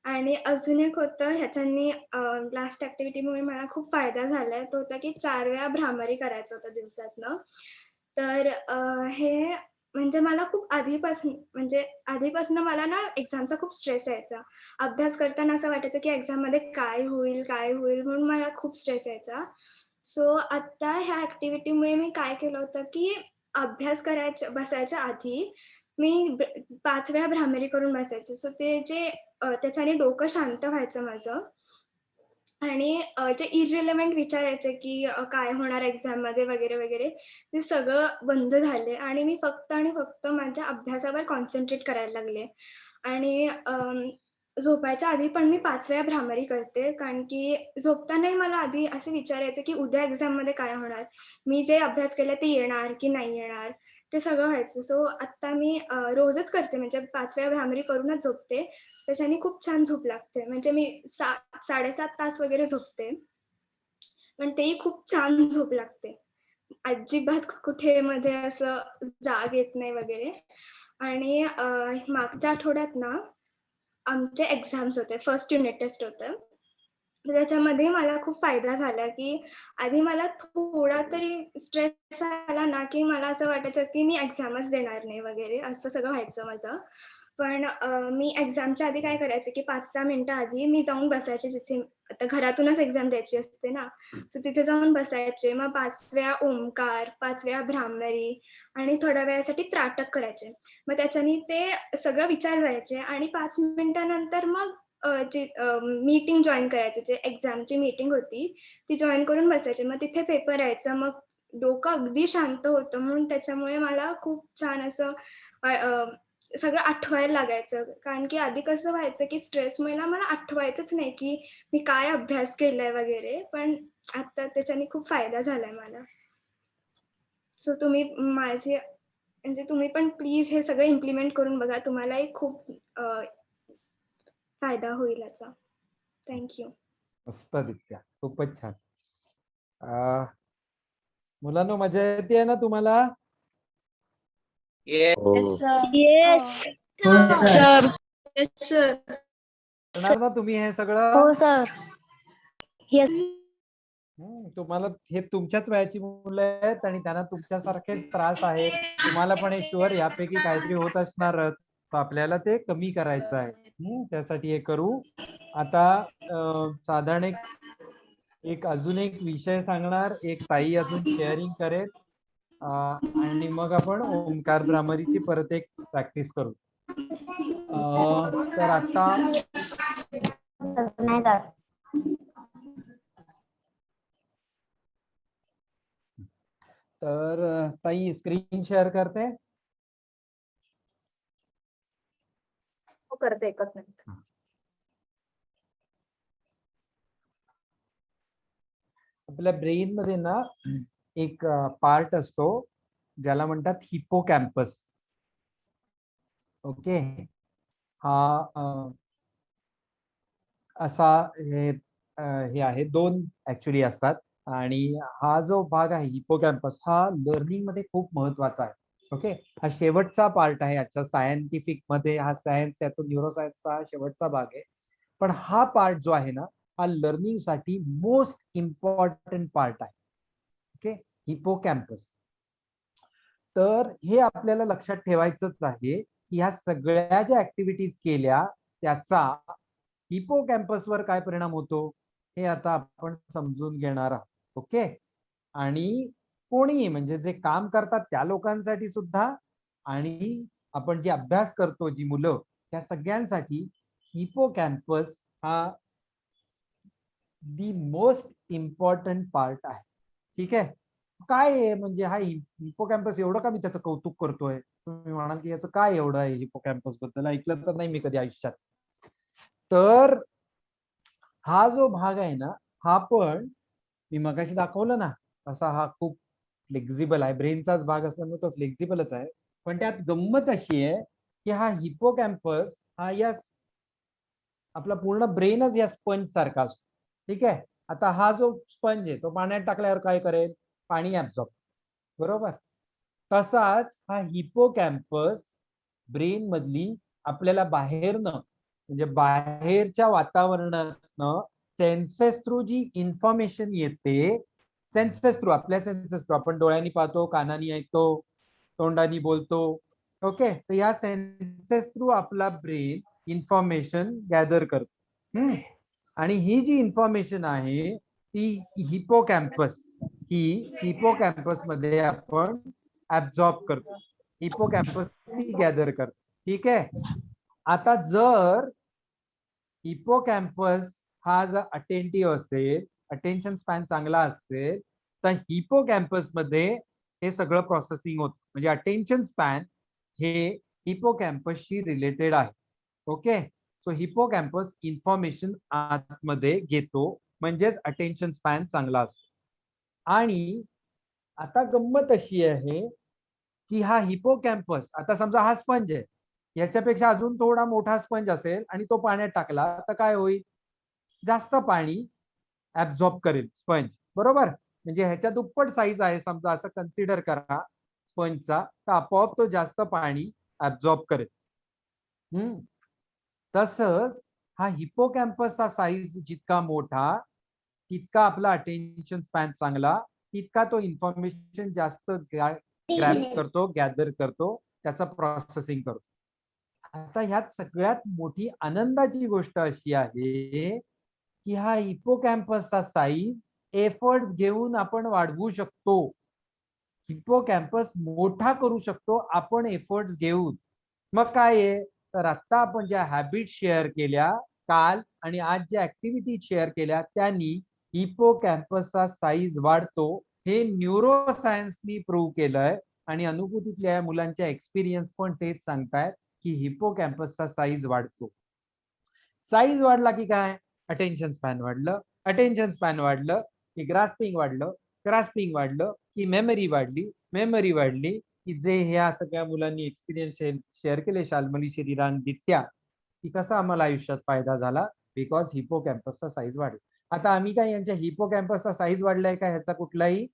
आणि अजून एक होतं ह्याच्यानी लास्ट ॲक्टिव्हिटीमुळे मला खूप फायदा झालाय. तो होता, की 4 वेळा भ्रामरी करायचं होतं दिवसातनं. तर हे म्हणजे मला खूप आधीपासून मला ना एक्झामचा खूप स्ट्रेस यायचा. अभ्यास करताना असं वाटायचं, की एक्झाममध्ये काय होईल, काय होईल? म्हणून मला खूप स्ट्रेस यायचा. सो आता ह्या ॲक्टिव्हिटीमुळे मी काय केलं होतं, की अभ्यास बसायच्या आधी मी 5 वेळा भ्रामरी करून बसायचे. सो ते जे त्याच्याने डोकं शांत व्हायचं माझं आणि जे इर्रिलेव्हंट विचार यायचे, की काय होणार एक्झाममध्ये वगैरे, वगैरे, ते सगळं बंद झाले आणि मी फक्त आणि फक्त माझ्या अभ्यासावर कॉन्सन्ट्रेट करायला लागले. आणि झोपायच्या आधी पण मी 5 वेळा भ्रामरी करते. कारण की झोपतानाही मला आधी असे विचार यायचे, की उद्या एक्झाममध्ये काय होणार? मी जे अभ्यास केलाय ते येणार की नाही येणार? ते सगळं व्हायचं. सो आत्ता मी रोजच करते म्हणजे 5 वेळा भ्रामरी करूनच झोपते. त्याच्याने खूप छान झोप लागते. म्हणजे मी 7-7.5 तास वगैरे झोपते. पण तेही खूप छान झोप लागते. अजिबात कुठे मध्ये असं जाग येत नाही वगैरे. आणि मागच्या आठवड्यात ना आमचे एक्झाम्स होते. फर्स्ट युनिट टेस्ट होतं. तर त्याच्यामध्ये मला खूप फायदा झाला, की आधी मला थोडा तरी स्ट्रेस आला ना, की मला असं वाटायचं, की मी एक्झामच देणार नाही वगैरे असं सगळं व्हायचं माझं. पण मी एक्झामच्या आधी काय करायचे, की 5-10 मिनिटं आधी मी जाऊन बसायचे जिथे आता घरातूनच एक्झाम द्यायची असते ना, तर तिथे जाऊन बसायचे. मग 5 वेळा ओंकार, 5 वेळा भ्रामरी आणि थोड्या वेळासाठी त्राटक करायचे. मग त्याच्याने ते सगळं विचार जायचे आणि 5 मिनिटानंतर मग मीटिंग जॉइन करायचे. जे एक्झामची मीटिंग होती, ती जॉइन करून बसायचे. मग तिथे पेपर यायचा. मग डोकं अगदी शांत होतं. म्हणून त्याच्यामुळे मला खूप छान असं सगळं आठवायला लागायचं. कारण की आधी कसं व्हायचं, की स्ट्रेसमुळे ना मला आठवायचंच नाही, की मी काय अभ्यास केलाय वगैरे. पण आता त्याच्याने खूप फायदा झालाय मला. सो तुम्ही म्हणजे तुम्ही पण प्लीज हे सगळं इम्प्लिमेंट करून बघा. तुम्हालाही खूप फायदा होईल याचा. Thank you. मस्त दित्या, खूपच छान. मुलांनो मजा येते ना तुम्हाला? Yes. करणार ना तुम्ही हे सगळं? सर. तुम्हाला हे तुमच्याच वयाची मुलं आहेत आणि त्यांना तुमच्यासारखेच त्रास आहेत. तुम्हाला पण हे शुअर यापैकी काहीतरी होत असणारच. तर आपल्याला ते कमी करायचं आहे. त्यासाठी हे करू. आता साधारण एक अजून एक विषय सांगणार, एक ताई अजून शेअरिंग करेल आणि मग आपण ओंकार भ्रामरीची परत एक प्रॅक्टिस करू. तर आता तर ताई स्क्रीन शेअर करते. हो करते, एकच मिनिट. आपल्या ब्रेन मध्ये ना एक पार्ट असतो ज्याला म्हणतात हिपोकॅम्पस. ओके, हा असा हे आहे, दोन ऍक्च्युली असतात. आणि हा जो भाग आहे हिपोकॅम्पस हा लर्निंग मध्ये खूप महत्वाचा आहे. ओके, हा शेवटचा पार्ट आहे याचा सायंटिफिक मध्ये. हा सायन्स याचा न्यूरोसायन्सचा शेवटचा भाग आहे. पण हा पार्ट जो आहे ना हा लर्निंग साठी मोस्ट इम्पॉर्टंट पार्ट आहे. Okay, hippocampus. तर हे आपल्याला लक्षात ठेवायचंच आहे की ह्या सगळ्या ज्या ऍक्टिव्हिटीज केल्या त्याचा हिपोकॅम्पस वर काय परिणाम होतो हे आता आपण समजून घेणार आहोत. ओके, आणि कोणी म्हणजे जे काम करतात त्या लोकांसाठी सुद्धा आणि आपण जे अभ्यास करतो जी मुलं त्या सगळ्यांसाठी हिपोकॅम्पस हा दी मोस्ट इम्पॉर्टंट पार्ट आहे. ठीक आहे, काय आहे म्हणजे हा हिपोकॅम्पस एवढं का मी त्याचं कौतुक करतोय? तुम्ही म्हणाल की याचं काय एवढं आहे हिपोकॅम्पस बद्दल, ऐकलं तर नाही मी कधी आयुष्यात. तर हा जो भाग आहे ना, हा पण मी मगाशी दाखवलं ना, तसा हा खूप फ्लेक्झिबल आहे. ब्रेनचाच भाग असल्यामुळे तो फ्लेक्झिबलच आहे. पण त्यात गंमत अशी आहे की हा हिपोकॅम्पस हा या आपला पूर्ण ब्रेनच या स्पंज सारखा असतो. ठीक आहे. आता हा जो स्पंज आहे तो पाण्यात टाकल्यावर काय करेल? पाणी ऍब्झॉर्ब, बरोबर. तसाच हा हिपोकॅम्पस ब्रेन मधली आपल्याला बाहेरनं म्हणजे बाहेरच्या वातावरणातनं सेन्सेस थ्रू जी इन्फॉर्मेशन येते, सेन्सेस थ्रू, आपल्या सेन्सेस थ्रू, आपण डोळ्यांनी पाहतो, कानानी ऐकतो, तोंडानी बोलतो. ओके. तर या सेन्सेस थ्रू आपला ब्रेन इन्फॉर्मेशन गॅदर करतो. आणि ही जी इन्फॉर्मेशन आहे ती हिपोकॅम्पस मध्ये आपण ऍब्झॉर्ब करतो. हिपोकॅम्पस ती गॅदर करतो. ठीक आहे. आता जर हिपोकॅम्पस हा जर अटेंटिव्ह असेल, अटेन्शन स्पॅन चांगला असेल, तर हिपोकॅम्पस मध्ये हे सगळं प्रोसेसिंग होतं. म्हणजे अटेन्शन स्पॅन हे हिपोकॅम्पसशी रिलेटेड आहे. ओके. सो हिपोकॅम्पस इन्फॉर्मेशन आतमध्ये घेतो, म्हणजेच अटेन्शन स्पॅन चांगला असतो. आणि आता गंमत अशी आहे की हा हिपोकॅम्पस, आता समजा हा स्पंज आहे, याच्यापेक्षा अजून थोडा मोठा स्पंज असेल आणि तो पाण्यात टाकला तर काय होईल? जास्त पाणी ऍब्झॉर्ब करेल स्पंज, बरोबर. म्हणजे ह्याच्या दुप्पट साईज आहे समजा, असं कन्सिडर करा स्पंजचा, तर आपोआप तो जास्त पाणी ऍब्झॉर्ब करेल. तसंच हा हिपोकॅम्पसचा साईज जितका मोठा तितका आपला अटेन्शन स्पॅन चांगला, तितका तो इन्फॉर्मेशन जास्त ग्रॅब करतो, गॅदर करतो, त्याचा प्रोसेसिंग करतो. आता ह्यात सगळ्यात मोठी आनंदाची गोष्ट अशी आहे की हा हिपोकॅम्पसचा साईज एफर्ट घेऊन आपण वाढवू शकतो. हिपोकॅम्पस मोठा करू शकतो आपण एफर्ट्स घेऊन. मग काय आहे? तर आता आपण ज्या हॅबिट शेअर केल्या काल आणि आज ज्या ऍक्टिव्हिटी शेअर केल्या त्यांनी हिपोकॅम्पसचा साईज वाढतो, हे न्यूरोसायन्सनी प्रूव्ह केलंय. आणि अनुभूतीतल्या मुलांच्या एक्सपिरियन्स पण तेच सांगतायत की हिपोकॅम्पसचा साईज वाढतो. साईज वाढला की काय? अटेन्शन स्पॅन वाढलं, अटेन्शन स्पॅन वाढलं की ग्रास्पिंग वाढलं, ग्रास्पिंग वाढलं की मेमरी वाढली, मेमरी वाढली की जे ह्या सगळ्या मुलांनी एक्सपिरियन्स शेअर केले, शाल्मली, श्रीराम, दित्या, की कसा आम्हाला आयुष्यात फायदा झाला, बिकॉज हिपोकॅम्पसचा साईज वाढला. आता आम्ही काय यांच्या हिपोकॅम्पसचा साईज वाढलाय का ह्याचा कुठलाही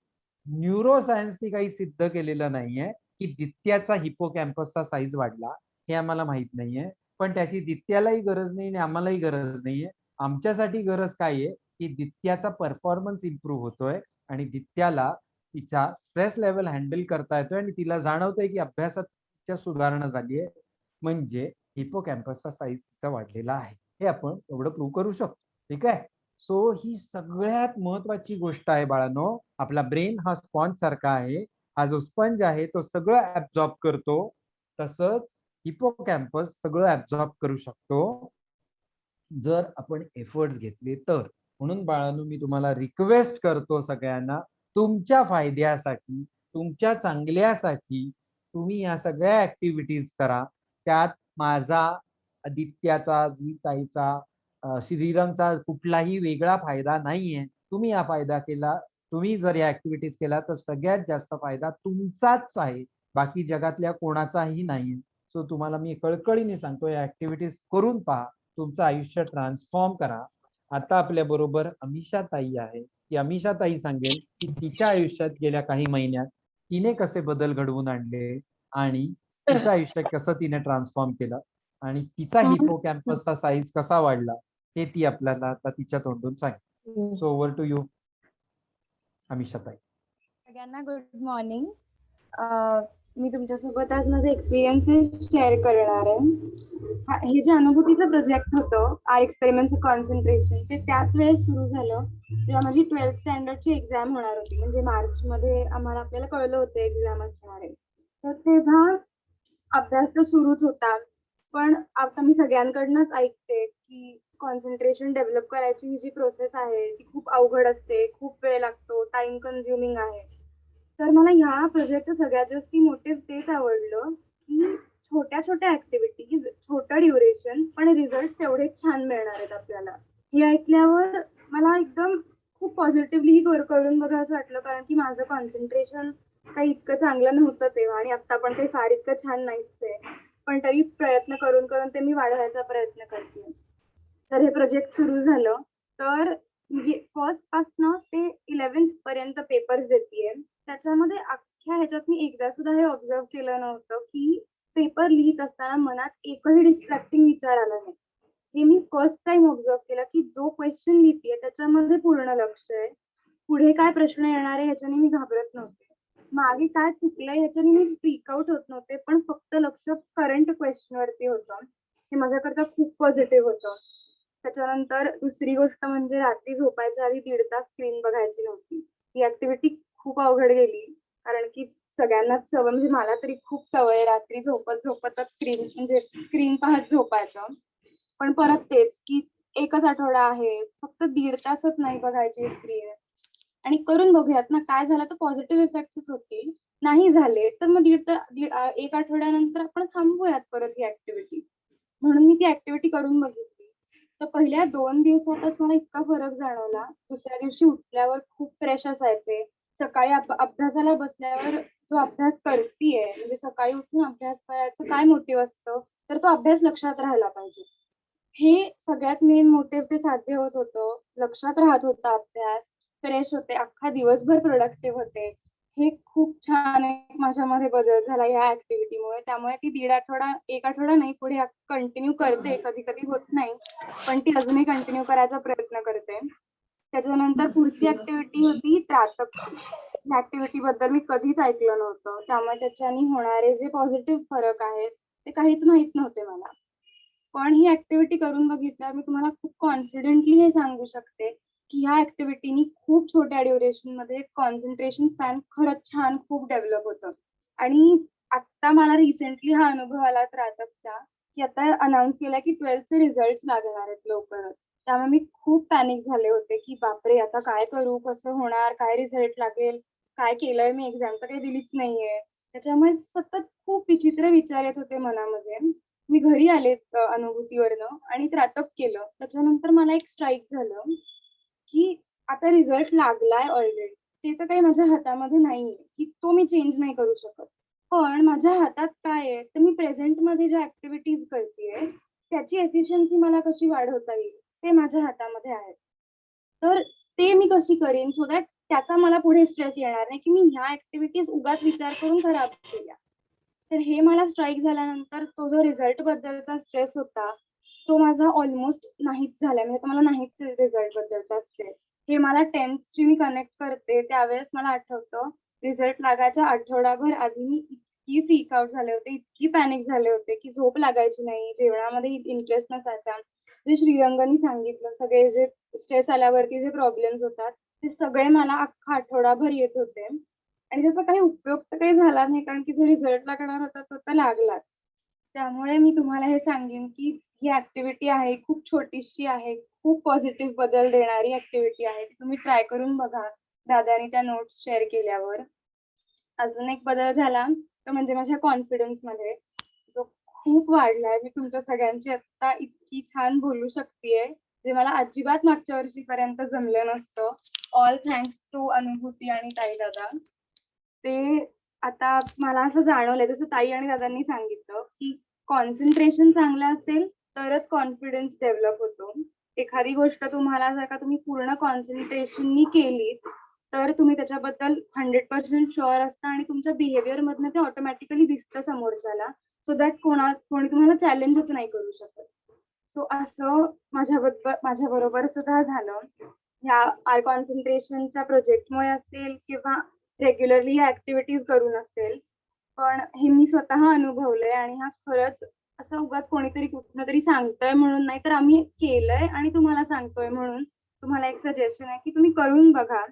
न्यूरोसायन्सनी काही सिद्ध केलेलं नाहीये की दित्याचा हिपोकॅम्पसचा साईज वाढला, हे आम्हाला माहित नाहीये. पण त्याची दित्यालाही गरज नाही आणि आम्हालाही गरज नाहीये. आमच्यासाठी गरज काय आहे की दित्याचा परफॉर्मन्स इम्प्रूव्ह होतोय आणि दित्याला तिचा स्ट्रेस लेवल हँडल करता येतोय आणि तिला जाणवतंय की अभ्यासात सुधारणा झाली आहे, म्हणजे हिपोकॅम्पसचा साईज तिचा वाढलेला आहे. हे आपण एवढं प्रूव्ह करू शकतो. ठीक आहे. सो ही सगळ्यात महत्वाची गोष्ट आहे बाळांनो. आपला ब्रेन हा स्पॉन्ज सारखा आहे. हा जो स्पंज आहे तो सगळं ऍब्झॉर्ब करतो, तसंच हिपोकॅम्पस सगळं ऍब्झॉर्ब करू शकतो जर आपण एफर्ट्स घेतले तर. म्हणून बाळांनो मी तुम्हाला रिक्वेस्ट करतो सगळ्यांना, तुमच्या फायद्यासाठी, तुमच्या चांगल्यासाठी तुम्ही या सगळ्या ऍक्टिव्हिटीज करा. त्यात माझा, आदित्याचा, जुईताईचा, श्रीरंगचा कुठलाही वेगळा फायदा नाहीये. तुम्ही हा फायदा केला, तुम्ही जर या ऍक्टिव्हिटीज केला तर सगळ्यात जास्त फायदा तुमचाच आहे, बाकी जगातल्या कोणाचाही नाही. सो तुम्हाला मी कळकळीने सांगतो, या ऍक्टिव्हिटीज करून पहा, तुमचं आयुष्य ट्रान्सफॉर्म करा. आता आपल्या बरोबर अमिषा ताई आहे, की अमिषा ताई सांगेल की तिच्या आयुष्यात गेल्या काही महिन्यात तिने कसे बदल घडवून आणले आणि तिचं आयुष्य कसं तिने ट्रान्सफॉर्म केलं आणि तिचा हिपोकॅम्पसचा साईज कसा वाढला हे ती आपल्याला आता तिच्या तोंडून सांगेल. So over to you Amisha ताई. सगळ्यांना गुड मॉर्निंग. मी तुमच्यासोबत आज माझे एक्सपिरियन्सेस शेअर करणार आहे. हे जे अनुभूतीचं प्रोजेक्ट होतं, आर एक्सपेरिमेंटचं कॉन्सन्ट्रेशन, ते त्याच वेळेस सुरू झालं जेव्हा माझी 12th स्टँडर्डची एक्झाम होणार होती. म्हणजे मार्चमध्ये आपल्याला कळलं होतं एक्झाम असणार आहे. तर तेव्हा अभ्यास तर सुरूच होता, पण आता मी सगळ्यांकडनंच ऐकते की कॉन्सन्ट्रेशन डेव्हलप करायची ही जी प्रोसेस आहे ती खूप अवघड असते, खूप वेळ लागतो, टाइम कन्झ्युमिंग आहे. तर मला ह्या प्रोजेक्टचं सगळ्यात जास्त मोटिव्ह तेच आवडलं की छोट्या छोट्या ऍक्टिव्हिटीज छोटं ड्युरेशन पण रिझल्ट तेवढेच छान मिळणार आहेत आपल्याला. हे ऐकल्यावर मला एकदम खूप पॉझिटिव्हली करून बघायचं वाटलं, कारण की माझं कॉन्सन्ट्रेशन काही इतकं चांगलं नव्हतं तेव्हा आणि आता पण काही फार इतकं छान नाहीच आहे. पण तरी प्रयत्न करून करून ते मी वाढवायचा प्रयत्न करते. तर हे प्रोजेक्ट सुरू झालं तर फर्स्ट पासनं ते 11th पर्यंत पेपर्स देतेय. त्याच्यामध्ये अख्ख्या ह्याच्यात मी एकदा सुद्धा हे ऑब्झर्व केलं नव्हतं की पेपर लिहित असताना मनात एकही डिस्ट्रॅक्टिंग विचार आला नाही. हे मी फर्स्ट टाइम ऑब्झर्व केलं की जो क्वेश्चन लिहितेय त्याच्यामध्ये पूर्ण लक्ष आहे. पुढे काय प्रश्न येणार आहे ह्याच्याने मी घाबरत नव्हते. मागे काय चुकलंय ह्याच्याने मी फ्रीक आउट होत नव्हते, पण फक्त लक्ष करंट क्वेश्चन वरती होतं. हे माझ्याकरता खूप पॉझिटिव्ह होतं. त्याच्यानंतर दुसरी गोष्ट म्हणजे रात्री झोपायच्या आधी 1.5 तास स्क्रीन बघायची नव्हती. ही ऍक्टिव्हिटी खूप अवघड गेली, कारण की सगळ्यांनाच सवय, म्हणजे मला तरी खूप सवय आहे रात्री झोपतच स्क्रीन पाहत झोपायचं. पण परत तेच की एकच आठवडा आहे, फक्त 1.5 तासच नाही बघायची स्क्रीन. आणि करून बघूयात ना, काय झालं तर पॉझिटिव्ह इफेक्ट्स होतील. नाही झाले तर मग एक आठवड्यानंतर आपण थांबवूयात परत ही ऍक्टिव्हिटी. म्हणून मी ती ऍक्टिव्हिटी करून बघितली. तर पहिल्या 2 दिवसातच मला इतका फरक जाणवला. दुसऱ्या दिवशी उठल्यावर खूप फ्रेश असायचे. सकाळी अभ्यासाला बसल्यावर जो अभ्यास करतीये, म्हणजे सकाळी उठून अभ्यास करायचं काय मोटिव्ह असतं, तर तो अभ्यास लक्षात राहायला पाहिजे. हे सगळ्यात मेन मोटिव्ह ते साध्य होत होतं. लक्षात राहत होता अभ्यास, फ्रेश होते, अख्खा दिवसभर प्रोडक्टिव्ह होते. हे खूप छान माझ्यामध्ये बदल झाला या ऍक्टिव्हिटीमुळे. त्यामुळे ती 1 आठवडा नाही, पुढे कंटिन्यू करते. कधी कधी होत नाही, पण ती अजूनही कंटिन्यू करायचा प्रयत्न करते. त्याच्यानंतर पुढची ऍक्टिव्हिटी होती त्राटक. या ऍक्टिव्हिटी बद्दल मी कधीच ऐकलं नव्हतं, त्यामुळे त्याच्याने होणारे जे पॉझिटिव्ह फरक आहेत ते काहीच माहित नव्हते मला. पण ही ऍक्टिव्हिटी करून बघितल्यावर मी तुम्हाला खूप कॉन्फिडेंटली हे सांगू शकते की ह्या ऍक्टिव्हिटीनी खूप छोट्या ड्युरेशन मध्ये कॉन्सन्ट्रेशन स्पॅन खरंच छान खूप डेव्हलप होतं. आणि आता मला रिसेंटली हा अनुभव आला त्राटकचा, की आता अनाऊन्स केला की 12th चे रिझल्ट लागणार आहेत लवकरच. त्यामुळे मी खूप पॅनिक झाले होते की बापरे, आता काय करू, कसं होणार, काय रिझल्ट लागेल, काय केलंय मी, एक्झाम तर काही दिलीच नाहीये. त्याच्यामुळे सतत खूप विचित्र विचार येत होते मनामध्ये. मी घरी आले अनुभूतीवरनं आणि त्राटक केलं. त्याच्यानंतर मला एक स्ट्राईक झालं की आता रिझल्ट लागलाय ऑलरेडी, ते तर काही माझ्या हातामध्ये नाहीये की तो मी चेंज नाही करू शकत. पण माझ्या हातात काय आहे, तर मी प्रेझेंट मध्ये ज्या ऍक्टिव्हिटीज करतेय त्याची एफिशियन्सी मला कशी वाढवता येईल ते माझ्या हातामध्ये आहे. तर ते मी कशी करेन सो दॅट त्याचा मला पुढे स्ट्रेस येणार नाही की मी ह्या ऍक्टिव्हिटीज उगाच विचार करून खराब केल्या. तर हे मला स्ट्राईक झाल्यानंतर तो जो रिझल्ट बद्दलचा स्ट्रेस होता तो माझा ऑलमोस्ट नाहीच झालाय. म्हणजे मला नाहीच रिझल्ट बद्दलचा स्ट्रेस. हे मला 10th मी कनेक्ट करते त्यावेळेस मला आठवतं रिझल्ट लागायच्या आठवडाभर आधी मी इतकी फ्रीक आउट झाले होते, इतकी पॅनिक झाले होते की झोप लागायची नाही, जेवणामध्ये इंटरेस्ट नसायचा. जे श्रीरंगनी सांगितलं, सगळे जे स्ट्रेस आल्यावरती जे प्रॉब्लेम्स होतात ते सगळे मला अख्खा आठवडाभर येत होते. आणि त्याचा काही उपयोग तर काही झाला नाही, कारण की जो रिझल्ट लागणार होता तो तर लागलाच. त्यामुळे मी तुम्हाला हे सांगेन की ही ऍक्टिव्हिटी आहे, खूप छोटीशी आहे, खूप पॉझिटिव्ह बदल देणारी ऍक्टिव्हिटी आहे. तुम्ही ट्राय करून बघा दादानी त्या नोट्स शेअर केल्यावर. अजून एक बदल झाला तो म्हणजे माझ्या कॉन्फिडन्स मध्ये, जो खूप वाढलाय. मी तुमच्या सगळ्यांची आता इतकी छान बोलू शकतेय, जे मला अजिबात मागच्या वर्षीपर्यंत जमलं नसतं. ऑल थँक्स टू अनुभूती आणि ताई दादा. ते आता मला असं जाणवलंय, जसं ताई आणि दादांनी सांगितलं की कॉन्सन्ट्रेशन चांगलं असेल तरच कॉन्फिडन्स डेव्हलप होतो. एखादी गोष्ट तुम्हाला जर का तुम्ही पूर्ण कॉन्सन्ट्रेशननी केली तर तुम्ही त्याच्याबद्दल 100% शुअर असता आणि तुमच्या बिहेवियर मधनं ते ऑटोमॅटिकली दिसतं समोरच्याला, सो दॅट कोणी तुम्हाला चॅलेंजच नाही करू शकत. सो असं माझ्या बरोबर सुद्धा झालं. ह्या कॉन्सन्ट्रेशनच्या प्रोजेक्टमुळे असेल किंवा रेग्युलरली ह्या ऍक्टिव्हिटीज करून असेल, पण हे मी स्वतः अनुभवलंय. आणि हा खरंच असं उगाच कोणीतरी कुठनं तरी सांगतोय म्हणून नाही, तर आम्ही केलंय आणि तुम्हाला सांगतोय म्हणून तुम्हाला एक सजेशन आहे की तुम्ही करून बघा.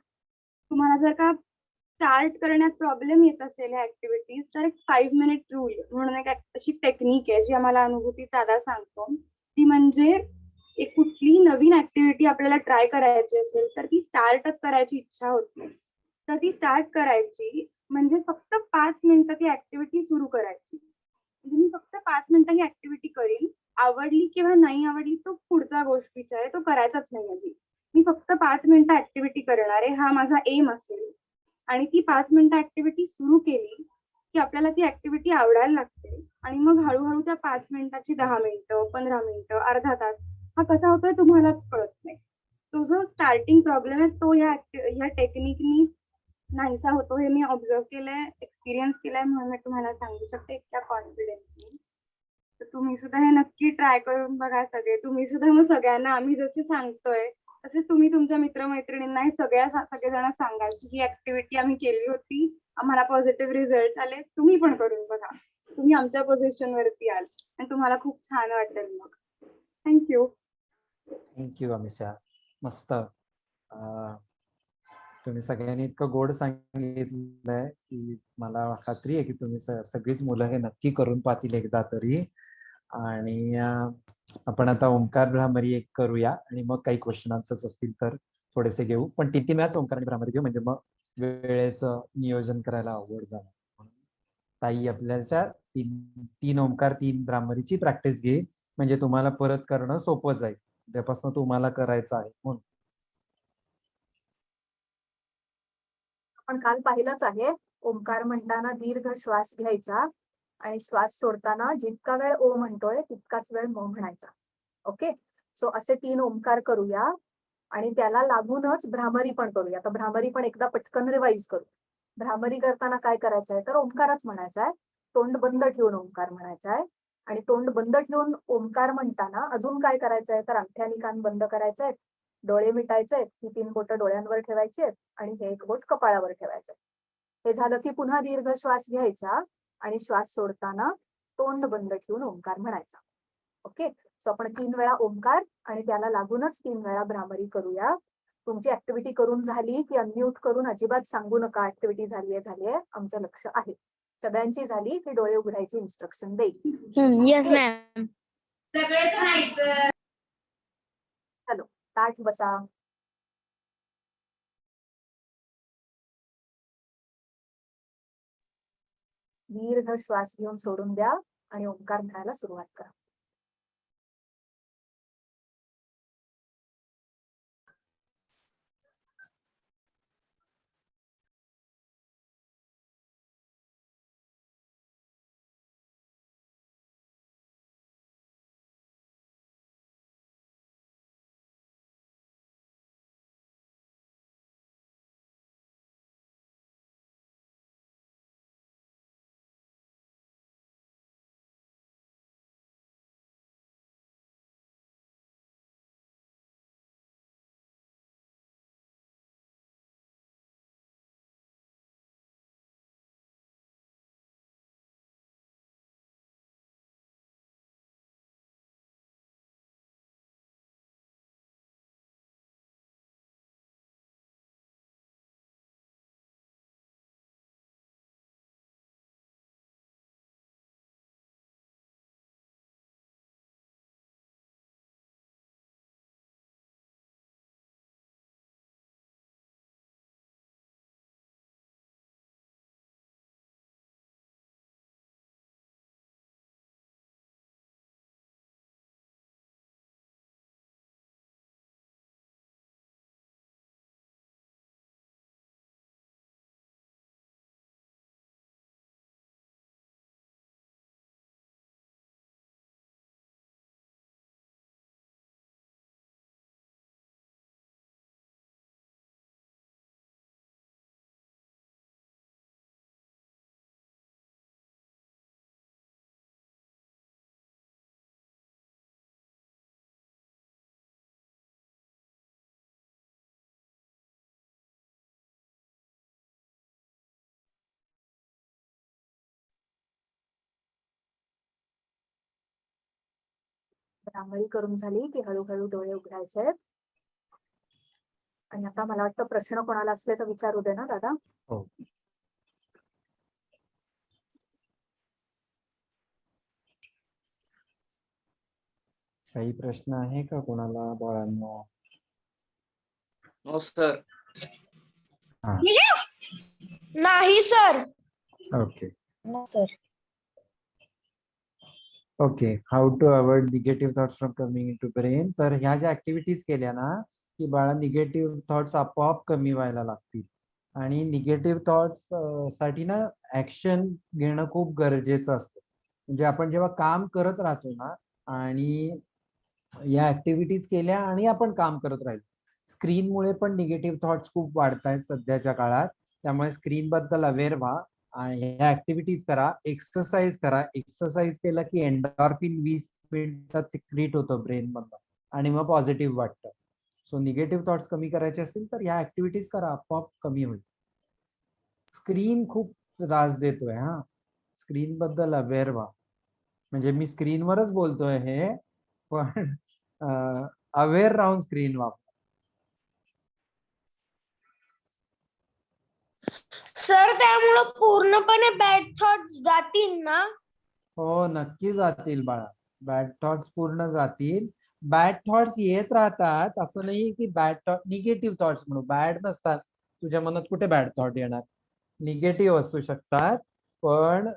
तुम्हाला जर का स्टार्ट करण्यात प्रॉब्लेम येत असेल ह्या ऍक्टिव्हिटीज, तर एक 5 मिनिट रूल म्हणून एक अशी टेक्निक आहे जी आम्हाला अनुभूती दादा सांगतो. ती म्हणजे एक कुठली नवीन ऍक्टिव्हिटी आपल्याला ट्राय करायची असेल तर ती स्टार्टच करायची इच्छा होत नाही, तर ती स्टार्ट करायची म्हणजे फक्त 5 मिनिटं ती ऍक्टिव्हिटी सुरू करायची. म्हणजे मी फक्त 5 मिनिटं ही ऍक्टिव्हिटी करीन, आवडली किंवा नाही आवडली तो पुढचा गोष्टीचा आहे, तो करायचाच नाही आधी. मी फक्त 5 मिनिटं ऍक्टिव्हिटी करणार आहे, हा माझा एम असेल. आणि ती 5 मिनिटं ऍक्टिव्हिटी सुरू केली की आपल्याला ती ऍक्टिव्हिटी आवडायला लागते आणि मग हळूहळू त्या 5 मिनिटाची 10 मिनिटं, 15 मिनिटं, अर्धा तास हा कसा होतोय तुम्हालाच कळत नाही. तो जो स्टार्टिंग प्रॉब्लेम आहे तो ह्या टेक्निकनी नाहीसा होतो, हे मी ऑब्झर्व केलंय, एक्सपिरियन्स केलाय, म्हणून मी तुम्हाला सांगू शकते इतक्या कॉन्फिडेंटली. तर तुम्ही सुद्धा हे नक्की ट्राय करून बघा सगळे. तुम्ही सुद्धा मग सगळ्यांना आम्ही जसे सांगतोय तसेच तुम्ही तुमच्या मित्रमैत्रिणींनाही सगळेजण सांगाल की ही ऍक्टिव्हिटी आम्ही केली होती, आम्हाला पॉझिटिव्ह रिझल्ट आले, तुम्ही पण करून बघा. तुम्ही आमच्या पोझिशन वरती आल आणि तुम्हाला खूप छान वाटेल मग. थँक्यू. थँक्यू अमिषा, मस्त. तुम्ही सगळ्यांनी इतकं गोड सांगितलंय की मला खात्री आहे की तुम्ही सगळीच मुलं हे नक्की करून पाहतील एकदा तरी. आणि आपण आता ओंकार भ्रामरी एक करूया आणि मग काही क्वेश्चन आन्सर्स असतील तर थोडेसे घेऊ, पण 3 वेळाच ओंकार आणि भ्रामरी घेऊ, म्हणजे मग वेळेचं नियोजन करायला अवघड जाणार. ताई आपल्याच्या 3 ओंकार 3 भ्रामरीची प्रॅक्टिस घे, म्हणजे तुम्हाला परत करणं सोपं जाईल, त्यापासून तुम्हाला करायचं आहे म्हणून. आपण काल पाहिलंच आहे, ओंकार म्हणताना दीर्घ श्वास घ्यायचा आणि श्वास सोडताना जितका वेळ ओ म्हणतोय तितकाच वेळ म म्हणायचा. ओके, सो असे 3 ओंकार करूया आणि त्याला लागूनच भ्रामरी पण करूया. तर भ्रामरी पण एकदा पटकन रिवाइज करू. भ्रामरी करताना काय करायचं आहे तर ओंकारच म्हणायचा आहे, तोंड बंद ठेवून ओंकार म्हणायचा आहे. आणि तोंड बंद ठेवून ओंकार म्हणताना अजून काय करायचं आहे तर अंगठ्याने कान बंद करायचे आहेत, डोळे मिटायचे आहेत, ही 3 बोटं डोळ्यांवर ठेवायची आहेत आणि हे 1 बोट कपाळावर ठेवायचं. हे झालं की पुन्हा दीर्घ श्वास घ्यायचा आणि श्वास सोडताना तोंड बंद ठेवून ओंकार म्हणायचा. ओके, सो आपण 3 वेळा ओंकार आणि त्याला लागूनच 3 वेळा भ्रामरी करूया. तुमची ऍक्टिव्हिटी करून झाली की अनम्यूट करून अजिबात सांगू नका ऍक्टिव्हिटी झालीये, आमचं लक्ष आहे. सगळ्यांची झाली की डोळे उघडायची इन्स्ट्रक्शन देईल. Yes ma'am. चलो, ताठ बसा. दीर्घ श्वास घेऊन सोडून द्या आणि ओंकार म्हणायला सुरुवात करा. भ्रामरी करून झाली की हळूहळू डोळे उघडायचे आहेत. आणि आता मला वाटतं प्रश्न कोणाला असले तर विचारू दे ना दादा. हो, काही प्रश्न आहे का कोणाला बाळांनो? No sir. नाही sir. Okay, no sir. Okay, how to avoid negative thoughts from coming into brain. तर ह्या ज्या ऍक्टिव्हिटीज केल्या ना, की बाळा निगेटिव्ह थॉट्स आपोआप कमी व्हायला लागतील. आणि निगेटिव्ह थॉट्स साठी ना ऍक्शन घेणं खूप गरजेचं असतं. म्हणजे आपण जेव्हा काम करत राहतो ना आणि या ऍक्टिव्हिटीज केल्या आणि आपण काम करत राहिलो, स्क्रीनमुळे पण निगेटिव्ह थॉट्स खूप वाढतायत सध्याच्या काळात. त्यामुळे स्क्रीन बद्दल अवेअर व्हा आणि ह्या ऍक्टिव्हिटीज करा, एक्सरसाइज करा. एक्सरसाइज केलं की एंडॉर्फिन 20 मिनिटात सिक्रीट होतं ब्रेन मधनं आणि मग पॉझिटिव्ह वाटतं. सो निगेटिव्ह थॉट्स कमी करायचे असतील तर ह्या ऍक्टिव्हिटीज करा, आपोआप कमी होईल. स्क्रीन खूप त्रास देतोय. हा, स्क्रीन बद्दल अवेअर व्हा. म्हणजे मी स्क्रीनवरच बोलतोय हे, पण अवेअर राहून स्क्रीन वापर. सर त्यामुळं पूर्णपणे बॅड थॉट्स जातील ना? हो, नक्की जातील बाळा. बॅड थॉट्स पूर्ण जातील. बॅड थॉट्स येत राहतात, असं नाही की बॅड थॉट निगेटिव्ह थॉट्स म्हणून बॅड नसतात. तुझ्या मनात कुठे बॅड थॉट येणार? निगेटिव्ह असू शकतात, पण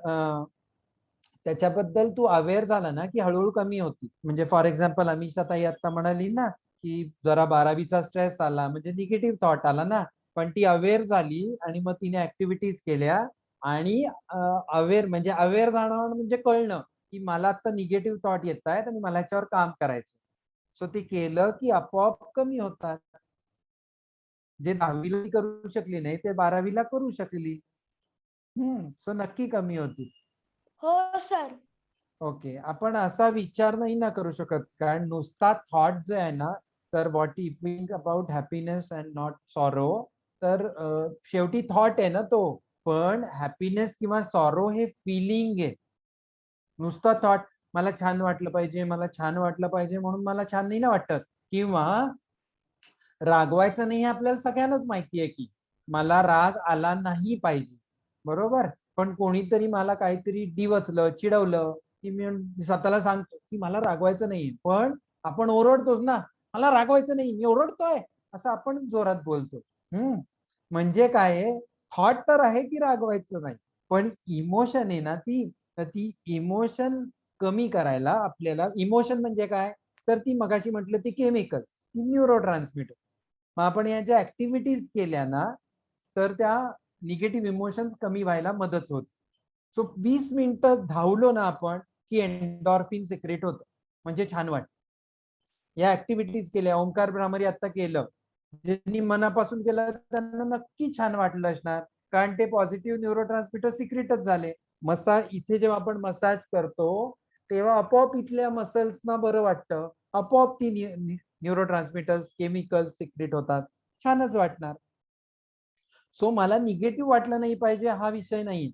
त्याच्याबद्दल तू अवेअर झाला ना की हळूहळू कमी होती. म्हणजे फॉर एक्झाम्पल अमिषा ताई आता म्हणाली ना की जरा 12वीचा स्ट्रेस आला, म्हणजे निगेटिव्ह थॉट आला ना, पण ती अवेअर झाली आणि मग तिने ऍक्टिव्हिटीज केल्या आणि अवेअर म्हणजे अवेअर जाणं म्हणजे कळणं की मला आता निगेटिव्ह थॉट येत आहेत आणि मला याच्यावर काम करायचं. सो ते केलं की आपोआप कमी होतात. जे 10वीला करू शकली नाही ते 12वीला करू शकली. सो नक्की कमी होती. हो सर. ओके, आपण असा विचार नाही ना करू शकत, कारण नुसता थॉट जो आहे ना, तर what if think about happiness and not sorrow, तर शेवटी थॉट आहे ना तो, पण हॅपीनेस किंवा सॉरो हे फिलिंग आहे. नुसता थॉट मला छान वाटलं पाहिजे, मला छान वाटलं पाहिजे म्हणून मला छान नाही ना वाटत, किंवा रागवायचं नाही हे आपल्याला सगळ्यांनाच माहिती आहे की मला राग आला नाही पाहिजे, बरोबर. पण कोणीतरी मला काहीतरी डिवचलं, चिडवलं की मी स्वतःला सांगतो की मला रागवायचं नाही, पण आपण ओरडतोच ना, मला रागवायचं नाही, मी ओरडतोय, असं आपण जोरात बोलतो. म्हणजे काय, थॉट तर आहे की रागवायचं नाही, पण इमोशन आहे ना, ती इमोशन कमी करायला आपल्याला, इमोशन म्हणजे काय, तर ती मगाशी म्हटलं ती केमिकल्स, ती न्यूरो ट्रान्समिटर. मग आपण या ज्या ऍक्टिव्हिटीज केल्या ना, तर त्या निगेटिव्ह इमोशन्स कमी व्हायला मदत होते. सो 20 मिनिटं धावलो ना आपण की एंडॉर्फिन सिक्रेट होतं, म्हणजे छान वाटतं. या ऍक्टिव्हिटीज केल्या, ओंकार भ्रामरी आता केलं, ज्यांनी मनापासून केलं त्यांना नक्की छान वाटलं असणार, कारण ते पॉझिटिव्ह न्यूरो ट्रान्समिटर सिक्रेटच झाले. मसाज, इथे जेव्हा आपण मसाज करतो तेव्हा आपोआप इथल्या मसल्सना बरं वाटतं, आपोआप ती न्यूरो ट्रान्समिटर्स केमिकल्स सिक्रेट होतात, छानच वाटणार. सो मला निगेटिव्ह वाटलं नाही पाहिजे हा विषय नाही,